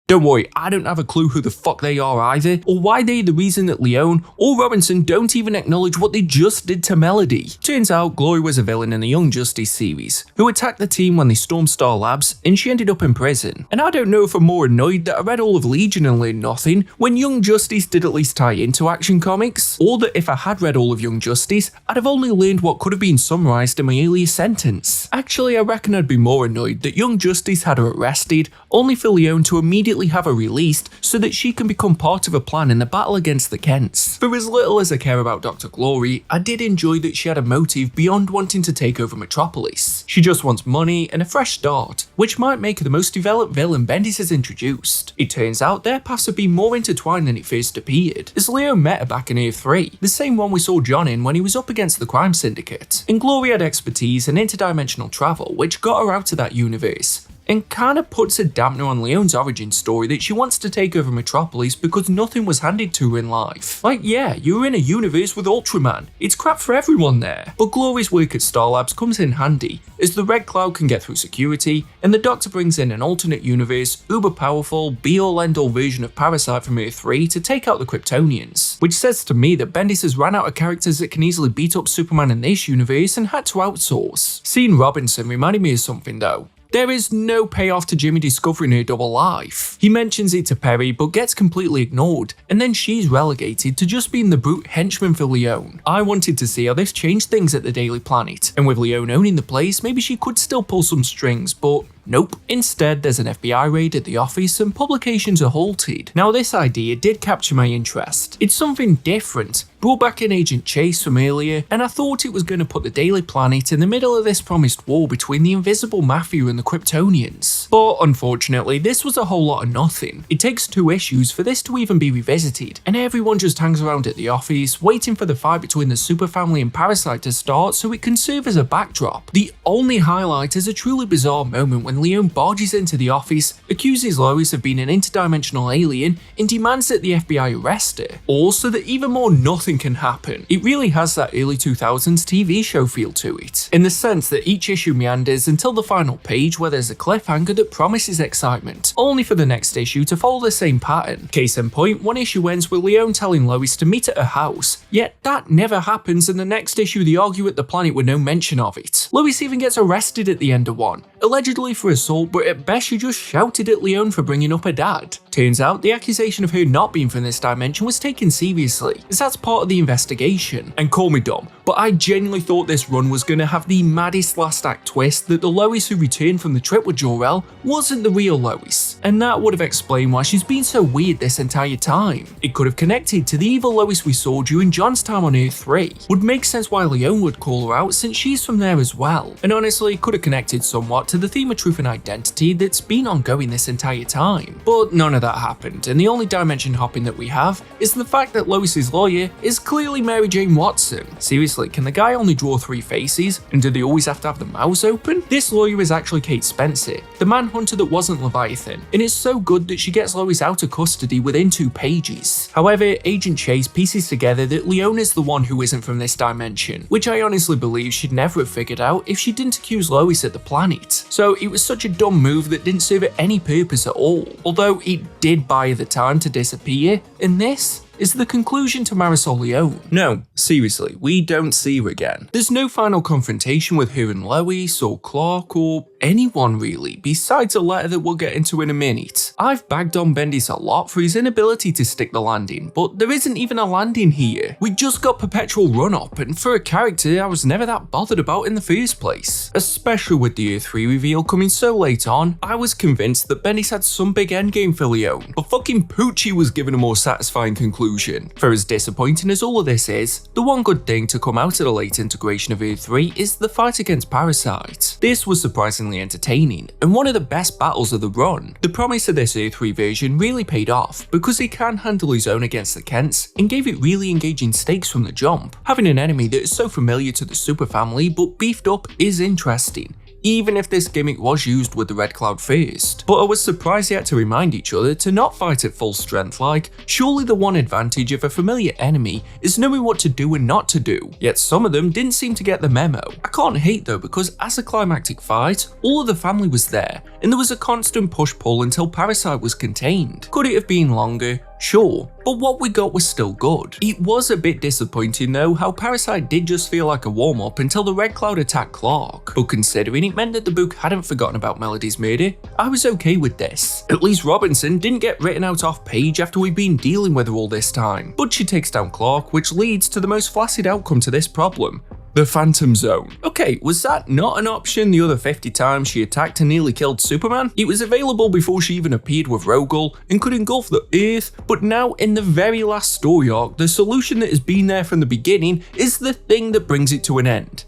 Don't worry, I don't have a clue who the fuck they are either, or why they're the reason that Leon or Robinson don't even acknowledge what they just did to Melody. Turns out Glory was a villain in the Young Justice series, who attacked the team when they stormed Star Labs, and she ended up in prison. And I don't know if I'm more annoyed that I read all of Legion and learned nothing, when Young Justice did at least tie into Action Comics, or that if I had read all of Young Justice, I'd have only learned what could have been summarised in my earlier sentence. Actually, I reckon I'd be more annoyed that Young Justice had her arrested, only for Leon to immediately have her released so that she can become part of a plan in the battle against the Kents. For as little as I care about Dr. Glory, I did enjoy that she had a motive beyond wanting to take over Metropolis. She just wants money and a fresh start, which might make her the most developed villain Bendis has introduced. It turns out their paths have been more intertwined than it first appeared, as Leon met her back in Earth 3, the same one we saw John in when he was up against the crime syndicate. And Glory had expertise in interdimensional travel, which got her out of that universe, and kinda puts a dampener on Leon's origin story that she wants to take over Metropolis because nothing was handed to her in life. Like, yeah, you're in a universe with Ultraman, it's crap for everyone there. But Glory's work at Star Labs comes in handy, as the Red Cloud can get through security, and the Doctor brings in an alternate universe, uber powerful, be-all end-all version of Parasite from Earth 3 to take out the Kryptonians. Which says to me that Bendis has ran out of characters that can easily beat up Superman in this universe and had to outsource. Seeing Robinson reminded me of something though. There is no payoff to Jimmy discovering her double life. He mentions it to Perry but gets completely ignored, and then she's relegated to just being the brute henchman for Leon. I wanted to see how this changed things at the Daily Planet, and with Leon owning the place, maybe she could still pull some strings, but nope. Instead, there's an FBI raid at the office and publications are halted. Now this idea did capture my interest. It's something different, brought back in Agent Chase from earlier, and I thought it was going to put the Daily Planet in the middle of this promised war between the Invisible Mafia and the Kryptonians. But unfortunately, this was a whole lot of nothing. It takes 2 issues for this to even be revisited, and everyone just hangs around at the office, waiting for the fight between the Super Family and Parasite to start so it can serve as a backdrop. The only highlight is a truly bizarre moment when Leon barges into the office, accuses Lois of being an interdimensional alien, and demands that the FBI arrest her. Or so that even more nothing can happen. It really has that early 2000s TV show feel to it, in the sense that each issue meanders until the final page where there's a cliffhanger that promises excitement, only for the next issue to follow the same pattern. Case in point, one issue ends with Leon telling Lois to meet at her house, yet that never happens, and the next issue they argue at the planet with no mention of it. Lois even gets arrested at the end of one, allegedly for assault, but at best she just shouted at Leon for bringing up her dad. Turns out the accusation of her not being from this dimension was taken seriously, as that's part of the investigation. And call me dumb, but I genuinely thought this run was going to have the maddest last act twist that the Lois who returned from the trip with Jor-El wasn't the real Lois, and that would have explained why she's been so weird this entire time. It could have connected to the evil Lois we saw during John's time on Earth 3. Would make sense why Leon would call her out since she's from there as well, and honestly could have connected somewhat to the theme of truth and identity that's been ongoing this entire time. But none of that happened, and the only dimension hopping that we have is the fact that Lois's lawyer is clearly Mary Jane Watson. Seriously, can the guy only draw 3 faces, and do they always have to have the mouths open? This lawyer is actually Kate Spencer, the manhunter that wasn't Leviathan, and is so good that she gets Lois out of custody within 2 pages. However, Agent Chase pieces together that Leon is the one who isn't from this dimension, which I honestly believe she'd never have figured out if she didn't accuse Lois at the planet. So it was such a dumb move that didn't serve at any purpose at all, although it did buy her the time to disappear, and this is the conclusion to Marisol Leone. No, seriously, we don't see her again. There's no final confrontation with her and Lois or Clark or anyone really, besides a letter that we'll get into in a minute. I've bagged on Bendis a lot for his inability to stick the landing, but there isn't even a landing here. We just got perpetual run-up, and for a character I was never that bothered about in the first place. Especially with the Year 3 reveal coming so late on, I was convinced that Bendis had some big endgame for Leone, but fucking Poochie was given a more satisfying conclusion. For as disappointing as all of this is, the one good thing to come out of the late integration of Year 3 is the fight against Parasite. This was surprisingly entertaining, and one of the best battles of the run. The promise of this Year 3 version really paid off, because he can handle his own against the Kents, and gave it really engaging stakes from the jump. Having an enemy that is so familiar to the Super family but beefed up is interesting, even if this gimmick was used with the Red Cloud first. But I was surprised they had to remind each other to not fight at full strength, like, surely the one advantage of a familiar enemy is knowing what to do and not to do. Yet some of them didn't seem to get the memo. I can't hate though, because as a climactic fight, all of the family was there, and there was a constant push-pull until Parasite was contained. Could it have been longer? Sure, but what we got was still good. It was a bit disappointing though how Parasite did just feel like a warm-up until the Red Cloud attacked Clark, but considering it meant that the book hadn't forgotten about Melody's murder, I was okay with this. At least Robinson didn't get written out off page after we'd been dealing with her all this time. But she takes down Clark, which leads to the most flaccid outcome to this problem. The Phantom Zone. Okay, was that not an option the other 50 times she attacked and nearly killed Superman? It was available before she even appeared with Rogol and could engulf the Earth, but now in the very last story arc, the solution that has been there from the beginning is the thing that brings it to an end.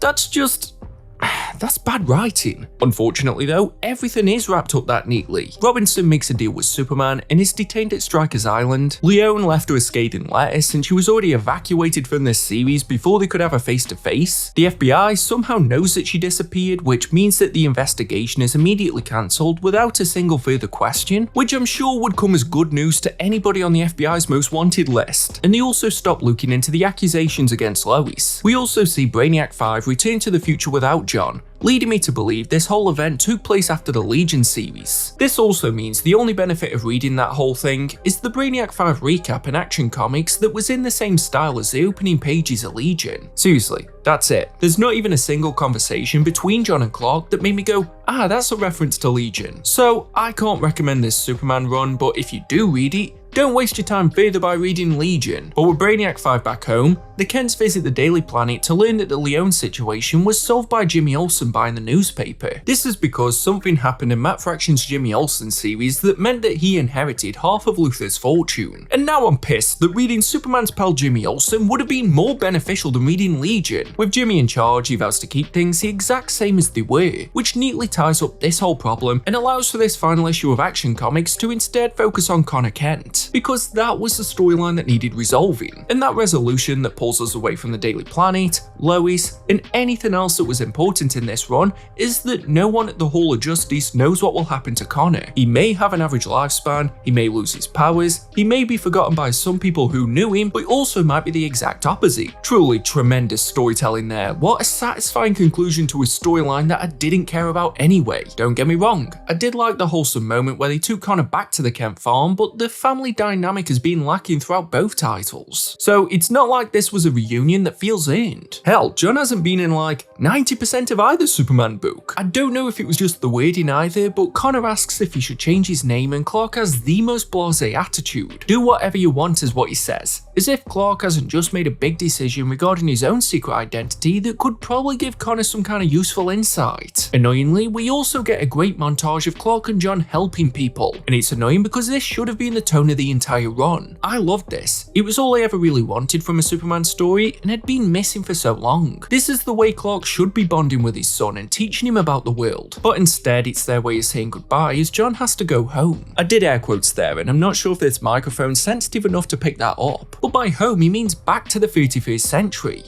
That's bad writing. Unfortunately though, everything is wrapped up that neatly. Robinson makes a deal with Superman and is detained at Stryker's Island. Leone left her a scathing letter since she was already evacuated from this series before they could have a face-to-face. The FBI somehow knows that she disappeared, which means that the investigation is immediately cancelled without a single further question, which I'm sure would come as good news to anybody on the FBI's most wanted list. And they also stop looking into the accusations against Lois. We also see Brainiac 5 return to the future without John, leading me to believe this whole event took place after the Legion series. This also means the only benefit of reading that whole thing is the Brainiac 5 recap in Action Comics that was in the same style as the opening pages of Legion. Seriously, that's it. There's not even a single conversation between John and Clark that made me go, ah, that's a reference to Legion. So I can't recommend this Superman run, but if you do read it, don't waste your time further by reading Legion. But with Brainiac 5 back home, the Kents visit the Daily Planet to learn that the Leone situation was solved by Jimmy Olsen buying the newspaper. This is because something happened in Matt Fraction's Jimmy Olsen series that meant that he inherited half of Luthor's fortune. And now I'm pissed that reading Superman's pal Jimmy Olsen would have been more beneficial than reading Legion. With Jimmy in charge, he vows to keep things the exact same as they were, which neatly ties up this whole problem and allows for this final issue of Action Comics to instead focus on Connor Kent. Because that was the storyline that needed resolving, and that resolution that pulls us away from the Daily Planet, Lois, and anything else that was important in this run is that no one at the Hall of Justice knows what will happen to Connor. He may have an average lifespan, he may lose his powers, he may be forgotten by some people who knew him, but also might be the exact opposite. Truly tremendous storytelling there. What a satisfying conclusion to a storyline that I didn't care about anyway. Don't get me wrong, I did like the wholesome moment where they took Connor back to the Kent farm, but the family dynamic has been lacking throughout both titles. So it's not like this was a reunion that feels earned. Hell, John hasn't been in like 90% of either Superman book. I don't know if it was just the wording either, but Connor asks if he should change his name and Clark has the most blasé attitude. Do whatever you want is what he says, as if Clark hasn't just made a big decision regarding his own secret identity that could probably give Connor some kind of useful insight. Annoyingly, we also get a great montage of Clark and John helping people, and it's annoying because this should have been the tone of the entire run. I loved this. It was all I ever really wanted from a Superman story and had been missing for so long. This is the way Clark should be bonding with his son and teaching him about the world, but instead it's their way of saying goodbye as John has to go home. I did air quotes there and I'm not sure if this microphone's sensitive enough to pick that up, but by home he means back to the 31st century.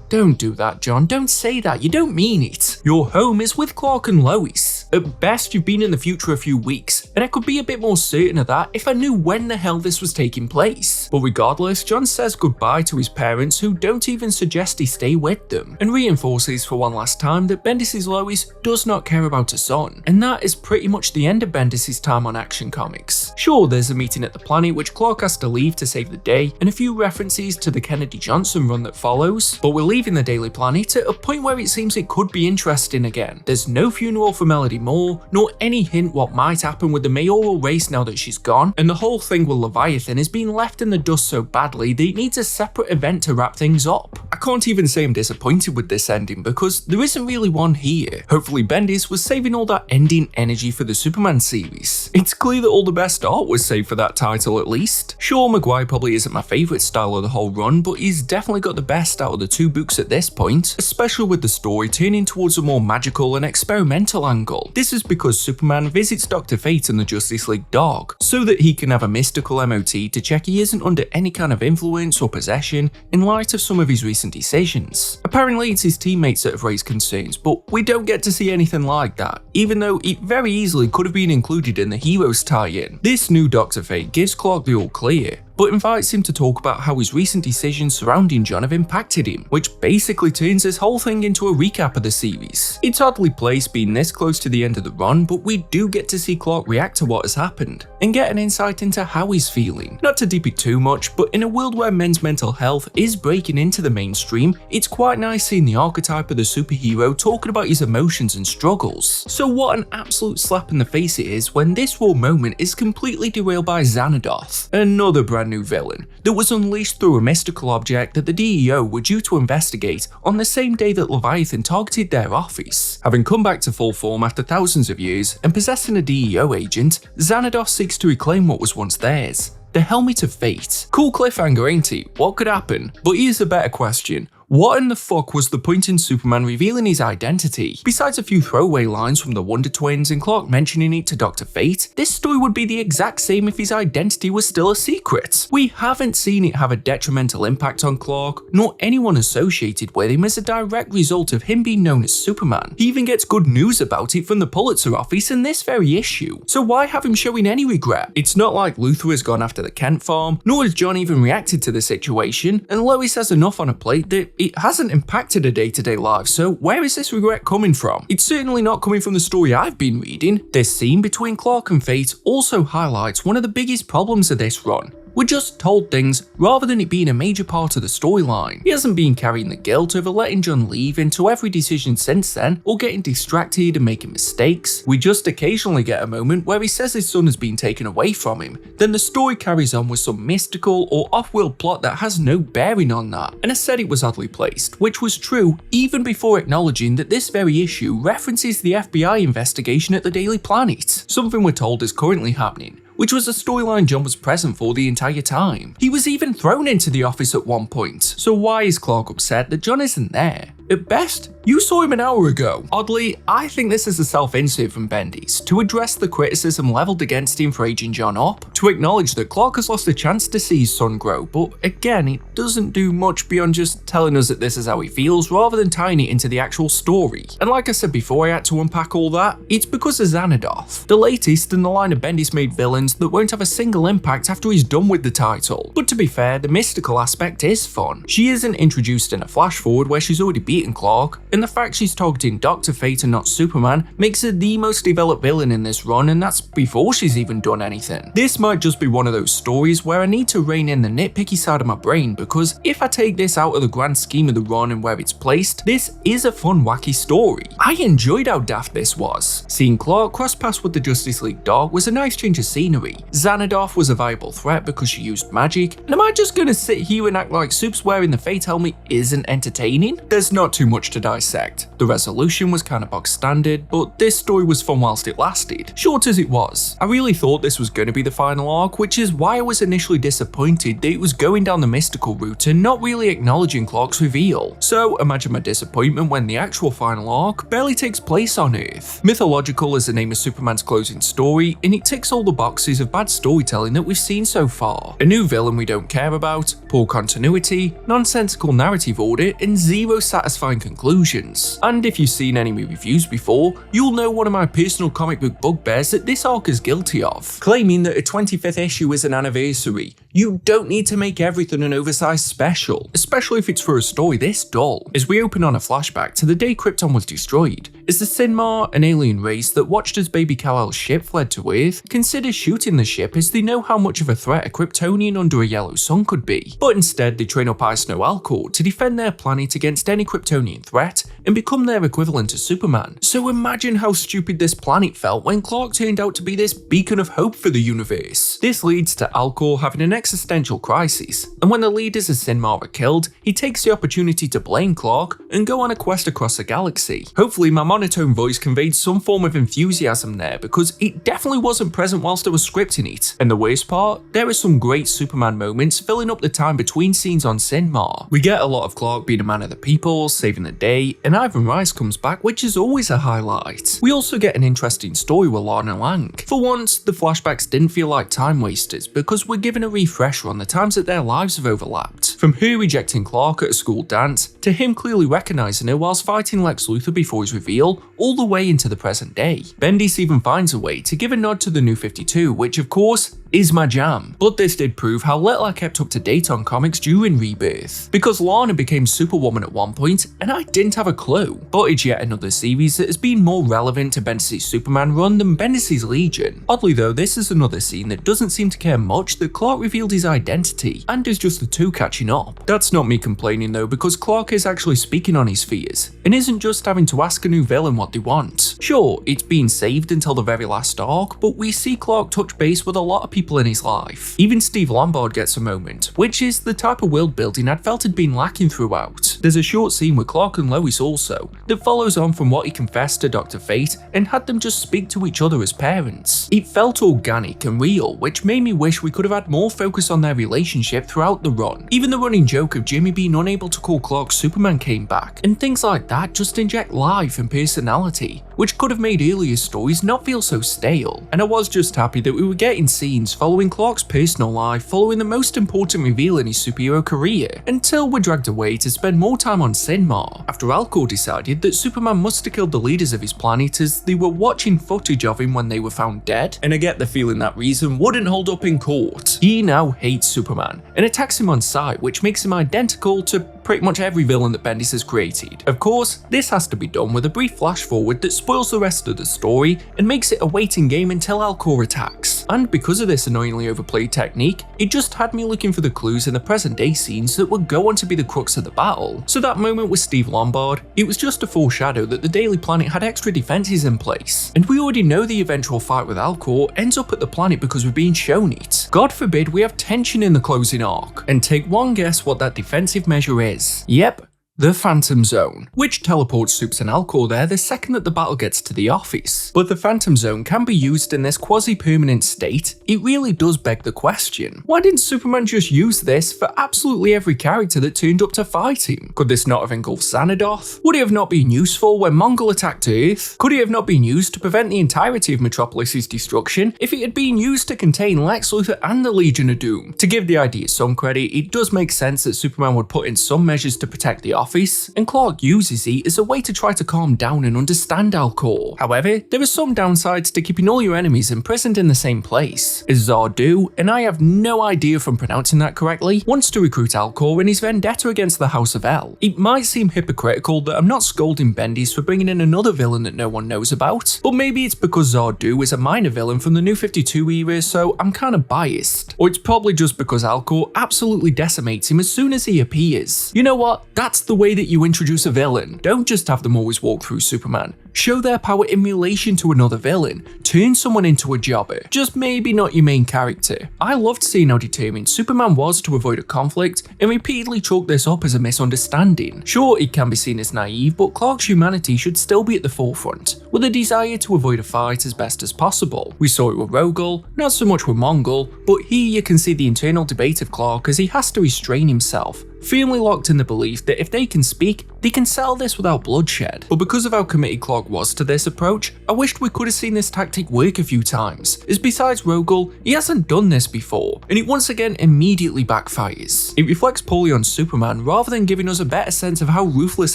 Don't do that, John. Don't say that. You don't mean it. Your home is with Clark and Lois. At best, you've been in the future a few weeks, and I could be a bit more certain of that if I knew when the hell this was taking place. But regardless, John says goodbye to his parents, who don't even suggest he stay with them, and reinforces for one last time that Bendis' Lois does not care about a son. And that is pretty much the end of Bendis' time on Action Comics. Sure, there's a meeting at the planet which Clark has to leave to save the day, and a few references to the Kennedy Johnson run that follows, but we're leaving the Daily Planet at a point where it seems it could be interesting again. There's no funeral for Melody Moore, nor any hint what might happen with the mayoral race now that she's gone, and the whole thing with Leviathan is being left in the dust so badly that it needs a separate event to wrap things up. I can't even say I'm disappointed with this ending because there isn't really one here. Hopefully Bendis was saving all that ending energy for the Superman series. It's clear that all the best art was saved for that title at least. Sure, Maguire probably isn't my favourite style of the whole run, but he's definitely got the best out of the two books at this point, especially with the story turning towards a more magical and experimental angle. This is because Superman visits Dr. Fate and the Justice League dog, so that he can have a mystical MOT to check he isn't under any kind of influence or possession in light of some of his recent decisions. Apparently it's his teammates that have raised concerns, but we don't get to see anything like that, even though it very easily could have been included in the Heroes tie-in. This new Dr. Fate gives Clark the all clear, but invites him to talk about how his recent decisions surrounding John have impacted him, which basically turns this whole thing into a recap of the series. It's oddly placed being this close to the end of the run, but we do get to see Clark react to what has happened, and get an insight into how he's feeling. Not to deep it too much, but in a world where men's mental health is breaking into the mainstream, it's quite nice seeing the archetype of the superhero talking about his emotions and struggles. So what an absolute slap in the face it is when this raw moment is completely derailed by Xanadoth, another brand new villain that was unleashed through a mystical object that the DEO were due to investigate on the same day that Leviathan targeted their office. Having come back to full form after thousands of years and possessing a DEO agent, Xanadoth seeks to reclaim what was once theirs: the Helmet of Fate. Cool cliffhanger, ain't he? What could happen? But here's a better question. What in the fuck was the point in Superman revealing his identity? Besides a few throwaway lines from the Wonder Twins and Clark mentioning it to Dr. Fate, this story would be the exact same if his identity was still a secret. We haven't seen it have a detrimental impact on Clark, nor anyone associated with him as a direct result of him being known as Superman. He even gets good news about it from the Pulitzer office in this very issue. So why have him showing any regret? It's not like Luthor has gone after the Kent farm, nor has John even reacted to the situation, and Lois has enough on her plate that it hasn't impacted her day-to-day life, so where is this regret coming from? It's certainly not coming from the story I've been reading. This scene between Clark and Fate also highlights one of the biggest problems of this run. We're just told things rather than it being a major part of the storyline. He hasn't been carrying the guilt over letting John leave into every decision since then, or getting distracted and making mistakes. We just occasionally get a moment where he says his son has been taken away from him. Then the story carries on with some mystical or off-world plot that has no bearing on that. And I said it was oddly placed, which was true even before acknowledging that this very issue references the FBI investigation at the Daily Planet, something we're told is currently happening, which was a storyline John was present for the entire time. He was even thrown into the office at one point, so why is Clark upset that John isn't there? At best, you saw him an hour ago. Oddly, I think this is a self-insert from Bendis to address the criticism leveled against him for aging John up, to acknowledge that Clark has lost a chance to see his son grow, but again, it doesn't do much beyond just telling us that this is how he feels rather than tying it into the actual story. And like I said before I had to unpack all that, it's because of Xanadoth, the latest in the line of Bendis-made villains that won't have a single impact after he's done with the title. But to be fair, the mystical aspect is fun. She isn't introduced in a flash forward where she's already beaten Clark, and the fact she's targeting Dr. Fate and not Superman makes her the most developed villain in this run, and that's before she's even done anything. This might just be one of those stories where I need to rein in the nitpicky side of my brain, because if I take this out of the grand scheme of the run and where it's placed, this is a fun, wacky story. I enjoyed how daft this was. Seeing Clark cross paths with the Justice League dog was a nice change of scenery. Xanadoth was a viable threat because she used magic, and am I just gonna sit here and act like Supes wearing the Fate helmet isn't entertaining? There's not too much to dissect. The resolution was kind of box standard, but this story was fun whilst it lasted, short as it was. I really thought this was going to be the final arc, which is why I was initially disappointed that it was going down the mystical route and not really acknowledging Clark's reveal. So imagine my disappointment when the actual final arc barely takes place on Earth. Mythological is the name of Superman's closing story, and it ticks all the boxes of bad storytelling that we've seen so far. A new villain we don't care about, poor continuity, nonsensical narrative order, and zero satisfaction satisfying conclusions. And if you've seen any reviews before, you'll know one of my personal comic book bugbears that this arc is guilty of, claiming that a 25th issue is an anniversary. You don't need to make everything an oversized special, especially if it's for a story this dull. As we open on a flashback to the day Krypton was destroyed, as the Sinmar, an alien race that watched as baby Kal-El's ship fled to Earth, consider shooting the ship as they know how much of a threat a Kryptonian under a yellow sun could be. But instead they train up Ice Snow Alcor to defend their planet against any Kryptonian threat and become their equivalent to Superman. So imagine how stupid this planet felt when Clark turned out to be this beacon of hope for the universe. This leads to Alcor having an existential crisis, and when the leaders of Sinmar are killed, he takes the opportunity to blame Clark and go on a quest across the galaxy. Hopefully my monotone voice conveyed some form of enthusiasm there, because it definitely wasn't present whilst I was scripting it. And the worst part, there are some great Superman moments filling up the time between scenes on Sinmar. We get a lot of Clark being a man of the people, saving the day, and Ivan Rice comes back, which is always a highlight. We also get an interesting story with Lana Lang. For once, the flashbacks didn't feel like time wasters, because we're given a refresher on the times that their lives have overlapped. From her rejecting Clark at a school dance, to him clearly recognising her whilst fighting Lex Luthor before his reveal, all the way into the present day. Bendis even finds a way to give a nod to the New 52, which of course is my jam. But this did prove how little I kept up to date on comics during Rebirth, because Lana became Superwoman at one point and I didn't have a clue. But it's yet another series that has been more relevant to Bendis' Superman run than Bendis' Legion. Oddly though, this is another scene that doesn't seem to care much that Clark revealed his identity, and is just the two catching up. That's not me complaining though, because Clark is actually speaking on his fears, and isn't just having to ask a new villain what they want. Sure, it's been saved until the very last arc, but we see Clark touch base with a lot of people in his life. Even Steve Lombard gets a moment, which is the type of world building I'd felt had been lacking throughout. There's a short scene with Clark and Lois also, that follows on from what he confessed to Dr. Fate and had them just speak to each other as parents. It felt organic and real, which made me wish we could have had more focus on their relationship throughout the run. Even the running joke of Jimmy being unable to call Clark Superman came back, and things like that just inject life and personality, which could have made earlier stories not feel so stale. And I was just happy that we were getting scenes following Clark's personal life following the most important reveal in his superhero career, until we're dragged away to spend more time on Sinmar, after Alcor decided that Superman must have killed the leaders of his planet as they were watching footage of him when they were found dead, and I get the feeling that reason wouldn't hold up in court. He now hates Superman, and attacks him on sight, which makes him identical to pretty much every villain that Bendis has created. Of course, this has to be done with a brief flash forward that spoils the rest of the story and makes it a waiting game until Alcor attacks. And because of this annoyingly overplayed technique, it just had me looking for the clues in the present day scenes that would go on to be the crux of the battle. So that moment with Steve Lombard, it was just a foreshadow that the Daily Planet had extra defenses in place. And we already know the eventual fight with Alcor ends up at the planet because we're being shown it. God forbid we have tension in the closing arc. And take one guess what that defensive measure is. Yep, the Phantom Zone, which teleports Supes and Alcor there the second that the battle gets to the office. But the Phantom Zone can be used in this quasi-permanent state. It really does beg the question, why didn't Superman just use this for absolutely every character that turned up to fight him? Could this not have engulfed Xanadoth? Would it have not been useful when Mongol attacked Earth? Could it have not been used to prevent the entirety of Metropolis's destruction if it had been used to contain Lex Luthor and the Legion of Doom? To give the idea some credit, it does make sense that Superman would put in some measures to protect the office, and Clark uses it as a way to try to calm down and understand Alcor. However, there are some downsides to keeping all your enemies imprisoned in the same place, as Zardu, and I have no idea if I'm pronouncing that correctly, wants to recruit Alcor in his vendetta against the House of L. It might seem hypocritical that I'm not scolding Bendis for bringing in another villain that no one knows about, but maybe it's because Zardu is a minor villain from the New 52 era, so I'm kinda biased. Or it's probably just because Alcor absolutely decimates him as soon as he appears. You know what? That's the way that you introduce a villain. Don't just have them always walk through Superman. Show their power in relation to another villain. Turn someone into a jobber. Just maybe not your main character. I loved seeing how determined Superman was to avoid a conflict and repeatedly chalked this up as a misunderstanding. Sure, it can be seen as naive, but Clark's humanity should still be at the forefront, with a desire to avoid a fight as best as possible. We saw it with Rogol, not so much with Mongol, but here you can see the internal debate of Clark as he has to restrain himself, firmly locked in the belief that if they can speak, they can settle this without bloodshed. But because of how committed Clark was to this approach, I wished we could have seen this tactic work a few times, as besides Rogol, he hasn't done this before, and it once again immediately backfires. It reflects poorly on Superman rather than giving us a better sense of how ruthless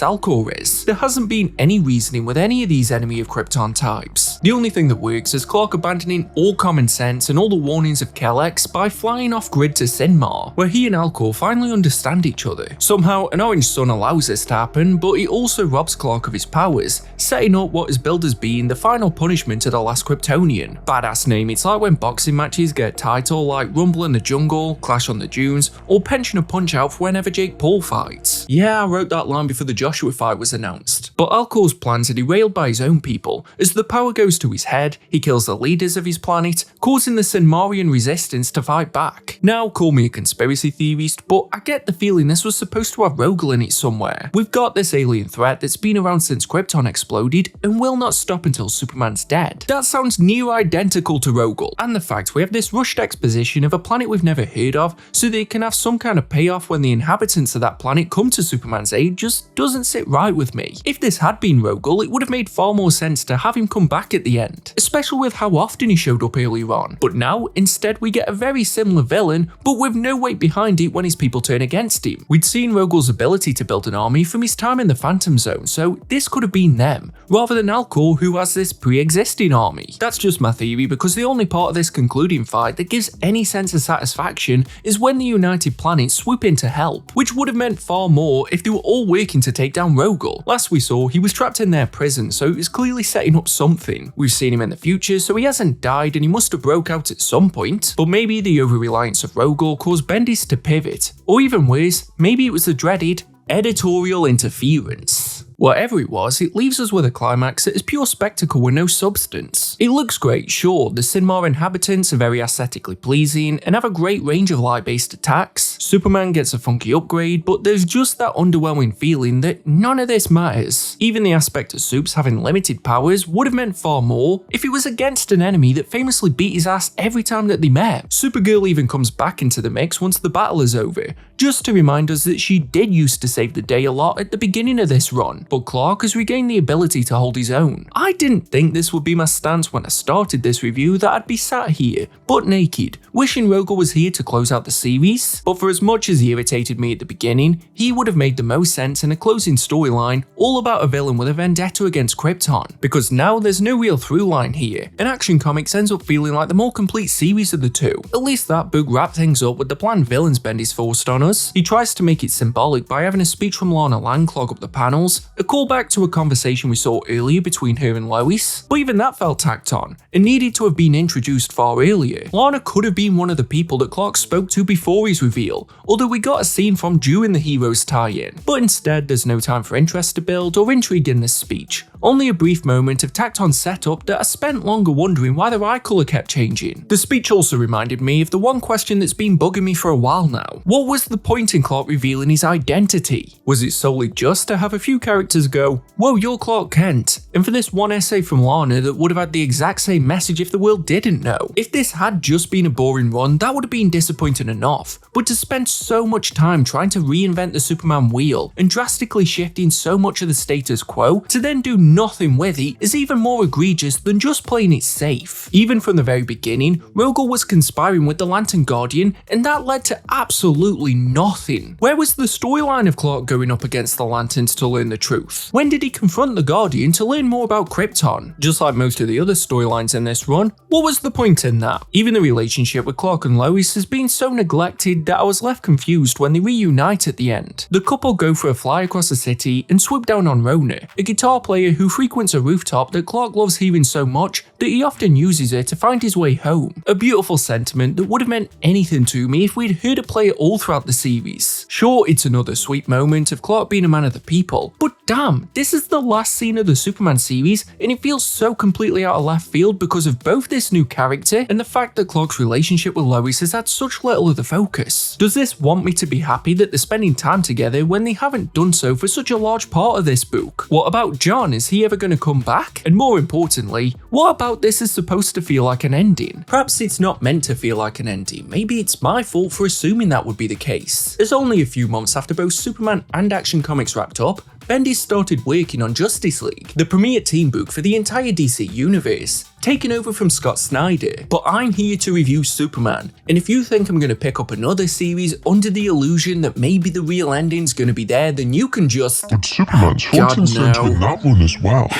Alcor is. There hasn't been any reasoning with any of these enemy of Krypton types. The only thing that works is Clark abandoning all common sense and all the warnings of Kellex by flying off grid to Sinmar, where he and Alcor finally understand each other. Somehow, an orange sun allows this to happen, but it also robs Clark of his powers, setting up what is billed as being the final punishment of the last Kryptonian. Badass name, it's like when boxing matches get a title like Rumble in the Jungle, Clash on the Dunes, or Pension a Punch Out for whenever Jake Paul fights. Yeah, I wrote that line before the Joshua fight was announced. But Alcor's plans are derailed by his own people. As the power goes to his head, he kills the leaders of his planet, causing the Sinmarian resistance to fight back. Now, call me a conspiracy theorist, but I get the feeling this was supposed to have Rogol in it somewhere. We've got this alien threat that's been around since Krypton exploded and will not stop until Superman's dead. That sounds near identical to Rogol, and the fact we have this rushed exposition of a planet we've never heard of so they can have some kind of payoff when the inhabitants of that planet come to Superman's aid just doesn't sit right with me. If this had been Rogol, it would have made far more sense to have him come back at the end, especially with how often he showed up earlier on. But now, instead, we get a very similar villain, but with no weight behind it when his people turn against him. We'd seen Rogol's ability to build an army from his time in the Phantom Zone, so this could have been them, rather than Alcor, who has this pre-existing army. That's just my theory, because the only part of this concluding fight that gives any sense of satisfaction is when the United Planets swoop in to help, which would have meant far more if they were all working to take down Rogol. Last we saw, he was trapped in their prison, so it was clearly setting up something. We've seen him in the future, so he hasn't died and he must have broke out at some point. But maybe the over-reliance of Rogol caused Bendis to pivot, or even worse, maybe it was the dreaded editorial interference. Whatever it was, it leaves us with a climax that is pure spectacle with no substance. It looks great, sure, the Sinmar inhabitants are very aesthetically pleasing and have a great range of light-based attacks. Superman gets a funky upgrade, but there's just that underwhelming feeling that none of this matters. Even the aspect of Supes having limited powers would have meant far more if it was against an enemy that famously beat his ass every time that they met. Supergirl even comes back into the mix once the battle is over, just to remind us that she did used to save the day a lot at the beginning of this run, but Clark has regained the ability to hold his own. I didn't think this would be my stance when I started this review, that I'd be sat here, butt naked, wishing Rogol was here to close out the series, but for as much as he irritated me at the beginning, he would have made the most sense in a closing storyline all about a villain with a vendetta against Krypton, because now there's no real through line here, and Action Comics ends up feeling like the more complete series of the two. At least that book wrapped things up with the planned villains Bendis forced on us. He tries to make it symbolic by having a speech from Lana Lang clog up the panels, a callback to a conversation we saw earlier between her and Lois, but even that felt tacked on, and needed to have been introduced far earlier. Lana could have been one of the people that Clark spoke to before his reveal, although we got a scene from during the Heroes tie-in, but instead there's no time for interest to build or intrigue in this speech, only a brief moment of tacked on setup that I spent longer wondering why their eye colour kept changing. The speech also reminded me of the one question that's been bugging me for a while now. What was the point in Clark revealing his identity? Was it solely just to have a few characters go, "Whoa, you're Clark Kent," and for this one essay from Lana that would have had the exact same message if the world didn't know? If this had just been a boring run, that would have been disappointing enough, but to spend so much time trying to reinvent the Superman wheel and drastically shifting so much of the status quo to then do nothing with it is even more egregious than just playing it safe. Even from the very beginning, Rogol was conspiring with the Lantern Guardian, and that led to absolutely nothing. Where was the storyline of Clark going up against the Lanterns to learn the truth? When did he confront the Guardian to learn more about Krypton? Just like most of the other storylines in this run, what was the point in that? Even the relationship with Clark and Lois has been so neglected that I was left confused when they reunite at the end. The couple go for a fly across the city and swoop down on Rona, a guitar player who frequents a rooftop that Clark loves hearing so much that he often uses it to find his way home. A beautiful sentiment that would have meant anything to me if we'd heard it play it all throughout the series. Sure, it's another sweet moment of Clark being a man of the people, but damn, this is the last scene of the Superman series and it feels so completely out of left field because of both this new character and the fact that Clark's relationship with Lois has had such little of the focus. Does this want me to be happy that they're spending time together when they haven't done so for such a large part of this book? What about John? Is he ever going to come back? And more importantly, what about this is supposed to feel like an ending? Perhaps it's not meant to feel like an ending. Maybe it's my fault for assuming that would be the case. As only a few months after both Superman and Action Comics wrapped up, Bendis started working on Justice League, the premier team book for the entire DC universe, taken over from Scott Snyder. But I'm here to review Superman, and if you think I'm going to pick up another series under the illusion that maybe the real ending's going to be there, then you can just... But Superman's front and centre in that one as well.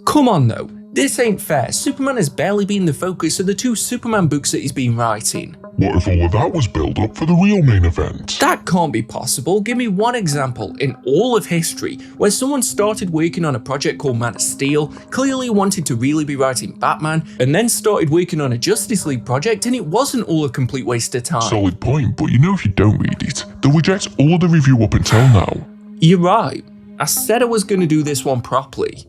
Come on though, this ain't fair. Superman has barely been the focus of the 2 Superman books that he's been writing. What if all of that was built up for the real main event? That can't be possible. Give me one example in all of history where someone started working on a project called Man of Steel, clearly wanted to really be writing Batman, and then started working on a Justice League project and it wasn't all a complete waste of time. Solid point, but you know if you don't read it, they'll reject all the review up until now. You're right. I said I was going to do this one properly.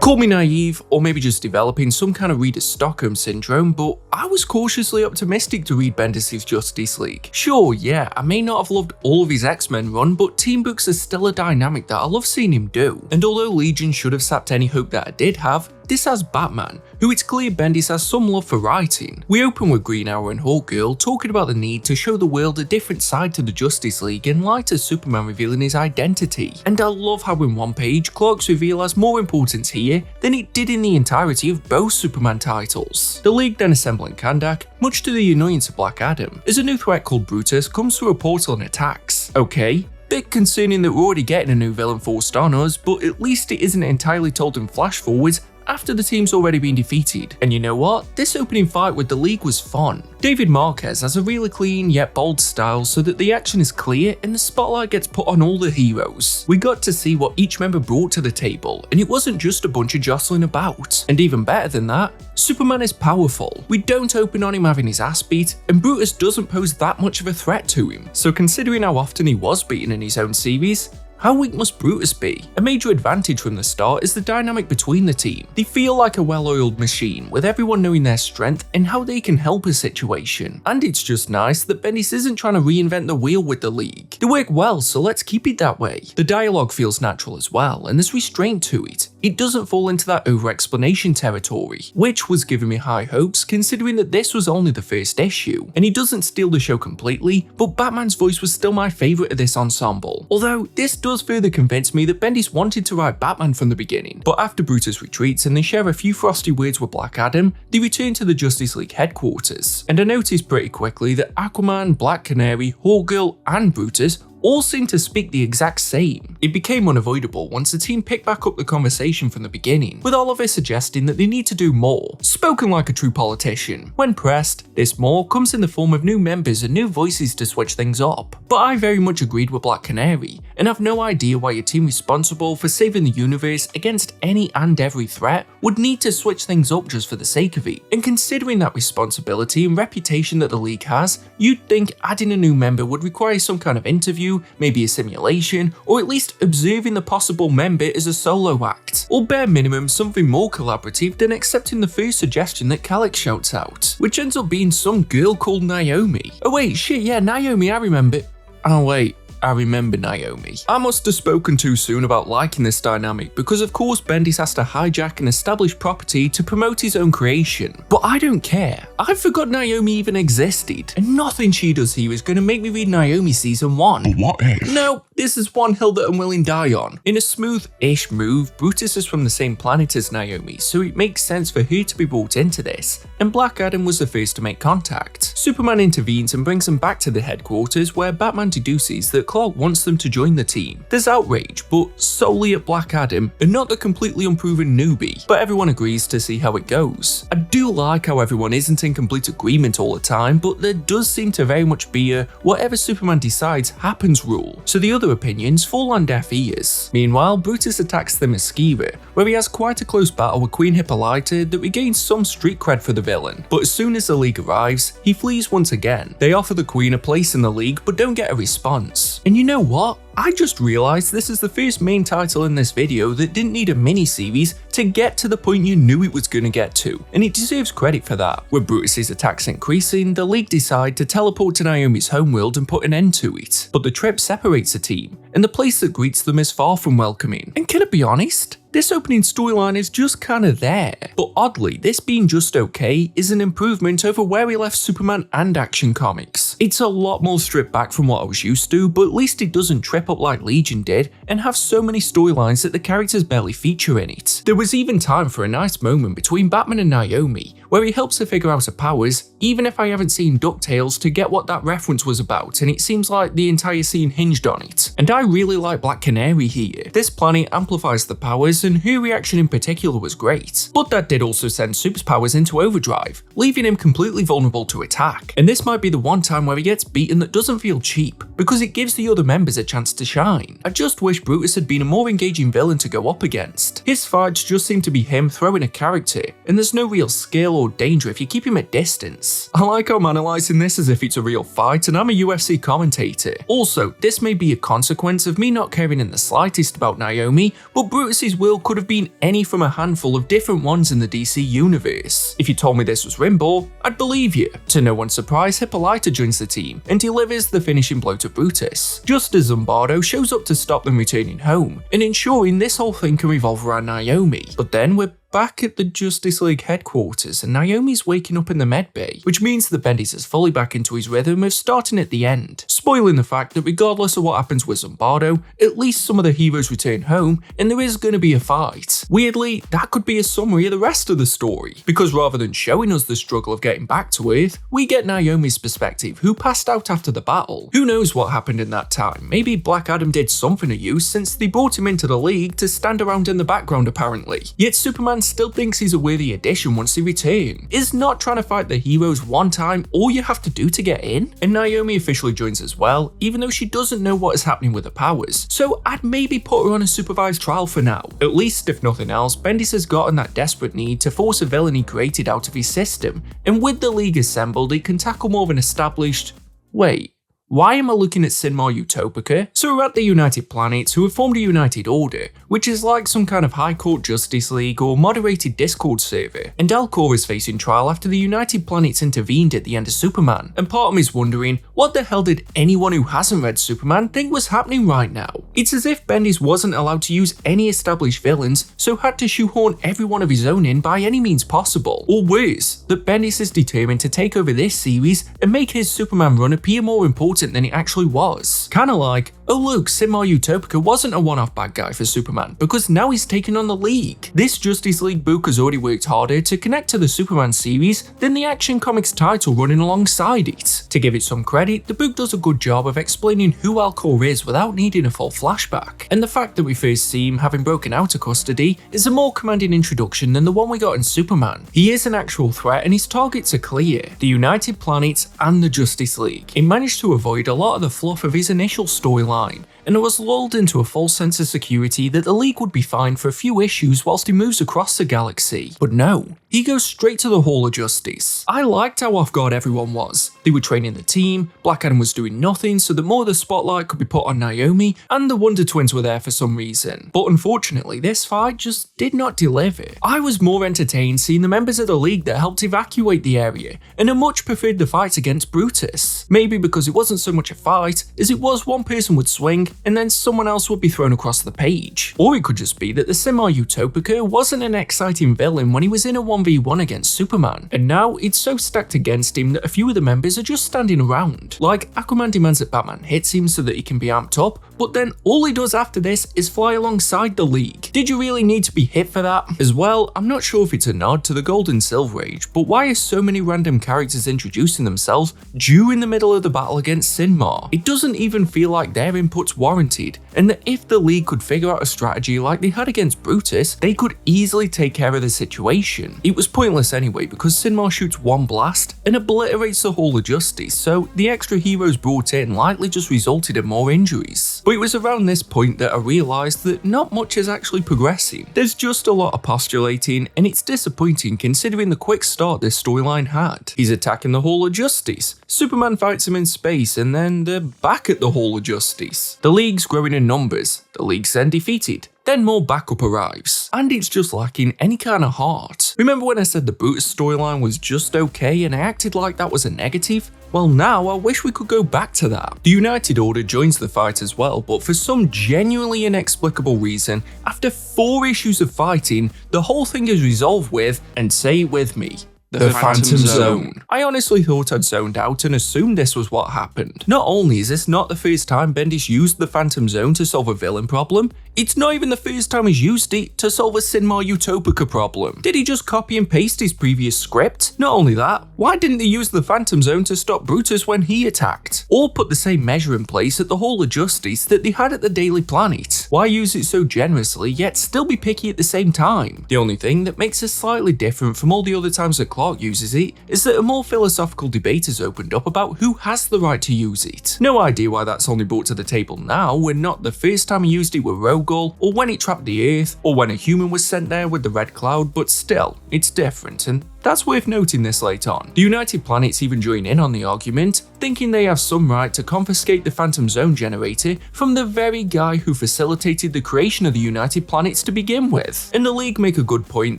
Call me naive, or maybe just developing some kind of Reader's Stockholm syndrome, but I was cautiously optimistic to read Bendis' Justice League. Sure, yeah, I may not have loved all of his X-Men run, but team books are still a dynamic that I love seeing him do. And although Legion should have sapped any hope that I did have, this has Batman, who it's clear Bendis has some love for writing. We open with Green Arrow and Hawkgirl talking about the need to show the world a different side to the Justice League in light of Superman revealing his identity. And I love how in one page, Clark's reveal has more importance here than it did in the entirety of both Superman titles. The League then assembling Kandak, much to the annoyance of Black Adam, as a new threat called Brutus comes through a portal and attacks. Okay. Bit concerning that we're already getting a new villain forced on us, but at least it isn't entirely told in flash forwards after the team's already been defeated. And you know what? This opening fight with the League was fun. David Marquez has a really clean yet bold style so that the action is clear and the spotlight gets put on all the heroes. We got to see what each member brought to the table, and it wasn't just a bunch of jostling about. And even better than that, Superman is powerful. We don't open on him having his ass beat, and Brutus doesn't pose that much of a threat to him. So considering how often he was beaten in his own series, how weak must Brutus be? A major advantage from the start is the dynamic between the team. They feel like a well-oiled machine, with everyone knowing their strength and how they can help a situation. And it's just nice that Bendis isn't trying to reinvent the wheel with the League. They work well, so let's keep it that way. The dialogue feels natural as well, and there's restraint to it. It doesn't fall into that over-explanation territory, which was giving me high hopes considering that this was only the first issue. And he doesn't steal the show completely, but Batman's voice was still my favourite of this ensemble. Although, this does further convince me that Bendis wanted to write Batman from the beginning. But after Brutus retreats and they share a few frosty words with Black Adam, they return to the Justice League headquarters. And I noticed pretty quickly that Aquaman, Black Canary, Hawkgirl and Brutus all seem to speak the exact same. It became unavoidable once the team picked back up the conversation from the beginning, with Oliver suggesting that they need to do more, spoken like a true politician. When pressed, this more comes in the form of new members and new voices to switch things up. But I very much agreed with Black Canary, and have no idea why a team responsible for saving the universe against any and every threat would need to switch things up just for the sake of it. And considering that responsibility and reputation that the League has, you'd think adding a new member would require some kind of interview, maybe a simulation, or at least observing the possible member as a solo act, or bare minimum something more collaborative than accepting the first suggestion that Calyx shouts out, which ends up being some girl called Naomi. Oh wait, shit, yeah, Naomi, I remember. Oh wait, I remember Naomi. I must have spoken too soon about liking this dynamic because of course Bendis has to hijack an established property to promote his own creation. But I don't care. I forgot Naomi even existed, and nothing she does here is going to make me read Naomi season 1. But what if? No, this is one hill that I'm willing to die on. In a smooth-ish move, Brutus is from the same planet as Naomi, so it makes sense for her to be brought into this, and Black Adam was the first to make contact. Superman intervenes and brings them back to the headquarters where Batman deduces that Clark wants them to join the team. There's outrage, but solely at Black Adam and not the completely unproven newbie, but everyone agrees to see how it goes. I do like how everyone isn't in complete agreement all the time, but there does seem to very much be a whatever Superman decides happens rule, so the other opinions fall on deaf ears. Meanwhile, Brutus attacks the Mesquira, where he has quite a close battle with Queen Hippolyta that regains some street cred for the villain, but as soon as the League arrives, he flees once again. They offer the Queen a place in the League but don't get a response. And you know what? I just realised this is the first main title in this video that didn't need a mini-series to get to the point you knew it was going to get to, and it deserves credit for that. With Brutus's attacks increasing, the League decide to teleport to Naomi's homeworld and put an end to it. But the trip separates the team, and the place that greets them is far from welcoming. And can I be honest? this opening storyline is just kinda there. But oddly, this being just okay is an improvement over where we left Superman and Action Comics. It's a lot more stripped back from what I was used to, but at least it doesn't trip up like Legion did and have so many storylines that the characters barely feature in it. There was even time for a nice moment between Batman and Naomi, where he helps her figure out her powers, even if I haven't seen DuckTales to get what that reference was about, and it seems like the entire scene hinged on it. And I really like Black Canary here. This planet amplifies the powers, and her reaction in particular was great. But that did also send Super's powers into overdrive, leaving him completely vulnerable to attack. And this might be the one time where he gets beaten that doesn't feel cheap, because it gives the other members a chance to shine. I just wish Brutus had been a more engaging villain to go up against. His fights just seem to be him throwing a character, and there's no real skill or danger if you keep him at distance. I like how I'm analysing this as if it's a real fight and I'm a UFC commentator. Also, this may be a consequence of me not caring in the slightest about Naomi, but Brutus's will could have been any from a handful of different ones in the DC universe. If you told me this was Rimbaud, I'd believe you. To no one's surprise, Hippolyta joins the team and delivers the finishing blow to Brutus, just as Zombardo shows up to stop them returning home and ensuring this whole thing can revolve around Naomi. But then we're back at the Justice League headquarters and Naomi's waking up in the medbay, which means that Bendis is fully back into his rhythm of starting at the end, spoiling the fact that regardless of what happens with Zombardo, at least some of the heroes return home and there is going to be a fight. Weirdly, that could be a summary of the rest of the story, because rather than showing us the struggle of getting back to Earth, we get Naomi's perspective, who passed out after the battle. Who knows what happened in that time? Maybe Black Adam did something of use since they brought him into the League to stand around in the background apparently. Yet Superman still thinks he's a worthy addition once they return. Is not trying to fight the heroes one time all you have to do to get in? And Naomi officially joins as well, even though she doesn't know what is happening with her powers. So I'd maybe put her on a supervised trial for now. At least, if nothing else, Bendis has gotten that desperate need to force a villain he created out of his system, and with the League assembled, he can tackle more of an established... Wait. Why am I looking at Sinmar Utopica? So we're at the United Planets, who have formed a United Order, which is like some kind of High Court Justice League or moderated Discord server, and Alcor is facing trial after the United Planets intervened at the end of Superman, and part of me is wondering, what the hell did anyone who hasn't read Superman think was happening right now? It's as if Bendis wasn't allowed to use any established villains, so had to shoehorn everyone of his own in by any means possible. Or worse, that Bendis is determined to take over this series and make his Superman run appear more important than it actually was. Kinda like, oh look, Sinmar Utopica wasn't a one-off bad guy for Superman, because now he's taken on the League. This Justice League book has already worked harder to connect to the Superman series than the Action Comics title running alongside it. To give it some credit, the book does a good job of explaining who Alcor is without needing a full flashback, and the fact that we first see him having broken out of custody is a more commanding introduction than the one we got in Superman. He is an actual threat and his targets are clear, the United Planets and the Justice League. He managed to avoid a lot of the fluff of his initial storyline, and was lulled into a false sense of security that the League would be fine for a few issues whilst he moves across the galaxy. But no, he goes straight to the Hall of Justice. I liked how off guard everyone was. They were training the team, Black Adam was doing nothing so that more of the spotlight could be put on Naomi, and the Wonder Twins were there for some reason. But unfortunately, this fight just did not deliver. I was more entertained seeing the members of the League that helped evacuate the area, and I much preferred the fight against Brutus. Maybe because it wasn't so much a fight, as it was one person would swing, and then someone else would be thrown across the page. Or it could just be that the Sinmar Utopica wasn't an exciting villain when he was in a 1v1 against Superman, and now it's so stacked against him that a few of the members are just standing around. Like, Aquaman demands that Batman hits him so that he can be amped up, but then all he does after this is fly alongside the League. Did you really need to be hit for that? As well, I'm not sure if it's a nod to the Gold and Silver Age, but why are so many random characters introducing themselves during the middle of the battle against Sinmar? It doesn't even feel like their input's warranted, and that if the League could figure out a strategy like they had against Brutus, they could easily take care of the situation. It was pointless anyway because Sinmar shoots one blast and obliterates the Hall of Justice, so the extra heroes brought in likely just resulted in more injuries. But it was around this point that I realised that not much is actually progressing. There's just a lot of postulating, and it's disappointing considering the quick start this storyline had. He's attacking the Hall of Justice, Superman fights him in space, and then they're back at the Hall of Justice. The League's growing in numbers, the League's then defeated, then more backup arrives, and it's just lacking any kind of heart. Remember when I said the Brutus storyline was just okay and I acted like that was a negative? Well, now I wish we could go back to that. The United Order joins the fight as well, but for some genuinely inexplicable reason, after 4 issues of fighting, the whole thing is resolved with, and say it with me, the Phantom Zone. I honestly thought I'd zoned out and assumed this was what happened. Not only is this not the first time Bendis used the Phantom Zone to solve a villain problem, it's not even the first time he's used it to solve a Cinema Utopica problem. Did he just copy and paste his previous script? Not only that, why didn't they use the Phantom Zone to stop Brutus when he attacked? Or put the same measure in place at the Hall of Justice that they had at the Daily Planet? Why use it so generously yet still be picky at the same time? The only thing that makes it slightly different from all the other times that Clark uses it is that a more philosophical debate has opened up about who has the right to use it. No idea why that's only brought to the table now when not the first time he used it with Rogol, or when it trapped the Earth, or when a human was sent there with the Red Cloud, but still, it's different, and that's worth noting this late on. The United Planets even join in on the argument, thinking they have some right to confiscate the Phantom Zone generator from the very guy who facilitated the creation of the United Planets to begin with. And the League make a good point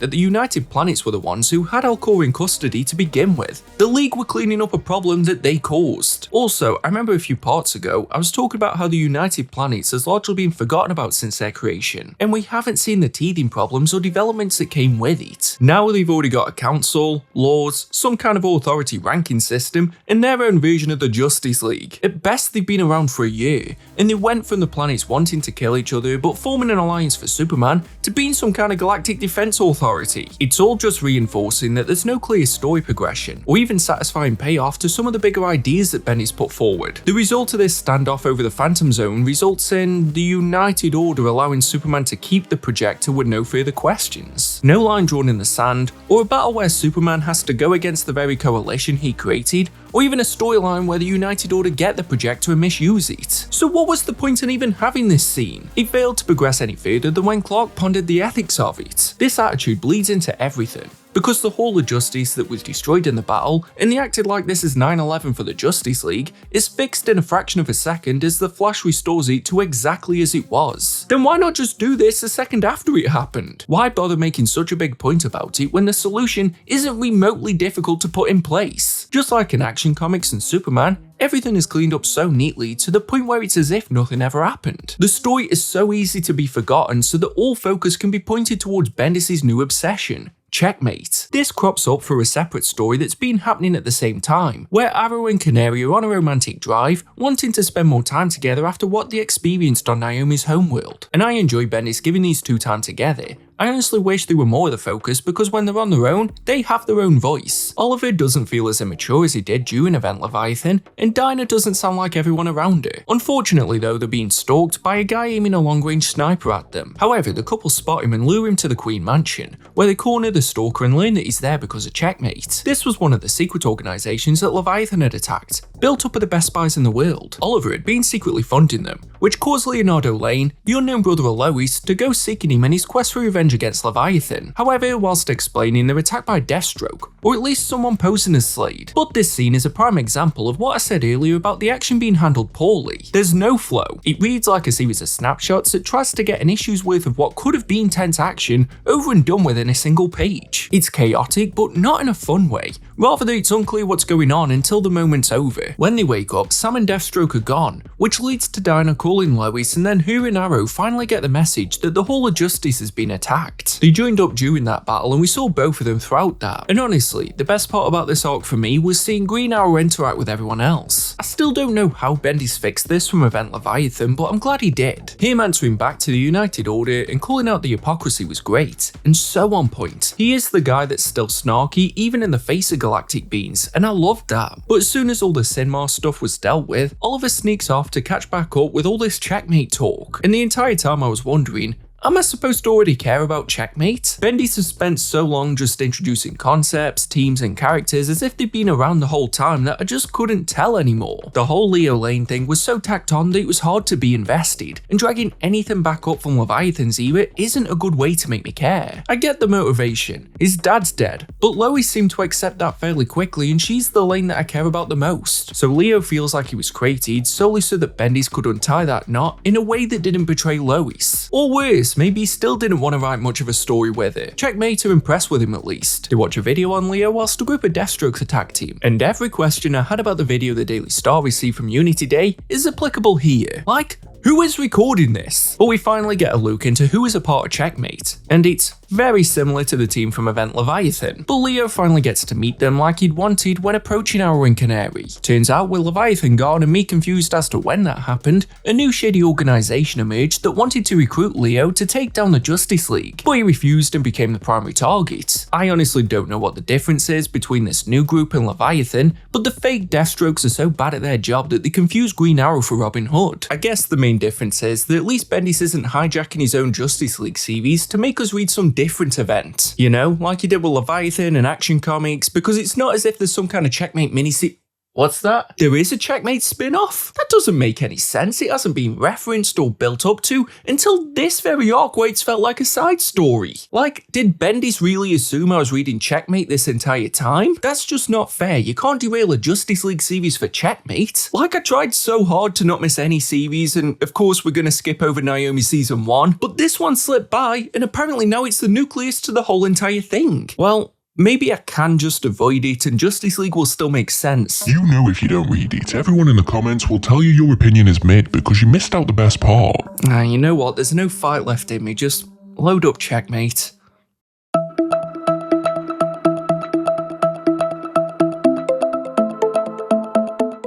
that the United Planets were the ones who had Alcor in custody to begin with. The League were cleaning up a problem that they caused. Also, I remember a few parts ago, I was talking about how the United Planets has largely been forgotten about since their creation, and we haven't seen the teething problems or developments that came with it. Now they've already got a council, laws, some kind of authority ranking system, and their own version of the Justice League. At best, they've been around for a year, and they went from the planets wanting to kill each other but forming an alliance for Superman to being some kind of galactic defense authority. It's all just reinforcing that there's no clear story progression, or even satisfying payoff to some of the bigger ideas that Bendis put forward. The result of this standoff over the Phantom Zone results in the United Order allowing Superman to keep the projector with no further questions. No line drawn in the sand, or a battle where Superman has to go against the very coalition he created, or even a storyline where the United Order get the projector and misuse it. So what was the point in even having this scene? It failed to progress any further than when Clark pondered the ethics of it. This attitude bleeds into everything. Because the Hall of Justice that was destroyed in the battle, and they acted like this is 9/11 for the Justice League, is fixed in a fraction of a second as the Flash restores it to exactly as it was. Then why not just do this a second after it happened? Why bother making such a big point about it when the solution isn't remotely difficult to put in place? Just like in Action Comics and Superman, everything is cleaned up so neatly to the point where it's as if nothing ever happened. The story is so easy to be forgotten so that all focus can be pointed towards Bendis' new obsession. Checkmate. This crops up for a separate story that's been happening at the same time, where Arrow and Canary are on a romantic drive, wanting to spend more time together after what they experienced on Naomi's homeworld. And I enjoy Bendis giving these two time together. I honestly wish they were more of the focus because when they're on their own, they have their own voice. Oliver doesn't feel as immature as he did during Event Leviathan, and Dinah doesn't sound like everyone around her. Unfortunately though, they're being stalked by a guy aiming a long-range sniper at them. However, the couple spot him and lure him to the Queen Mansion, where they corner the stalker and learn that he's there because of Checkmate. This was one of the secret organizations that Leviathan had attacked, built up with the best spies in the world. Oliver had been secretly funding them, which caused Leonardo Lane, the unknown brother of Lois, to go seeking him in his quest for revenge against Leviathan. However, whilst explaining, they're attacked by Deathstroke, or at least someone posing as Slade. But this scene is a prime example of what I said earlier about the action being handled poorly. There's no flow. It reads like a series of snapshots that tries to get an issue's worth of what could have been tense action over and done with in a single page. It's chaotic, but not in a fun way. Rather, it's unclear what's going on until the moment's over. When they wake up, Sam and Deathstroke are gone, which leads to Dinah calling Lois, and then her and Arrow finally get the message that the Hall of Justice has been attacked. They joined up during that battle, and we saw both of them throughout that. And honestly, the best part about this arc for me was seeing Green Arrow interact with everyone else. I still don't know how Bendis fixed this from Event Leviathan, but I'm glad he did. Him answering back to the United Order and calling out the hypocrisy was great, and so on point. He is the guy that's still snarky even in the face of galactic beings, and I loved that. But as soon as all the Sinmar stuff was dealt with, Oliver sneaks off to catch back up with all this Checkmate talk, and the entire time I was wondering, am I supposed to already care about Checkmate? Bendis has spent so long just introducing concepts, teams and characters as if they've been around the whole time that I just couldn't tell anymore. The whole Leo Lane thing was so tacked on that it was hard to be invested, and dragging anything back up from Leviathan's era isn't a good way to make me care. I get the motivation, his dad's dead, but Lois seemed to accept that fairly quickly and she's the Lane that I care about the most. So Leo feels like he was created solely so that Bendis could untie that knot in a way that didn't betray Lois. Or worse, maybe he still didn't want to write much of a story with it. Checkmate are impressed with him at least. They watch a video on Leo whilst a group of Deathstrokes attacked him, and every question I had about the video the Daily Star received from Unity Day is applicable here. Like, who is recording this? But we finally get a look into who is a part of Checkmate, and it's very similar to the team from Event Leviathan, but Leo finally gets to meet them like he'd wanted when approaching Arrow and Canary. Turns out with Leviathan gone and me confused as to when that happened, a new shady organisation emerged that wanted to recruit Leo to take down the Justice League, but he refused and became the primary target. I honestly don't know what the difference is between this new group and Leviathan, but the fake Deathstrokes are so bad at their job that they confuse Green Arrow for Robin Hood. I guess the main difference is that at least Bendis isn't hijacking his own Justice League series to make us read some different event. You know, like he did with Leviathan and Action Comics, because it's not as if there's some kind of Checkmate mini-series. What's that? There is a Checkmate spin-off? That doesn't make any sense. It hasn't been referenced or built up to until this very arc where it's felt like a side story. Like, did Bendis really assume I was reading Checkmate this entire time? That's just not fair. You can't derail a Justice League series for Checkmate. Like, I tried so hard to not miss any series, and of course we're gonna skip over Naomi season 1, but this one slipped by, and apparently now it's the nucleus to the whole entire thing. Well, maybe I can just avoid it and Justice League will still make sense. You know if you don't read it, everyone in the comments will tell you your opinion is mid because you missed out the best part. You know what, there's no fight left in me, just load up Checkmate.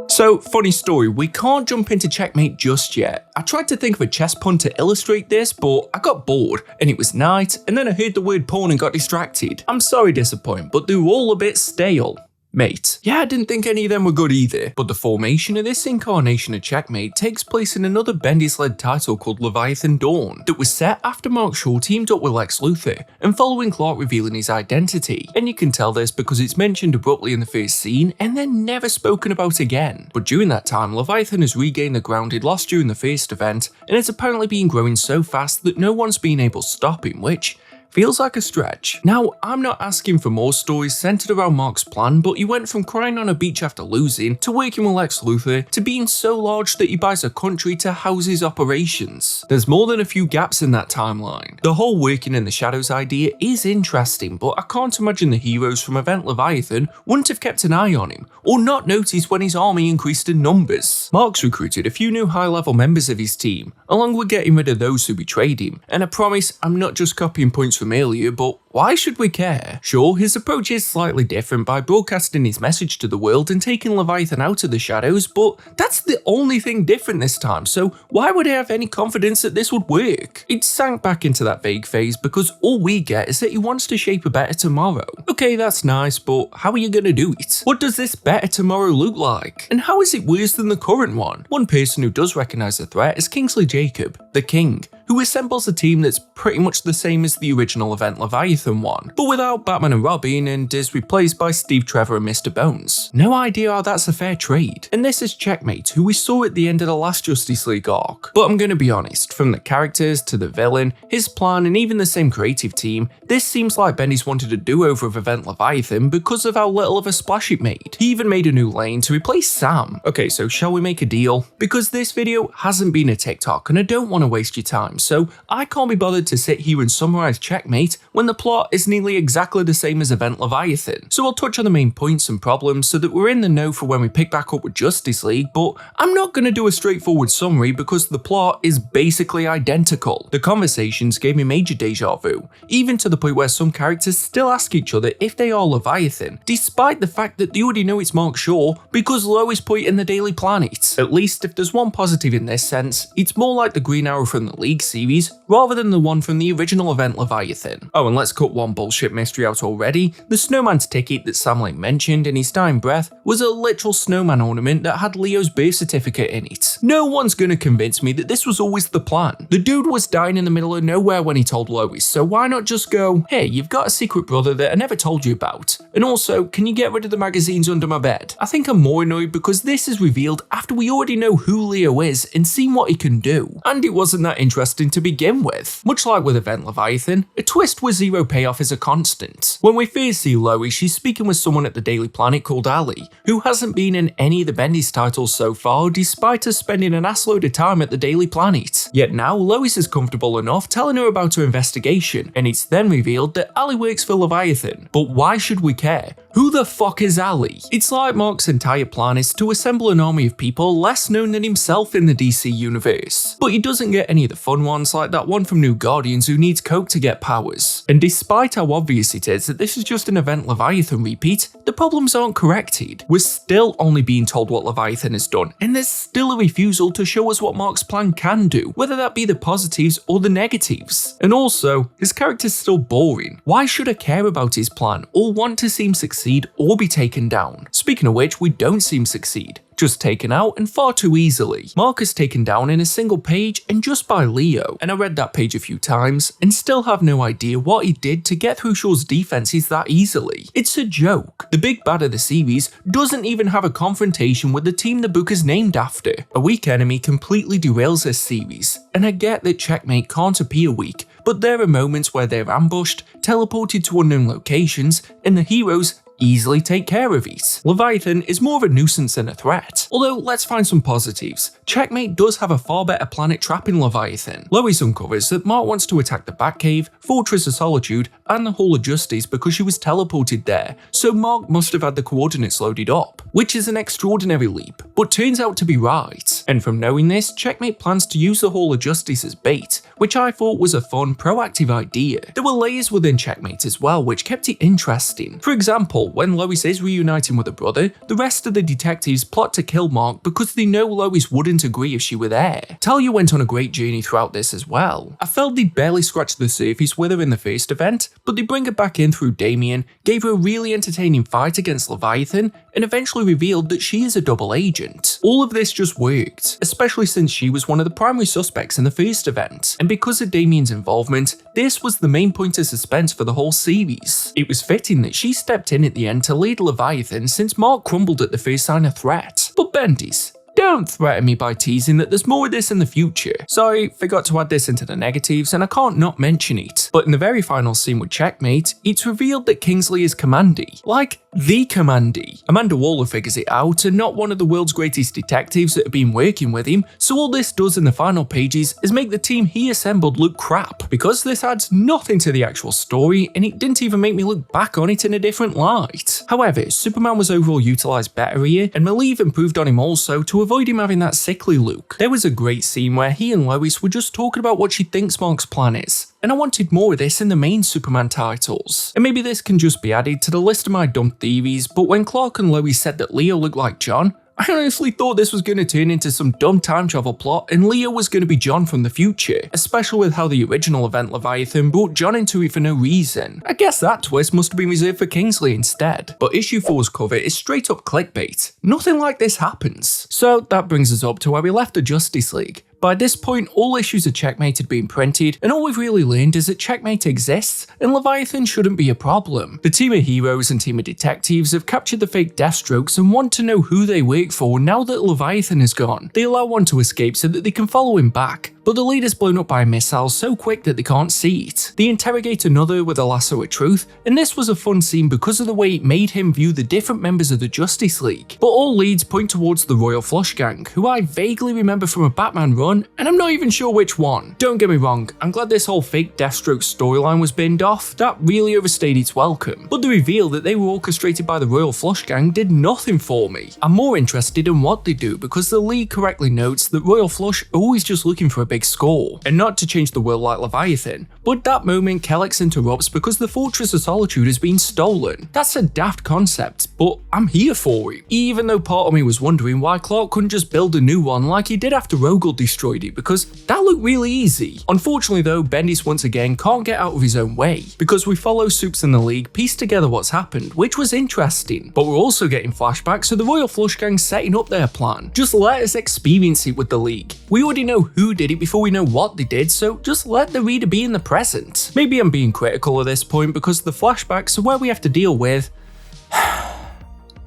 So, funny story, we can't jump into Checkmate just yet. I tried to think of a chess pun to illustrate this, but I got bored, and it was night, and then I heard the word porn and got distracted. I'm sorry disappoint, but they were all a bit stale. Mate. Yeah, I didn't think any of them were good either, but the formation of this incarnation of Checkmate takes place in another Bendis-led title called Leviathan Dawn, that was set after Mark Shaw teamed up with Lex Luthor, and following Clark revealing his identity. And you can tell this because it's mentioned abruptly in the first scene, and then never spoken about again. But during that time, Leviathan has regained the ground he'd lost during the first event, and it's apparently been growing so fast that no one's been able to stop him, which feels like a stretch. Now, I'm not asking for more stories centered around Mark's plan, but he went from crying on a beach after losing, to working with Lex Luthor, to being so large that he buys a country to house his operations. There's more than a few gaps in that timeline. The whole working in the shadows idea is interesting, but I can't imagine the heroes from Event Leviathan wouldn't have kept an eye on him, or not noticed when his army increased in numbers. Mark's recruited a few new high-level members of his team, along with getting rid of those who betrayed him, and I promise I'm not just copying points from earlier, but why should we care? Sure, his approach is slightly different by broadcasting his message to the world and taking Leviathan out of the shadows, but that's the only thing different this time, so why would I have any confidence that this would work? It sank back into that vague phase because all we get is that he wants to shape a better tomorrow. Okay, that's nice, but how are you gonna do it? What does this better tomorrow look like? And how is it worse than the current one? One person who does recognise the threat is Kingsley Jacob, the King, who assembles a team that's pretty much the same as the original Event Leviathan one, but without Batman and Robin, and is replaced by Steve Trevor and Mr. Bones. No idea how that's a fair trade. And this is Checkmate, who we saw at the end of the last Justice League arc. But I'm gonna be honest, from the characters to the villain, his plan, and even the same creative team, this seems like Bendis wanted a do-over of Event Leviathan because of how little of a splash it made. He even made a new lane to replace Sam. Okay, so shall we make a deal? Because this video hasn't been a TikTok, and I don't want to waste your time, so I can't be bothered to sit here and summarize Checkmate when the plot is nearly exactly the same as Event Leviathan. So I'll touch on the main points and problems so that we're in the know for when we pick back up with Justice League, but I'm not going to do a straightforward summary because the plot is basically identical. The conversations gave me major deja vu, even to the point where some characters still ask each other if they are Leviathan, despite the fact that they already know it's Mark Shaw because Lois put it in the Daily Planet. At least if there's one positive in this sense, it's more like the Green Arrow from the League series rather than the one from the original Event Leviathan. Oh, and let's cut one bullshit mystery out already. The snowman's ticket that Sam Lake mentioned in his dying breath was a literal snowman ornament that had Leo's birth certificate in it. No one's gonna convince me that this was always the plan. The dude was dying in the middle of nowhere when he told Lois, so why not just go, hey, you've got a secret brother that I never told you about, and also, can you get rid of the magazines under my bed? I think I'm more annoyed because this is revealed after we already know who Leo is and seen what he can do, and it wasn't that interesting to begin with. Much like with Event Leviathan, a twist with zero payoff is a constant. When we first see Lois, she's speaking with someone at the Daily Planet called Ali, who hasn't been in any of the Bendis titles so far despite us spending an assload of time at the Daily Planet. Yet now Lois is comfortable enough telling her about her investigation, and it's then revealed that Ali works for Leviathan. But why should we care? Who the fuck is Ali? It's like Mark's entire plan is to assemble an army of people less known than himself in the DC universe. But he doesn't get any of the fun ones like that one from New Guardians who needs coke to get powers. And despite how obvious it is that this is just an Event Leviathan repeat, the problems aren't corrected. We're still only being told what Leviathan has done, and there's still a refusal to show us what Mark's plan can do, whether that be the positives or the negatives. And also, his character's still boring. Why should I care about his plan or want to see him succeed or be taken down? Speaking of which, we don't see him succeed. Just taken out and far too easily. Mark is taken down in a single page and just by Leo, and I read that page a few times and still have no idea what he did to get through Shaw's defenses that easily. It's a joke. The big bad of the series doesn't even have a confrontation with the team the book is named after. A weak enemy completely derails this series, and I get that Checkmate can't appear weak, but there are moments where they're ambushed, teleported to unknown locations, and the heroes easily take care of it. Leviathan is more of a nuisance than a threat. Although, let's find some positives. Checkmate does have a far better planet trapping Leviathan. Lois uncovers that Mark wants to attack the Batcave, Fortress of Solitude, and the Hall of Justice because she was teleported there, so Mark must have had the coordinates loaded up, which is an extraordinary leap, but turns out to be right. And from knowing this, Checkmate plans to use the Hall of Justice as bait, which I thought was a fun, proactive idea. There were layers within Checkmate as well, which kept it interesting. For example, when Lois is reuniting with her brother, the rest of the detectives plot to kill Mark because they know Lois wouldn't agree if she were there. Talia went on a great journey throughout this as well. I felt they'd barely scratched the surface with her in the first event, but they bring her back in through Damien, gave her a really entertaining fight against Leviathan, and eventually revealed that she is a double agent. All of this just worked, especially since she was one of the primary suspects in the first event, and because of Damien's involvement, this was the main point of suspense for the whole series. It was fitting that she stepped in at the end to lead Leviathan since Mark crumbled at the first sign of threat. But Bendis, don't threaten me by teasing that there's more of this in the future. Sorry, forgot to add this into the negatives and I can't not mention it. But in the very final scene with Checkmate, it's revealed that Kingsley is Commandy. Like, the Commandy. Amanda Waller figures it out and not one of the world's greatest detectives that have been working with him, so all this does in the final pages is make the team he assembled look crap, because this adds nothing to the actual story and it didn't even make me look back on it in a different light. However, Superman was overall utilised better here, and Malieve improved on him also to avoid him having that sickly look. There was a great scene where he and Lois were just talking about what she thinks Mark's plan is, and I wanted more of this in the main Superman titles. And maybe this can just be added to the list of my dumb theories, but when Clark and Lois said that Leo looked like John, I honestly thought this was going to turn into some dumb time travel plot and Leo was going to be John from the future, especially with how the original Event Leviathan brought John into it for no reason. I guess that twist must have been reserved for Kingsley instead. But issue 4's cover is straight up clickbait. Nothing like this happens. So that brings us up to where we left the Justice League. By this point, all issues of Checkmate had been printed, and all we've really learned is that Checkmate exists, and Leviathan shouldn't be a problem. The team of heroes and team of detectives have captured the fake Deathstrokes and want to know who they work for now that Leviathan is gone. They allow one to escape so that they can follow him back, but the leader's blown up by a missile so quick that they can't see it. They interrogate another with a lasso of truth, and this was a fun scene because of the way it made him view the different members of the Justice League. But all leads point towards the Royal Flush Gang, who I vaguely remember from a Batman run, and I'm not even sure which one. Don't get me wrong, I'm glad this whole fake Deathstroke storyline was binned off, that really overstayed its welcome, but the reveal that they were orchestrated by the Royal Flush Gang did nothing for me. I'm more interested in what they do because the league correctly notes that Royal Flush are always just looking for a big score, and not to change the world like Leviathan, but that moment Kellex interrupts because the Fortress of Solitude has been stolen. That's a daft concept, but I'm here for it, even though part of me was wondering why Clark couldn't just build a new one like he did after Rogel destroyed destroyed it because that looked really easy. Unfortunately though, Bendis once again can't get out of his own way, because we follow Supes and the League piece together what's happened, which was interesting, but we're also getting flashbacks of the Royal Flush Gang setting up their plan. Just let us experience it with the League. We already know who did it before we know what they did, so just let the reader be in the present. Maybe I'm being critical at this point because the flashbacks are where we have to deal with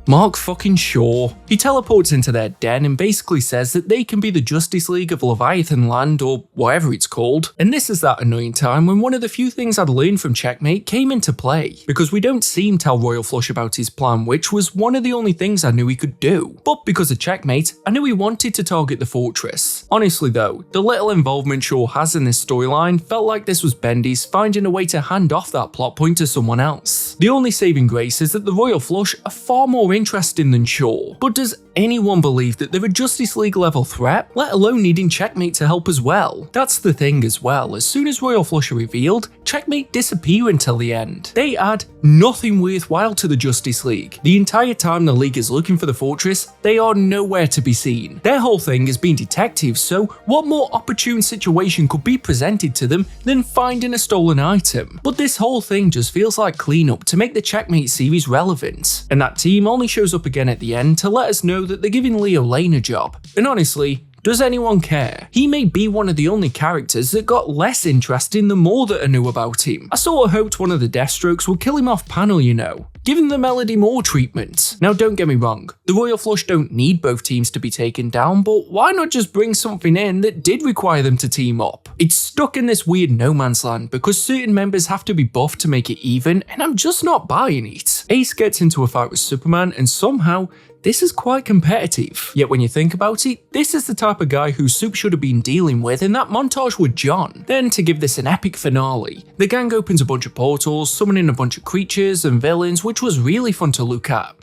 Mark fucking Shaw. He teleports into their den and basically says that they can be the Justice League of Leviathan Land, or whatever it's called. And this is that annoying time when one of the few things I'd learned from Checkmate came into play, because we don't see him tell Royal Flush about his plan, which was one of the only things I knew he could do. But because of Checkmate, I knew he wanted to target the fortress. Honestly though, the little involvement Shaw has in this storyline felt like this was Bendis finding a way to hand off that plot point to someone else. The only saving grace is that the Royal Flush are far more interesting than Shaw. But does anyone believe that they're a Justice League level threat, let alone needing Checkmate to help as well? That's the thing as well, as soon as Royal Flush are revealed, Checkmate disappear until the end. They add nothing worthwhile to the Justice League. The entire time the League is looking for the fortress, they are nowhere to be seen. Their whole thing is being detectives, so what more opportune situation could be presented to them than finding a stolen item? But this whole thing just feels like cleanup to make the Checkmate series relevant, and that team only shows up again at the end to let us know that they're giving Leo Lane a job. And honestly, does anyone care? He may be one of the only characters that got less interesting the more that I knew about him. I sort of hoped one of the Deathstrokes would kill him off panel, you know, giving the Melody more treatment. Now don't get me wrong, the Royal Flush don't need both teams to be taken down, but why not just bring something in that did require them to team up? It's stuck in this weird no man's land because certain members have to be buffed to make it even, and I'm just not buying it. Ace gets into a fight with Superman and somehow this is quite competitive. Yet when you think about it, this is the type of guy who Soup should have been dealing with in that montage with John. Then to give this an epic finale, the gang opens a bunch of portals, summoning a bunch of creatures and villains, which was really fun to look at.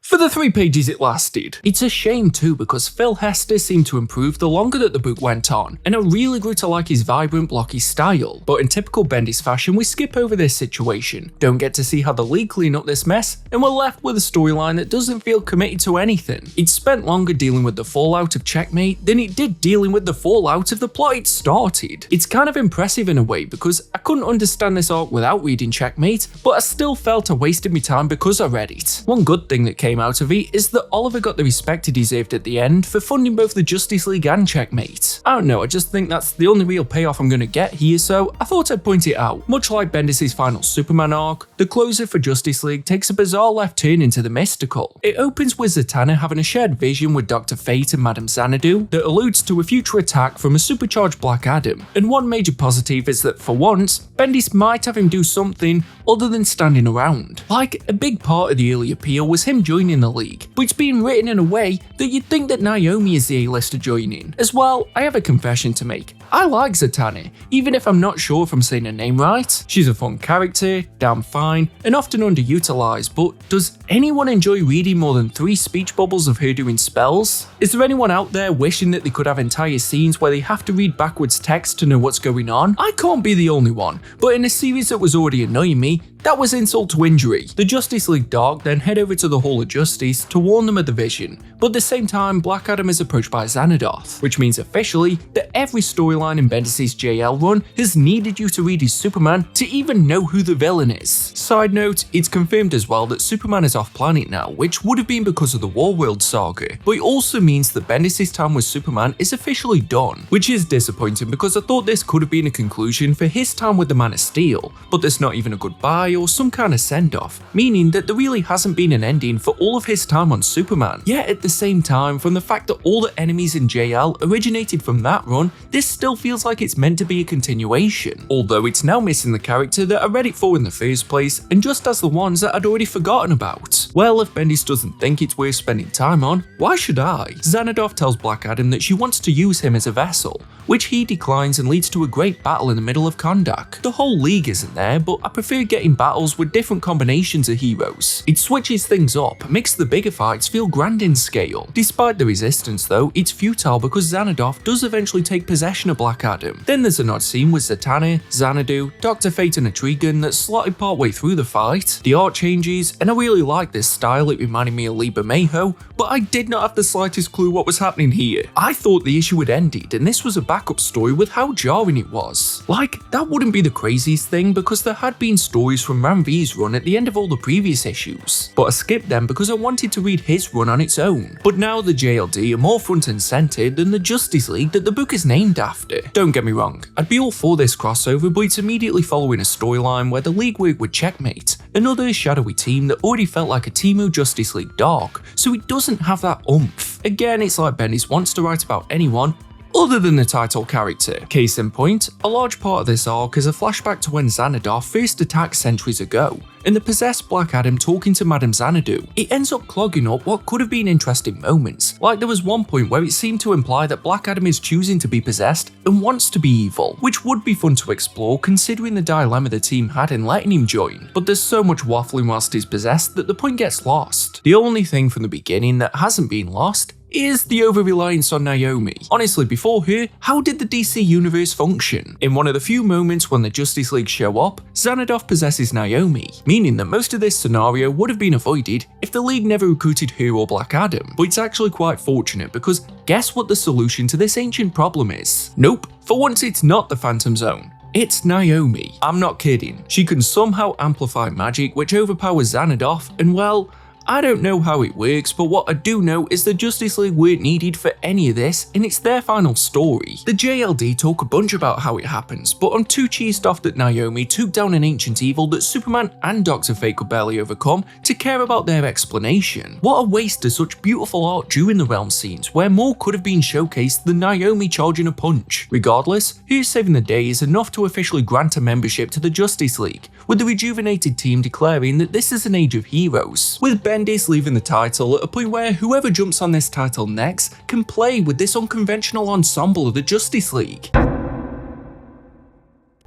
For the 3 pages it lasted. It's a shame too because Phil Hester seemed to improve the longer that the book went on, and I really grew to like his vibrant blocky style. But in typical Bendis fashion, we skip over this situation, don't get to see how the League clean up this mess, and we're left with a storyline that doesn't feel committed to anything. It spent longer dealing with the fallout of Checkmate than it did dealing with the fallout of the plot it started. It's kind of impressive in a way because I couldn't understand this arc without reading Checkmate, but I still felt I wasted my time because I read it. One good thing that came out of it is that Oliver got the respect he deserved at the end for funding both the Justice League and Checkmate. I don't know, I just think that's the only real payoff I'm gonna get here, so I thought I'd point it out. Much like Bendis' final Superman arc, the closer for Justice League takes a bizarre left turn into the mystical. It opens with Zatanna having a shared vision with Dr. Fate and Madame Xanadu that alludes to a future attack from a supercharged Black Adam, and one major positive is that for once, Bendis might have him do something other than standing around. Like, a big part of the early appeal was him joining the League, but it's being written in a way that you'd think that Naomi is the A-lister joining. As well, I have a confession to make. I like Zatanna, even if I'm not sure if I'm saying her name right. She's a fun character, damn fine, and often underutilized, but does anyone enjoy reading more than 3 speech bubbles of her doing spells? Is there anyone out there wishing that they could have entire scenes where they have to read backwards text to know what's going on? I can't be the only one, but in a series that was already annoying me, that was insult to injury. The Justice League Dark then head over to the Hall of Justice to warn them of the vision, but at the same time Black Adam is approached by Xanadoth, which means officially that every storyline in Bendis' JL run has needed you to read his Superman to even know who the villain is. Side note, it's confirmed as well that Superman is off planet now, which would have been because of the Warworld saga, but it also means that Bendis' time with Superman is officially done, which is disappointing because I thought this could have been a conclusion for his time with the Man of Steel, but there's not even a goodbye or some kind of send-off, meaning that there really hasn't been an ending for all of his time on Superman. Yet at the same time, from the fact that all the enemies in JL originated from that run, this still feels like it's meant to be a continuation, although it's now missing the character that I read it for in the first place, and just as the ones that I'd already forgotten about. Well, if Bendis doesn't think it's worth spending time on, why should I? Xanadoth tells Black Adam that she wants to use him as a vessel, which he declines and leads to a great battle in the middle of Kondak. The whole League isn't there, but I prefer getting battles with different combinations of heroes. It switches things up, makes the bigger fights feel grand in scale. Despite the resistance though, it's futile because Xanadoth does eventually take possession of Black Adam. Then there's an odd scene with Zatanna, Xanadu, Dr. Fate and Etrigan that's slotted partway through the fight. The art changes, and I really like this style, it reminded me of Lee Bermejo, but I did not have the slightest clue what was happening here. I thought the issue had ended, and this was a backup story with how jarring it was. Like, that wouldn't be the craziest thing because there had been stories from Ram V's run at the end of all the previous issues, but I skipped them because I wanted to read his run on its own. But now the JLD are more front and centre than the Justice League that the book is named after. Don't get me wrong, I'd be all for this crossover, but it's immediately following a storyline where the League work with Checkmate, another shadowy team that already felt like a Teemu Justice League dark, so it doesn't have that oomph. Again, it's like Bendis wants to write about anyone other than the title character. Case in point, a large part of this arc is a flashback to when Xanadu first attacked centuries ago, and the possessed Black Adam talking to Madame Xanadu. It ends up clogging up what could have been interesting moments, like there was one point where it seemed to imply that Black Adam is choosing to be possessed and wants to be evil, which would be fun to explore considering the dilemma the team had in letting him join, but there's so much waffling whilst he's possessed that the point gets lost. The only thing from the beginning that hasn't been lost is the over-reliance on Naomi. Honestly, before her, how did the DC universe function? In one of the few moments when the Justice League show up, Xanadu possesses Naomi, meaning that most of this scenario would have been avoided if the League never recruited her or Black Adam. But it's actually quite fortunate because guess what the solution to this ancient problem is? Nope, for once it's not the Phantom Zone. It's Naomi. I'm not kidding. She can somehow amplify magic which overpowers Xanadu, and well, I don't know how it works, but what I do know is the Justice League weren't needed for any of this, and it's their final story. The JLD talk a bunch about how it happens, but I'm too cheesed off that Naomi took down an ancient evil that Superman and Dr. Fate could barely overcome to care about their explanation. What a waste of such beautiful art during the Realm scenes, where more could have been showcased than Naomi charging a punch. Regardless, her saving the day is enough to officially grant a membership to the Justice League, with the rejuvenated team declaring that this is an age of heroes, with Bendis leaving the title at a point where whoever jumps on this title next can play with this unconventional ensemble of the Justice League.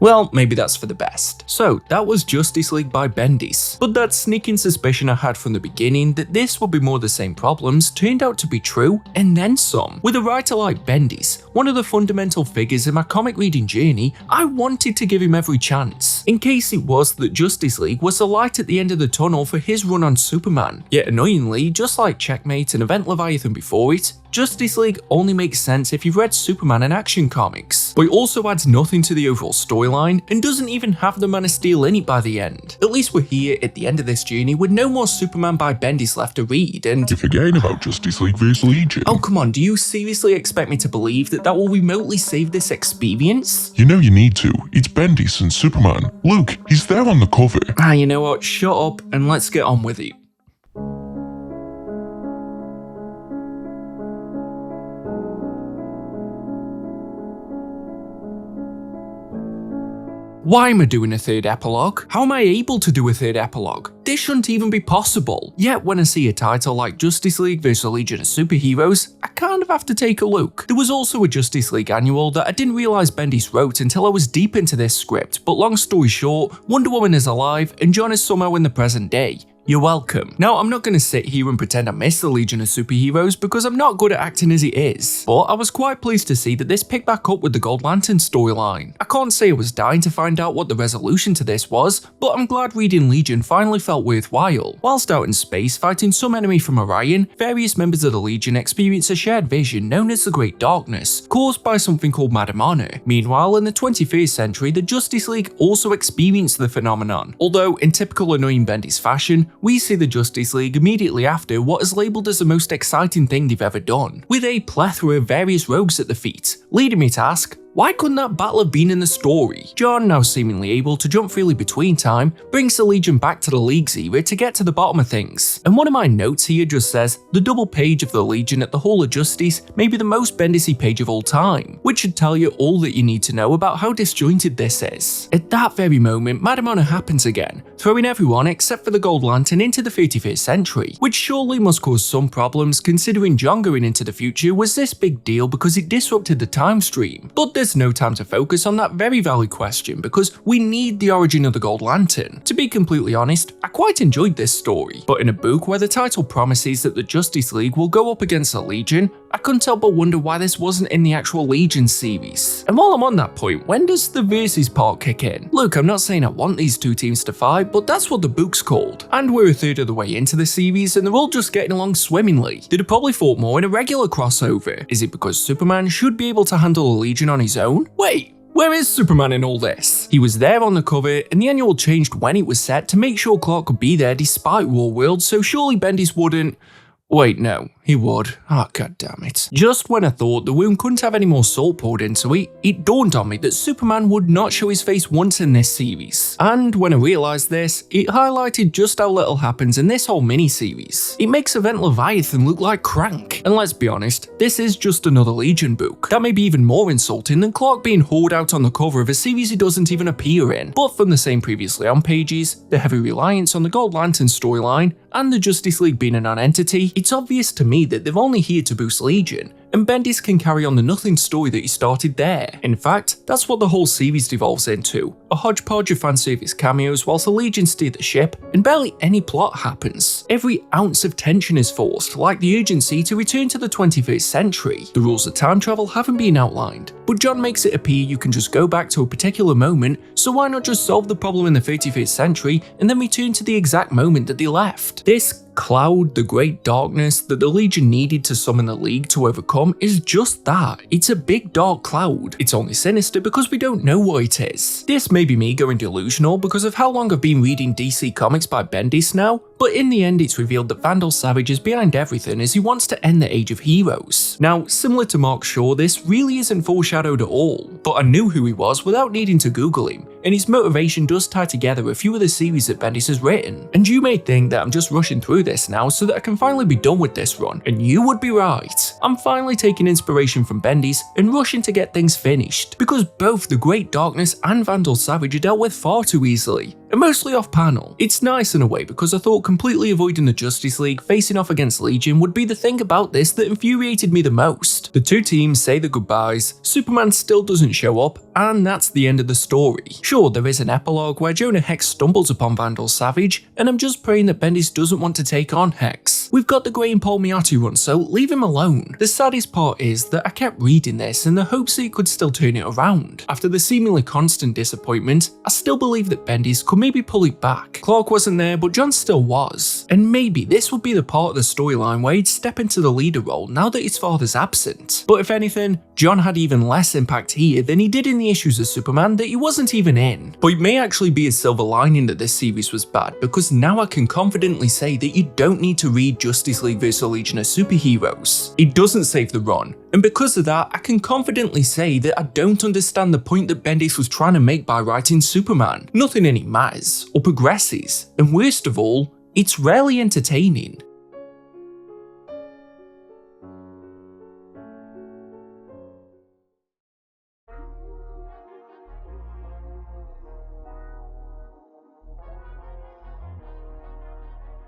Well, maybe that's for the best. So, that was Justice League by Bendis. But that sneaking suspicion I had from the beginning that this would be more the same problems turned out to be true, and then some. With a writer like Bendis, one of the fundamental figures in my comic reading journey, I wanted to give him every chance, in case it was that Justice League was the light at the end of the tunnel for his run on Superman. Yet annoyingly, just like Checkmate and Event Leviathan before it, Justice League only makes sense if you've read Superman and Action Comics, but it also adds nothing to the overall storyline and doesn't even have the Man of Steel in it by the end. At least we're here at the end of this journey with no more Superman by Bendis left to read, and you're forgetting about Justice League vs. Legion. Oh come on, do you seriously expect me to believe that will remotely save this experience? You know you need to. It's Bendis and Superman. Look, he's there on the cover. You know what, shut up and let's get on with it. Why am I doing a third epilogue? How am I able to do a third epilogue? This shouldn't even be possible. Yet when I see a title like Justice League vs. Legion of Superheroes, I kind of have to take a look. There was also a Justice League annual that I didn't realise Bendis wrote until I was deep into this script, but long story short, Wonder Woman is alive and John is somehow in the present day. You're welcome. Now, I'm not going to sit here and pretend I miss the Legion of Superheroes because I'm not good at acting as it is, but I was quite pleased to see that this picked back up with the Gold Lantern storyline. I can't say I was dying to find out what the resolution to this was, but I'm glad reading Legion finally felt worthwhile. Whilst out in space fighting some enemy from Orion, various members of the Legion experience a shared vision known as the Great Darkness, caused by something called Madame Honor. Meanwhile, in the 21st century, the Justice League also experienced the phenomenon, although in typical annoying Bendis fashion, we see the Justice League immediately after what is labelled as the most exciting thing they've ever done, with a plethora of various rogues at the feet, leading me to ask, why couldn't that battle have been in the story? John, now seemingly able to jump freely between time, brings the Legion back to the League's era to get to the bottom of things. And one of my notes here just says, the double page of the Legion at the Hall of Justice may be the most Bendis-y page of all time, which should tell you all that you need to know about how disjointed this is. At that very moment, Madame Honor happens again, throwing everyone except for the Gold Lantern into the 31st century, which surely must cause some problems considering John going into the future was this big deal because it disrupted the time stream. But there's no time to focus on that very valid question because we need the origin of the Gold Lantern. To be completely honest, I quite enjoyed this story, but in a book where the title promises that the Justice League will go up against the Legion, I couldn't help but wonder why this wasn't in the actual Legion series. And while I'm on that point, when does the versus part kick in? Look, I'm not saying I want these two teams to fight, but that's what the book's called. And we're a third of the way into the series and they're all just getting along swimmingly. They'd have probably fought more in a regular crossover. Is it because Superman should be able to handle the Legion on his own? Wait, where is Superman in all this? He was there on the cover, and the annual changed when it was set to make sure Clark could be there despite War World, so surely Bendis wouldn't. Wait, no, he would. Oh, god damn it. Just when I thought the wound couldn't have any more salt poured into it, it dawned on me that Superman would not show his face once in this series. And when I realised this, it highlighted just how little happens in this whole mini-series. It makes Event Leviathan look like Crank. And let's be honest, this is just another Legion book. That may be even more insulting than Clark being hauled out on the cover of a series he doesn't even appear in. But from the same previously on pages, the heavy reliance on the Gold Lantern storyline, and the Justice League being a non-entity, it's obvious to me that they're only here to boost Legion, and Bendis can carry on the Nothing story that he started there. In fact, that's what the whole series devolves into, a hodgepodge of fanservice cameos whilst the Legion steer the ship, and barely any plot happens. Every ounce of tension is forced, like the urgency to return to the 21st century. The rules of time travel haven't been outlined, but John makes it appear you can just go back to a particular moment, so why not just solve the problem in the 31st century and then return to the exact moment that they left? This cloud, the great darkness that the Legion needed to summon the League to overcome, is just that. It's a big dark cloud. It's only sinister because we don't know what it is. This may be me going delusional because of how long I've been reading DC Comics by Bendis now, but in the end it's revealed that Vandal Savage is behind everything as he wants to end the Age of Heroes. Now, similar to Mark Shaw, this really isn't foreshadowed at all, but I knew who he was without needing to Google him, and his motivation does tie together a few of the series that Bendis has written. And you may think that I'm just rushing through this now so that I can finally be done with this run, and you would be right. I'm finally taking inspiration from Bendis and rushing to get things finished, because both the Great Darkness and Vandal Savage are dealt with far too easily, and mostly off panel. It's nice in a way because I thought completely avoiding the Justice League facing off against Legion would be the thing about this that infuriated me the most. The two teams say their goodbyes, Superman still doesn't show up, and that's the end of the story. Sure, there is an epilogue where Jonah Hex stumbles upon Vandal Savage, and I'm just praying that Bendis doesn't want to take on Hex. We've got the Gray and Paul Miyatu run, so leave him alone. The saddest part is that I kept reading this in the hopes that he could still turn it around. After the seemingly constant disappointment, I still believe that Bendis could maybe pull it back. Clark wasn't there, but John still was. And maybe this would be the part of the storyline where he'd step into the leader role now that his father's absent. But if anything, John had even less impact here than he did in the issues of Superman that he wasn't even in. But it may actually be a silver lining that this series was bad, because now I can confidently say that you don't need to read Justice League vs. Legion of Superheroes. It doesn't save the run, and because of that, I can confidently say that I don't understand the point that Bendis was trying to make by writing Superman. Nothing in it matters or progresses, and worst of all, it's rarely entertaining.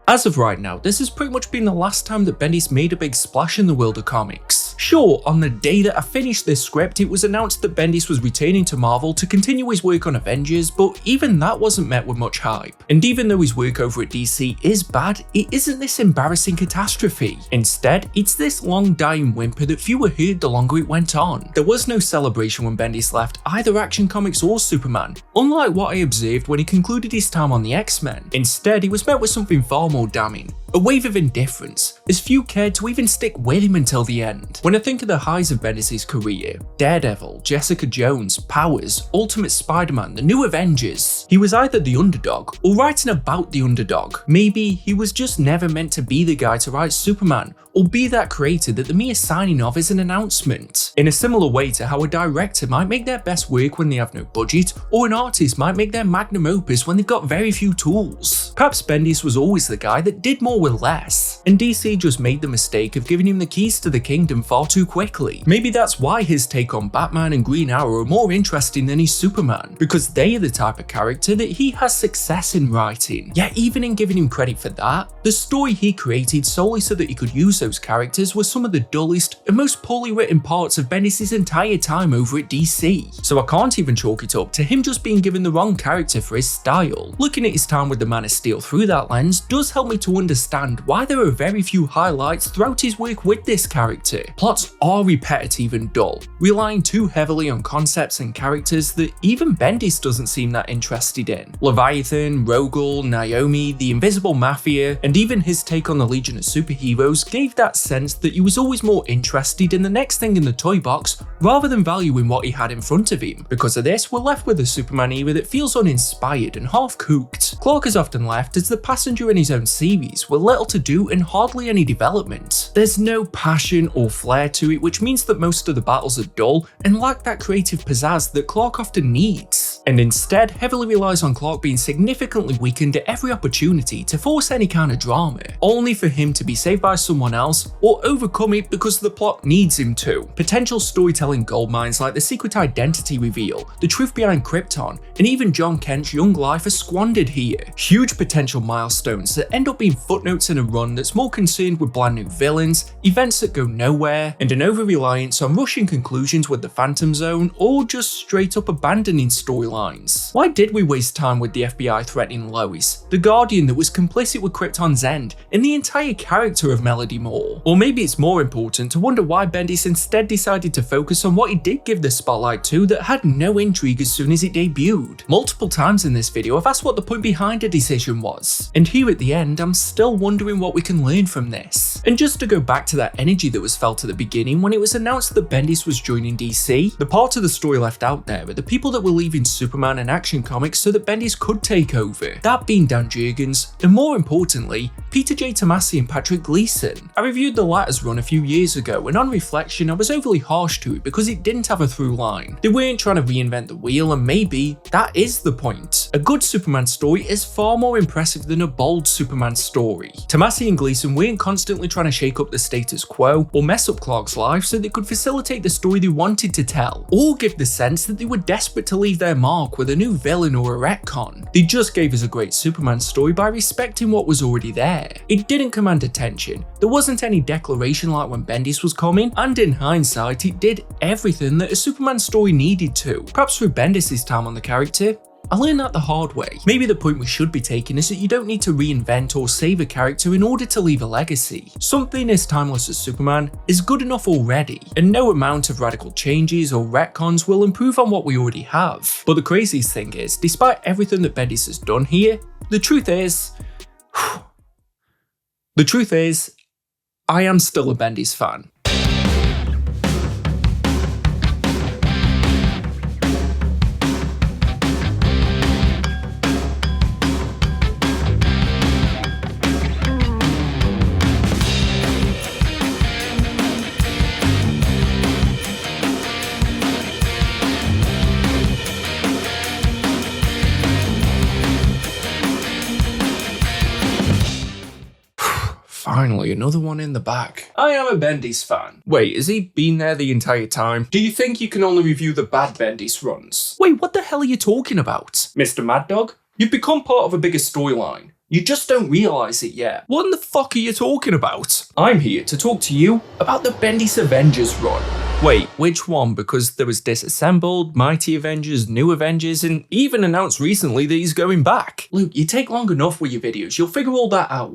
As of right now, this has pretty much been the last time that Bendis made a big splash in the world of comics. Sure, on the day that I finished this script, it was announced that Bendis was returning to Marvel to continue his work on Avengers, but even that wasn't met with much hype. And even though his work over at DC is bad, it isn't this embarrassing catastrophe. Instead, it's this long dying whimper that fewer heard the longer it went on. There was no celebration when Bendis left either Action Comics or Superman, unlike what I observed when he concluded his time on the X-Men. Instead, he was met with something far more damning. A wave of indifference, as few cared to even stick with him until the end. When I think of the highs of Bendis' career, Daredevil, Jessica Jones, Powers, Ultimate Spider-Man, the New Avengers, he was either the underdog or writing about the underdog. Maybe he was just never meant to be the guy to write Superman, or be that creator that the mere signing of is an announcement. In a similar way to how a director might make their best work when they have no budget, or an artist might make their magnum opus when they've got very few tools. Perhaps Bendis was always the guy that did more with less. And DC just made the mistake of giving him the keys to the kingdom far too quickly. Maybe that's why his take on Batman and Green Arrow are more interesting than his Superman, because they are the type of character that he has success in writing. Yet even in giving him credit for that, the story he created solely so that he could use those characters was some of the dullest and most poorly written parts of Bendis' entire time over at DC. So I can't even chalk it up to him just being given the wrong character for his style. Looking at his time with the Man of Steel through that lens does help me to understand why there are very few highlights throughout his work with this character. Plots are repetitive and dull, relying too heavily on concepts and characters that even Bendis doesn't seem that interested in. Leviathan, Rogel, Naomi, the Invisible Mafia, and even his take on the Legion of Superheroes gave that sense that he was always more interested in the next thing in the toy box rather than valuing what he had in front of him. Because of this, we're left with a Superman era that feels uninspired and half-cooked. Clark is often left as the passenger in his own series, with little to do and hardly any development. There's no passion or flair to it, which means that most of the battles are dull and lack that creative pizzazz that Clark often needs, and instead heavily relies on Clark being significantly weakened at every opportunity to force any kind of drama, only for him to be saved by someone else or overcome it because the plot needs him to. Potential storytelling goldmines like the secret identity reveal, the truth behind Krypton, and even John Kent's young life are squandered here. Huge potential milestones that end up being footnotes in a run that's more concerned with brand new villains, events that go nowhere, and an over-reliance on rushing conclusions with the Phantom Zone, or just straight up abandoning storylines. Why did we waste time with the FBI threatening Lois, the Guardian that was complicit with Krypton's end, and the entire character of Melody Moore? Or maybe it's more important to wonder why Bendis instead decided to focus on what he did give the spotlight to that had no intrigue as soon as it debuted. Multiple times in this video I've asked what the point behind a decision was, and here at the end I'm still wondering what we can learn from this. And just to go back to that energy that was felt at the beginning when it was announced that Bendis was joining DC, the part of the story left out there are the people that were leaving Superman and Action Comics so that Bendis could take over, that being Dan Jurgens, and more importantly, Peter J. Tomasi and Patrick Gleason. I reviewed the latter's run a few years ago, and on reflection I was overly harsh to it because it didn't have a through line. They weren't trying to reinvent the wheel, and maybe that is the point. A good Superman story is far more impressive than a bold Superman story. Tomasi and Gleason weren't constantly trying to shake up the status quo or mess up Clark's life so they could facilitate the story they wanted to tell, or give the sense that they were desperate to leave their mark with a new villain or a retcon. They just gave us a great Superman story by respecting what was already there. It didn't command attention, there wasn't any declaration like when Bendis was coming, and in hindsight it did everything that a Superman story needed to, perhaps through Bendis' time on the character. I learned that the hard way. Maybe the point we should be taking is that you don't need to reinvent or save a character in order to leave a legacy. Something as timeless as Superman is good enough already, and no amount of radical changes or retcons will improve on what we already have. But the craziest thing is, despite everything that Bendis has done here, the truth is, I am still a Bendis fan. Finally, another one in the bag. I am a Bendis fan. Wait, has he been there the entire time? Do you think you can only review the bad Bendis runs? Wait, what the hell are you talking about? Mr. Mad Dog? You've become part of a bigger storyline. You just don't realise it yet. What in the fuck are you talking about? I'm here to talk to you about the Bendis Avengers run. Wait, which one? Because there was Disassembled, Mighty Avengers, New Avengers, and even announced recently that he's going back. Luke, you take long enough with your videos, you'll figure all that out.